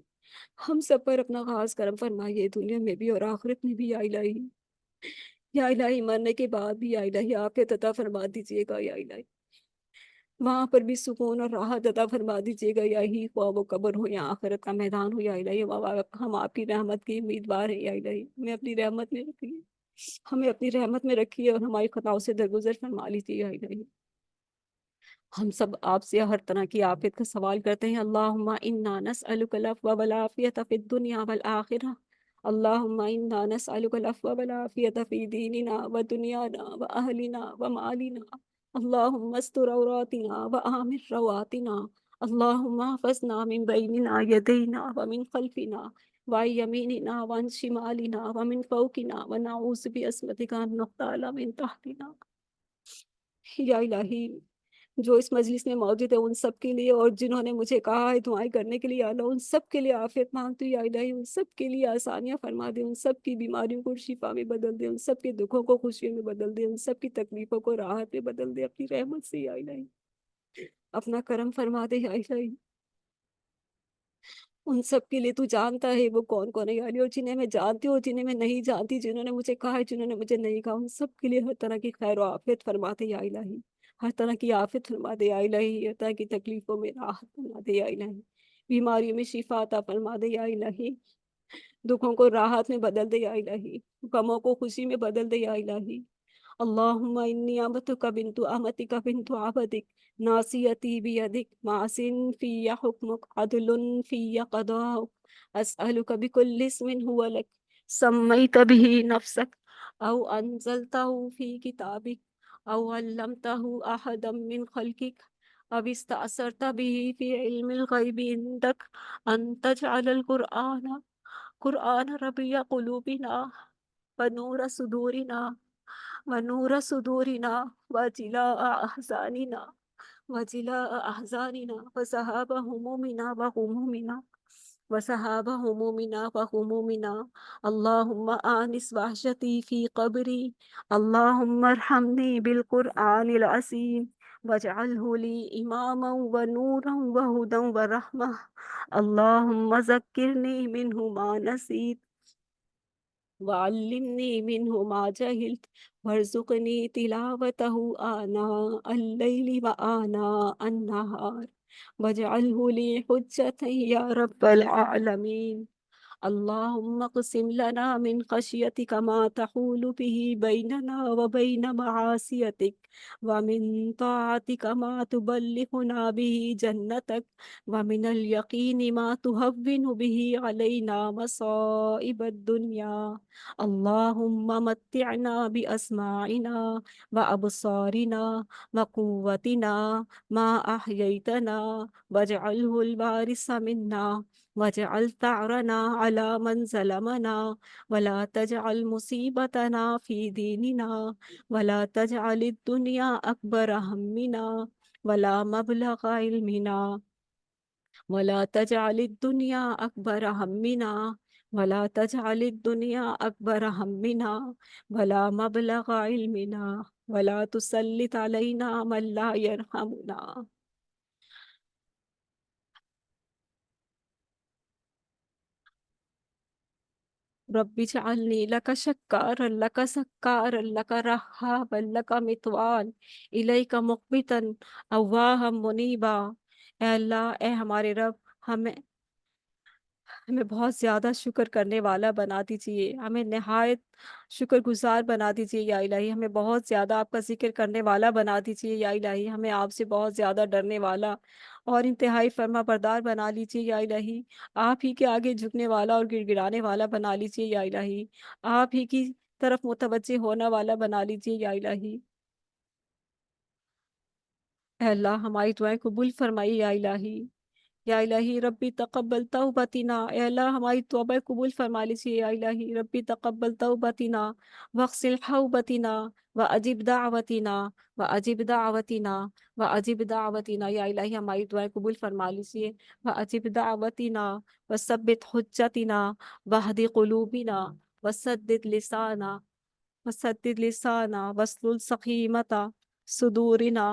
A: ہم سب پر اپنا خاص کرم فرمائیے، دنیا میں بھی اور آخرت میں بھی یا الہی، یا الہی، مرنے کے بعد بھی یا الہی آپ عطا فرما دیجیے گا یا الہی، وہاں پر بھی سکون اور راحت عطا فرما دیجیے گا یا الہی، خواہ وہ قبر ہو یا آخرت کا میدان ہو یا الہی، ہم آپ کی رحمت کے امیدوار ہیں یا الہی، ہمیں اپنی رحمت میں رکھیے اور ہماری خطاؤں سے درگزر فرما لیجیے یا الہی، ہم سب آپ سے ہر طرح کی آفت کا سوال کرتے ہیں۔ اللہم انا نسألک العفو والعافیۃ فی الدنیا والآخرہ۔ اللہم انا نسألک العفو والعافیۃ فی دیننا ودنیانا واہلنا ومالنا۔ اللہم استر عوراتنا وآمن رواتنا۔ اللہم احفظنا من بیننا یدینا ومن خلفنا وعن یمیننا وعن شمالنا ومن فوقنا ونعوذ بعصمتک ان نغتال من تحتنا۔ یا الہی، جو اس مجلس میں موجود ہے ان سب کے لیے، اور جنہوں نے مجھے کہا ہے دعائیں کرنے کے لیے آنا، ان سب کے لیے عافیت مانگتی ہوں یا الہی، ان سب کے لیے آسانیاں فرما دے، ان سب کی بیماریوں کو شفا میں بدل دے، ان سب کے دکھوں کو خوشیوں میں بدل دے، ان سب کی تکلیفوں کو راحت میں بدل دے اپنی رحمت سے یا الہی۔ اپنا کرم فرما دے یا الہی۔ ان سب کے لیے تو جانتا ہے وہ کون کون ہے یا الہی، اور جنہیں میں جانتی ہوں اور جنہیں میں نہیں جانتی، جنہوں نے مجھے کہا ہے جنہوں نے مجھے نہیں کہا، ان سب کے لیے ہر طرح کی خیر و عافیت فرما دے یا الہی۔ ہر طرح کی آفت فرما دے یا الہی، ہر طرح کی تکلیفوں میں راحت فرما دے یا الہی، بیماریوں میں شفا عطا فرما دے یا الہی، دکھوں کو راحت میں بدل دے یا الہی، غموں کو خوشی میں بدل دے یا الہی۔ اللہم انی امتک بنت امتک بنت عبدک ناصیتی بیدک معص فی حکمک عدل فی قضاؤک اسألک بکل اسم هو لک سمیت به نفسک او انزلتہ فی کتابک او علمتہ احدا من خلقک او استأثرت به فی علم الغیب عندک ان تجعل قرآن ربیع قلوبنا ونور صدورنا وجلاء أحزاننا وذهاب همومنا وغمومنا اللهم آنس وحشتي في قبري اللهم ارحمني بالقرآن العظيم واجعله لي إماما ونورا وهدى ورحمة اللهم ذكرني منه ما نسيت وعلمني منه ما جهلت وارزقني تلاوته آناء الليل وآناء النهار واجعله لي حجة يا رب العالمين اللهم اقسم لنا من خشيتك ما تحول به بيننا وبين معاصيتك ومن طاعتك ما تبلغنا به جنتك ومن اليقين ما تهون به علينا مصائب الدنيا اللهم متعنا بأسماعنا وأبصارنا وقوتنا ما أحييتنا واجعله الوارث منا واجعل ثأرنا على من ظلمنا ولا تجعل مصيبتنا في ديننا ولا تجعل الدنيا أكبر همنا ولا مبلغ علمنا ولا تجعل الدنيا أكبر همنا ولا تجعل الدنيا أكبر همنا ولا مبلغ علمنا ولا تسلط علينا من لا يرحمنا رب اجعلني لك شكارا لك سكارا لك رهابا لك متوان إليك مقبتا أواها منيبا۔ اے اللہ، اے ہمارے رب، ہمیں ہمیں بہت زیادہ شکر کرنے والا بنا دیجیے، ہمیں نہایت شکر گزار بنا دیجیے یا الہی، ہمیں بہت زیادہ آپ کا ذکر کرنے والا بنا دیجیے یا الہی، ہمیں آپ سے بہت زیادہ ڈرنے والا اور انتہائی فرما بردار بنا لیجیے یا الہی، آپ ہی کے آگے جھکنے والا اور گڑ گڑانے والا بنا لیجیے یا الہی، آپ ہی کی طرف متوجہ ہونے والا بنا لیجیے یا الہی۔ اے اللہ، ہماری دعائیں قبول فرمائیے یا الہی۔ یا الہی ربی تقبل توبتنا، اے اللہ ہماری توبہ قبول فرما لیجیے یا الہی ربی تقبل توبتنا واغسل حوبتنا واجب دعوتنا واجب دعوتنا واجب دعوتنا، یا الہی ہماری دعائیں قبول فرما لیجیے، واجب دعوتنا وثبت حجتنا واہد قلوبنا وسدد لسانا واسلل سخیمتا صدورنا۔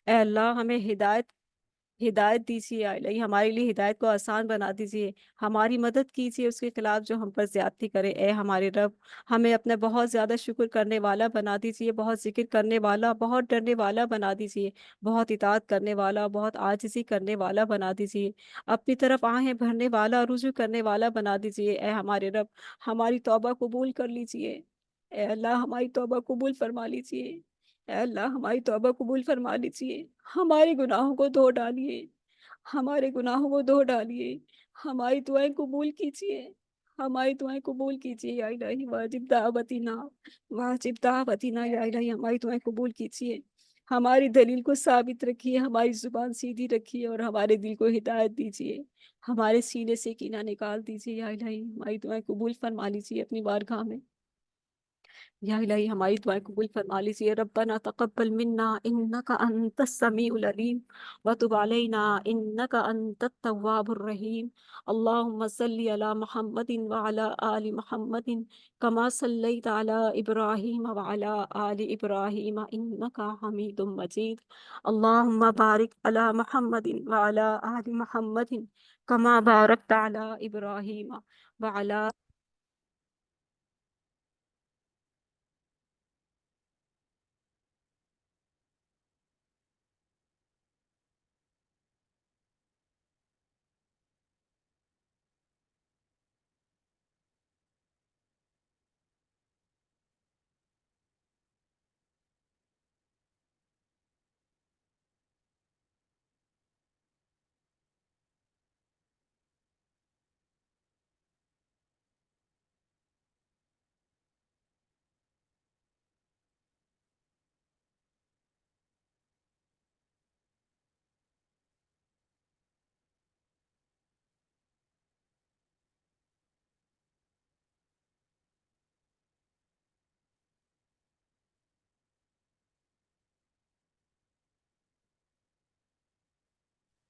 A: اے اللہ ہمیں ہدایت دیجیے یا الہی، ہمارے لیے ہدایت کو آسان بنا دیجیے، ہماری مدد کیجیے اس کے خلاف جو ہم پر زیادتی کرے۔ اے ہمارے رب، ہمیں اپنا بہت زیادہ شکر کرنے والا بنا دیجیے، بہت ذکر کرنے والا، بہت ڈرنے والا بنا دیجیے، بہت اطاعت کرنے والا، بہت عاجزی کرنے والا بنا دیجیے، اپنی طرف آہیں بھرنے والا، رجوع کرنے والا بنا دیجیے۔ اے ہمارے رب، ہماری توبہ قبول کر لیجیے، اے اللہ ہماری توبہ قبول فرما لیجیے۔ اے اللہ ہماری توبہ قبول فرما لیجیے، ہمارے گناہوں کو دھو ڈالیے، ہمارے گناہوں کو دھو ڈالیے، ہماری دعائیں قبول کیجیے، ہماری دعائیں قبول کیجیے یا الہی، واجب دعوتنا، واجب دعوتنا یا الہی، ہماری دعائیں قبول کیجیے، ہماری دلیل کو ثابت رکھیے، ہماری زبان سیدھی رکھیے اور ہمارے دل کو ہدایت دیجیے، ہمارے سینے سے کینہ نکال دیجیے یا الہی، ہماری دعائیں قبول فرما لیجیے اپنی بارگاہ میں یا الہی، ہماری دعائیں قبول فرما لیجیے۔ ربنا تقبل منا انک انت السمیع العلیم وتب علینا انک انت التواب الرحیم۔ اللہم صلی علی محمد وعلی آل محمد کما صلیت علی ابراہیم وعلی آل ابراہیم انک حمید مجید۔ اللہم بارک علی محمد وعلی آل محمد کما بارکت علی ابراہیم وعلی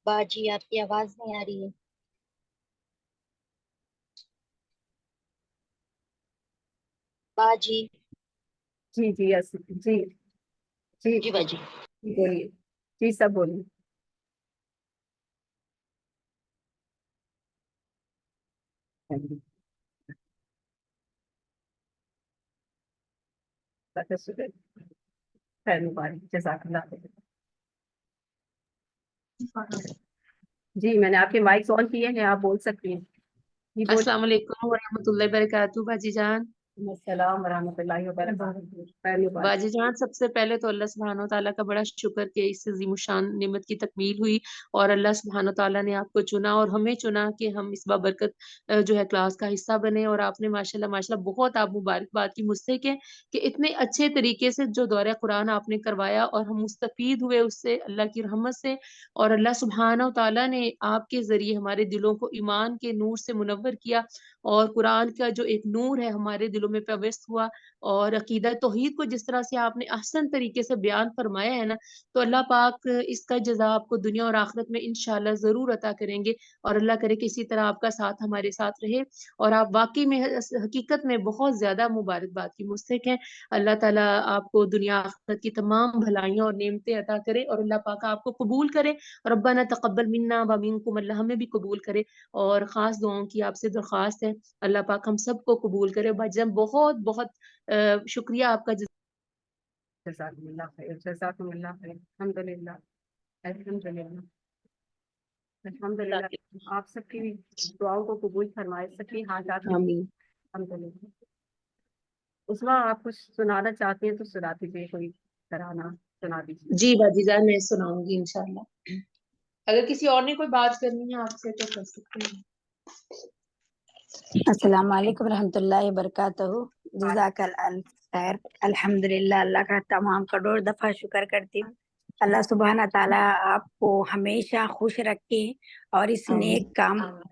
B: باجی آپ کی آواز نہیں آ رہی ہے۔ باجی
A: جی جی جی جی
B: جی باجی
A: بولیے، جی سب بولیے۔ خیر مبارک، جزاک اللہ خیر۔ جی میں نے آپ کے مائک آن کیے ہیں، آپ بول سکتی ہیں، جی بولیے۔
C: السلام علیکم ورحمۃ اللہ وبرکاتہ باجی جان۔
A: السلام ورحمۃ اللہ وبرکاتہ، خیر مبارک۔
C: باجی جان سب سے پہلے تو اللہ سبحانہ و تعالیٰ کا بڑا شکر کہ اس عظیم الشان نعمت کی تکمیل ہوئی اور اللہ سبحانہ و تعالیٰ نے آپ کو چنا اور ہمیں چنا کہ ہم اس بابرکت جو ہے کلاس کا حصہ بنے، اور آپ نے ماشاءاللہ ماشاءاللہ بہت آپ مبارکباد کی مستحق ہے کہ اتنے اچھے طریقے سے جو دورہ قرآن آپ نے کروایا اور ہم مستفید ہوئے اس سے اللہ کی رحمت سے، اور اللہ سبحانہ و تعالیٰ نے آپ کے ذریعے ہمارے دلوں کو ایمان کے نور سے منور کیا، اور قرآن کا جو ایک نور ہے ہمارے دلوں میں پیوست ہوا، اور عقیدہ توحید کو جس طرح سے آپ نے احسن طریقے سے بیان فرمایا ہے نا، تو اللہ پاک اس کا جزا آپ کو دنیا اور آخرت میں انشاءاللہ ضرور عطا کریں گے، اور اللہ کرے کہ اسی طرح آپ کا ساتھ ہمارے ساتھ رہے، اور آپ واقعی میں حقیقت میں بہت زیادہ مبارکباد کی مستحق ہیں۔ اللہ تعالیٰ آپ کو دنیا آخرت کی تمام بھلائیاں اور نعمتیں عطا کرے، اور اللہ پاک آپ کو قبول کرے، ربنا تقبل منا ومنکم، اللہ ہمیں بھی قبول کرے، اور خاص دعاؤں کی آپ سے درخواست ہے اللہ پاک ہم سب کو قبول کرے۔ بھائی جان بہت بہت شکریہ آپ کا۔
A: جزاکم اللہ خیر، جزاکم اللہ خیر، الحمدللہ، الحمدللہ، الحمدللہ، آپ سب کی دعاؤں کو قبول فرمائے، سب کی حاجات میں
C: آمین۔
A: الحمدللہ۔ عثمان آپ کچھ سنانا چاہتی ہیں تو سنا دیجیے، کوئی ترانہ سنا دیجیے۔
C: جی باجی جان میں سناؤں گی انشاءاللہ، اگر کسی اور نے کوئی بات کرنی ہے آپ سے تو کر سکتے ہیں۔
D: السلام علیکم ورحمۃ اللہ وبرکاتہ۔ جزاک الف خیر۔ الحمدللہ، اللہ کا تمام کروڑ دفعہ شکر کرتی ہوں۔ اللہ سبحانہ تعالیٰ آپ کو ہمیشہ خوش رکھے اور اس
C: آمین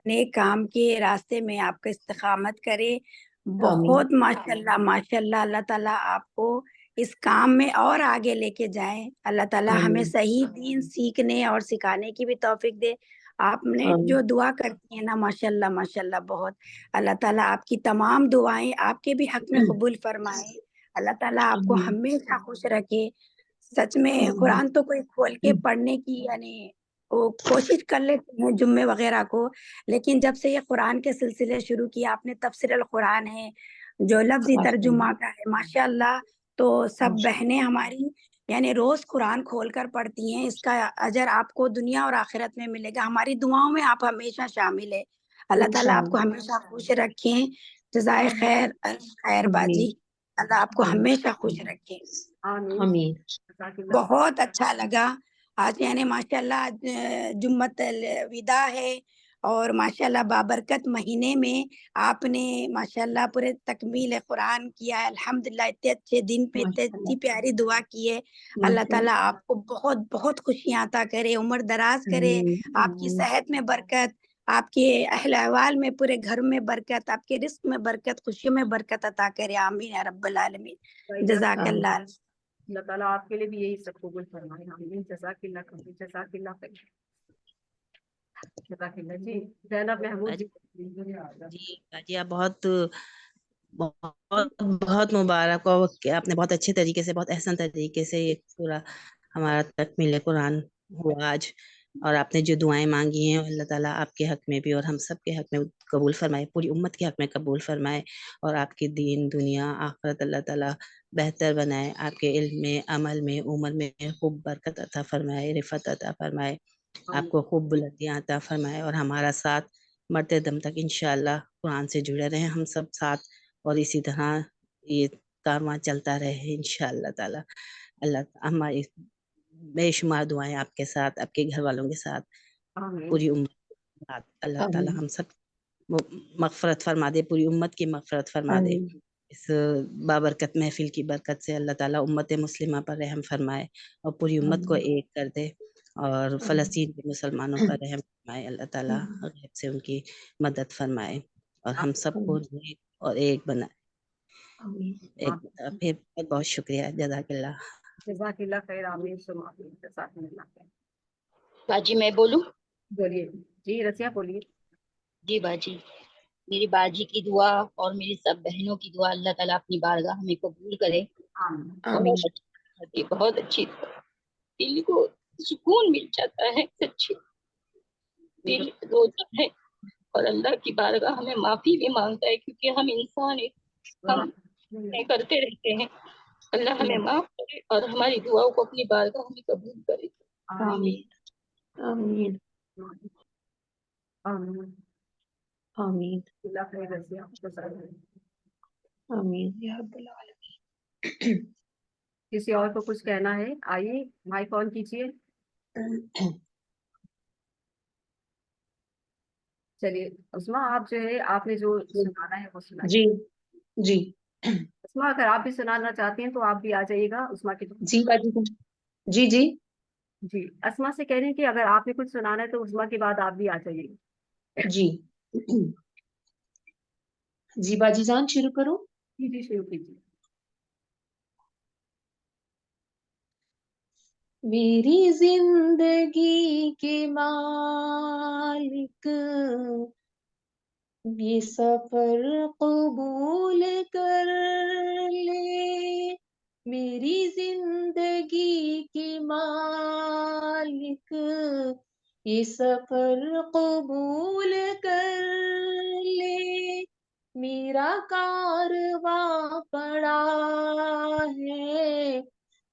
D: نیک کام کے راستے میں آپ کو استقامت کرے۔
C: آمین
D: بہت ماشاءاللہ ماشاءاللہ، اللہ تعالیٰ آپ کو اس کام میں اور آگے لے کے جائیں۔ اللہ تعالیٰ ہمیں
C: آمین
D: صحیح دین سیکھنے اور سکھانے کی بھی توفیق دے۔ آپ نے
C: آمین
D: جو دعا کرتی ہیں نا، ماشاءاللہ ماشاءاللہ بہت، اللہ تعالیٰ آپ کی تمام دعائیں آپ کے بھی حق میں قبول فرمائے۔ اللہ تعالیٰ آپ کو
C: آمین
D: ہمیشہ خوش رکھے۔ سچ میں
C: آمین
D: قرآن تو کوئی کھول کے پڑھنے کی یعنی وہ کوشش کر لیتے ہیں جمعے وغیرہ کو، لیکن جب سے یہ قرآن کے سلسلے شروع کیا آپ نے، تفسیر القرآن ہے جو لفظی ترجمہ کا ہے، ماشاءاللہ، تو سب بہنیں ہماری یعنی روز قرآن کھول کر پڑھتی ہیں۔ اس کا اجر آپ کو دنیا اور آخرت میں ملے گا۔ ہماری دعاؤں میں آپ ہمیشہ شامل ہے۔ اللہ تعالیٰ آپ کو
C: انشاءاللہ
D: ہمیشہ خوش رکھیں۔ جزائے خیر، الف خیر باجی،
C: آمین
D: اللہ آپ کو ہمیشہ خوش رکھے.
A: آمین.
C: آمین.
A: جزاک اللہ.
D: بہت اچھا لگا آج، یعنی ماشاء اللہ جمعۃ الوداع ہے اور ماشاء اللہ بابرکت مہینے میں آپ نے ماشاء اللہ پورے تکمیل قرآن کیا ہے. الحمدللہ اتنے اچھے دن پہ اتنی پیاری دعا کی ہے. اللہ تعالیٰ آپ کو بہت بہت خوشیاں عطا کرے، عمر دراز کرے، آپ کی صحت میں برکت، آپ کے اہل احوال میں، پورے گھر میں برکت، آپ کے رزق میں برکت، خوشیوں میں برکت عطا کرے. آمین یا رب العالمین. جزاک اللہ.
A: اللہ تعالیٰ آپ کے لیے بھی یہی سب قبول فرمائے. آمین. جزاک اللہ خیر. جزاک اللہ خیر. جزاک اللہ. جی زینب محمود جی.
E: جی باجی آپ بہت بہت بہت مبارک ہو کہ آپ نے بہت اچھے طریقے سے، بہت احسن طریقے سے یہ پورا ہمارا تکمیل قرآن ہوا آج، اور آپ نے جو دعائیں مانگی ہیں اللہ تعالیٰ آپ کے حق میں بھی اور ہم سب کے حق میں قبول فرمائے، پوری امت کے حق میں قبول فرمائے، اور آپ کی دین دنیا آخرت اللہ تعالیٰ بہتر بنائے، آپ کے علم میں، عمل میں، عمر میں خوب برکت عطا فرمائے، رفعت عطا فرمائے، آپ کو خوب بلندیاں عطا فرمائے، اور ہمارا ساتھ مرتے دم تک انشاءاللہ قرآن سے جڑے رہیں ہم سب ساتھ، اور اسی طرح یہ کارواں چلتا رہے انشاءاللہ تعالی. اللہ ہماری بے شمار دعائیں آپ کے ساتھ، آپ کے گھر والوں کے ساتھ،
A: آمین.
E: پوری امت کے ساتھ. اللہ تعالی ہم سب مغفرت فرما دے، پوری امت کی مغفرت فرما دے. اس بابرکت محفل کی برکت سے اللہ تعالیٰ امت مسلمہ پر رحم فرمائے اور پوری امت کو ایک کر دے، اور فلسطین کے مسلمانوں پر رحم فرمائے. اللہ تعالیٰ غیب سے ان کی مدد فرمائے اور ہم سب کو اور ایک بنائے. پھر بہت بہت شکریہ. جزاک اللہ.
A: جزاک اللہ خیر. آمین. جزاک اللہ خیر.
B: باجی میں بولوں؟
A: بولیے. جی رضیہ بولیے.
B: جی باجی، میری باجی کی دعا اور میری سب بہنوں کی دعا اللہ تعالیٰ اپنی بارگاہ میں قبول کرے.
A: آمین.
B: بہت اچھی دعا. دل کو سکون مل جاتا ہے، سچی دل روتا ہے، اور اللہ کی بارگاہ ہمیں معافی بھی مانگتا ہے، کیونکہ ہم انسان ہیں، ہم کرتے رہتے ہیں. اللہ ہمیں معاف کرے اور ہماری دعاؤں کو اپنی بارگاہ میں قبول کرے.
C: آمین. آمین.
A: آمین.
C: آمین.
A: اللہ خیر. رضیہ جزاک اللہ.
C: آمین یا رب العالمین.
A: کسی اور کو کچھ کہنا ہے؟ آئیے مائک آن کیجیے. چلیے عثما، آپ جو ہے آپ نے جو سنانا ہے وہ سنائیے.
C: جی جی
A: عثما اگر آپ بھی سنانا چاہتی ہیں تو آپ بھی آ جائیے گا. عثما کی
C: جی باجی جی جی
A: جی عثما سے کہہ رہی ہیں کہ اگر آپ نے کچھ سنانا ہے تو عثما کے بعد آپ بھی آ جائیے گا.
C: جی جی باجی جان شروع کروں؟
A: جی جی شروع کیجیے.
C: میری زندگی کے مالک یہ سفر قبول کر لے، میری زندگی کے مالک یہ سفر قبول کر لے، میرا کارواں پڑا ہے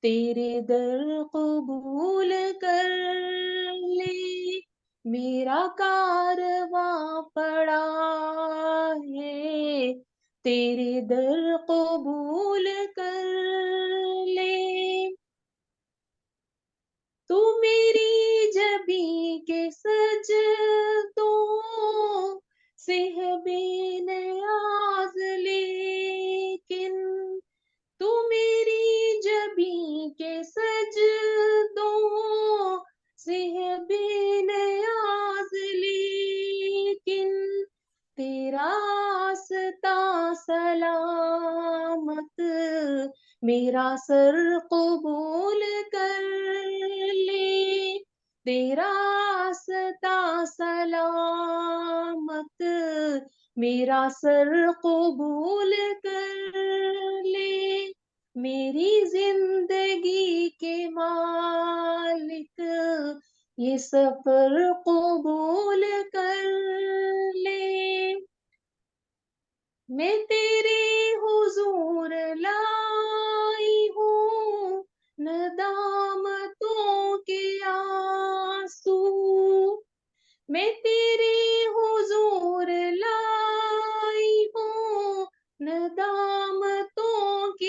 C: تیرے در قبول کر لے، میرا کارواں پڑا ہے تیرے در قبول کر لے، تو میری جبیں کے سجدوں سے ہے بے نیاز، لیکن تو میری جبیں کے سجدوں سے ہے بے نیاز، لیکن تیرا آستہ سلامت میرا سر قبول کر لے، تیرا آستہ سلامت میرا سر قبول کر لے، میری زندگی کے مالک یہ سفر قبول کر لے، میں تیرے حضور لائی ہوں ندامتوں کے آنسو، میں تیرے حضور لائی ہوں ندامتوں کے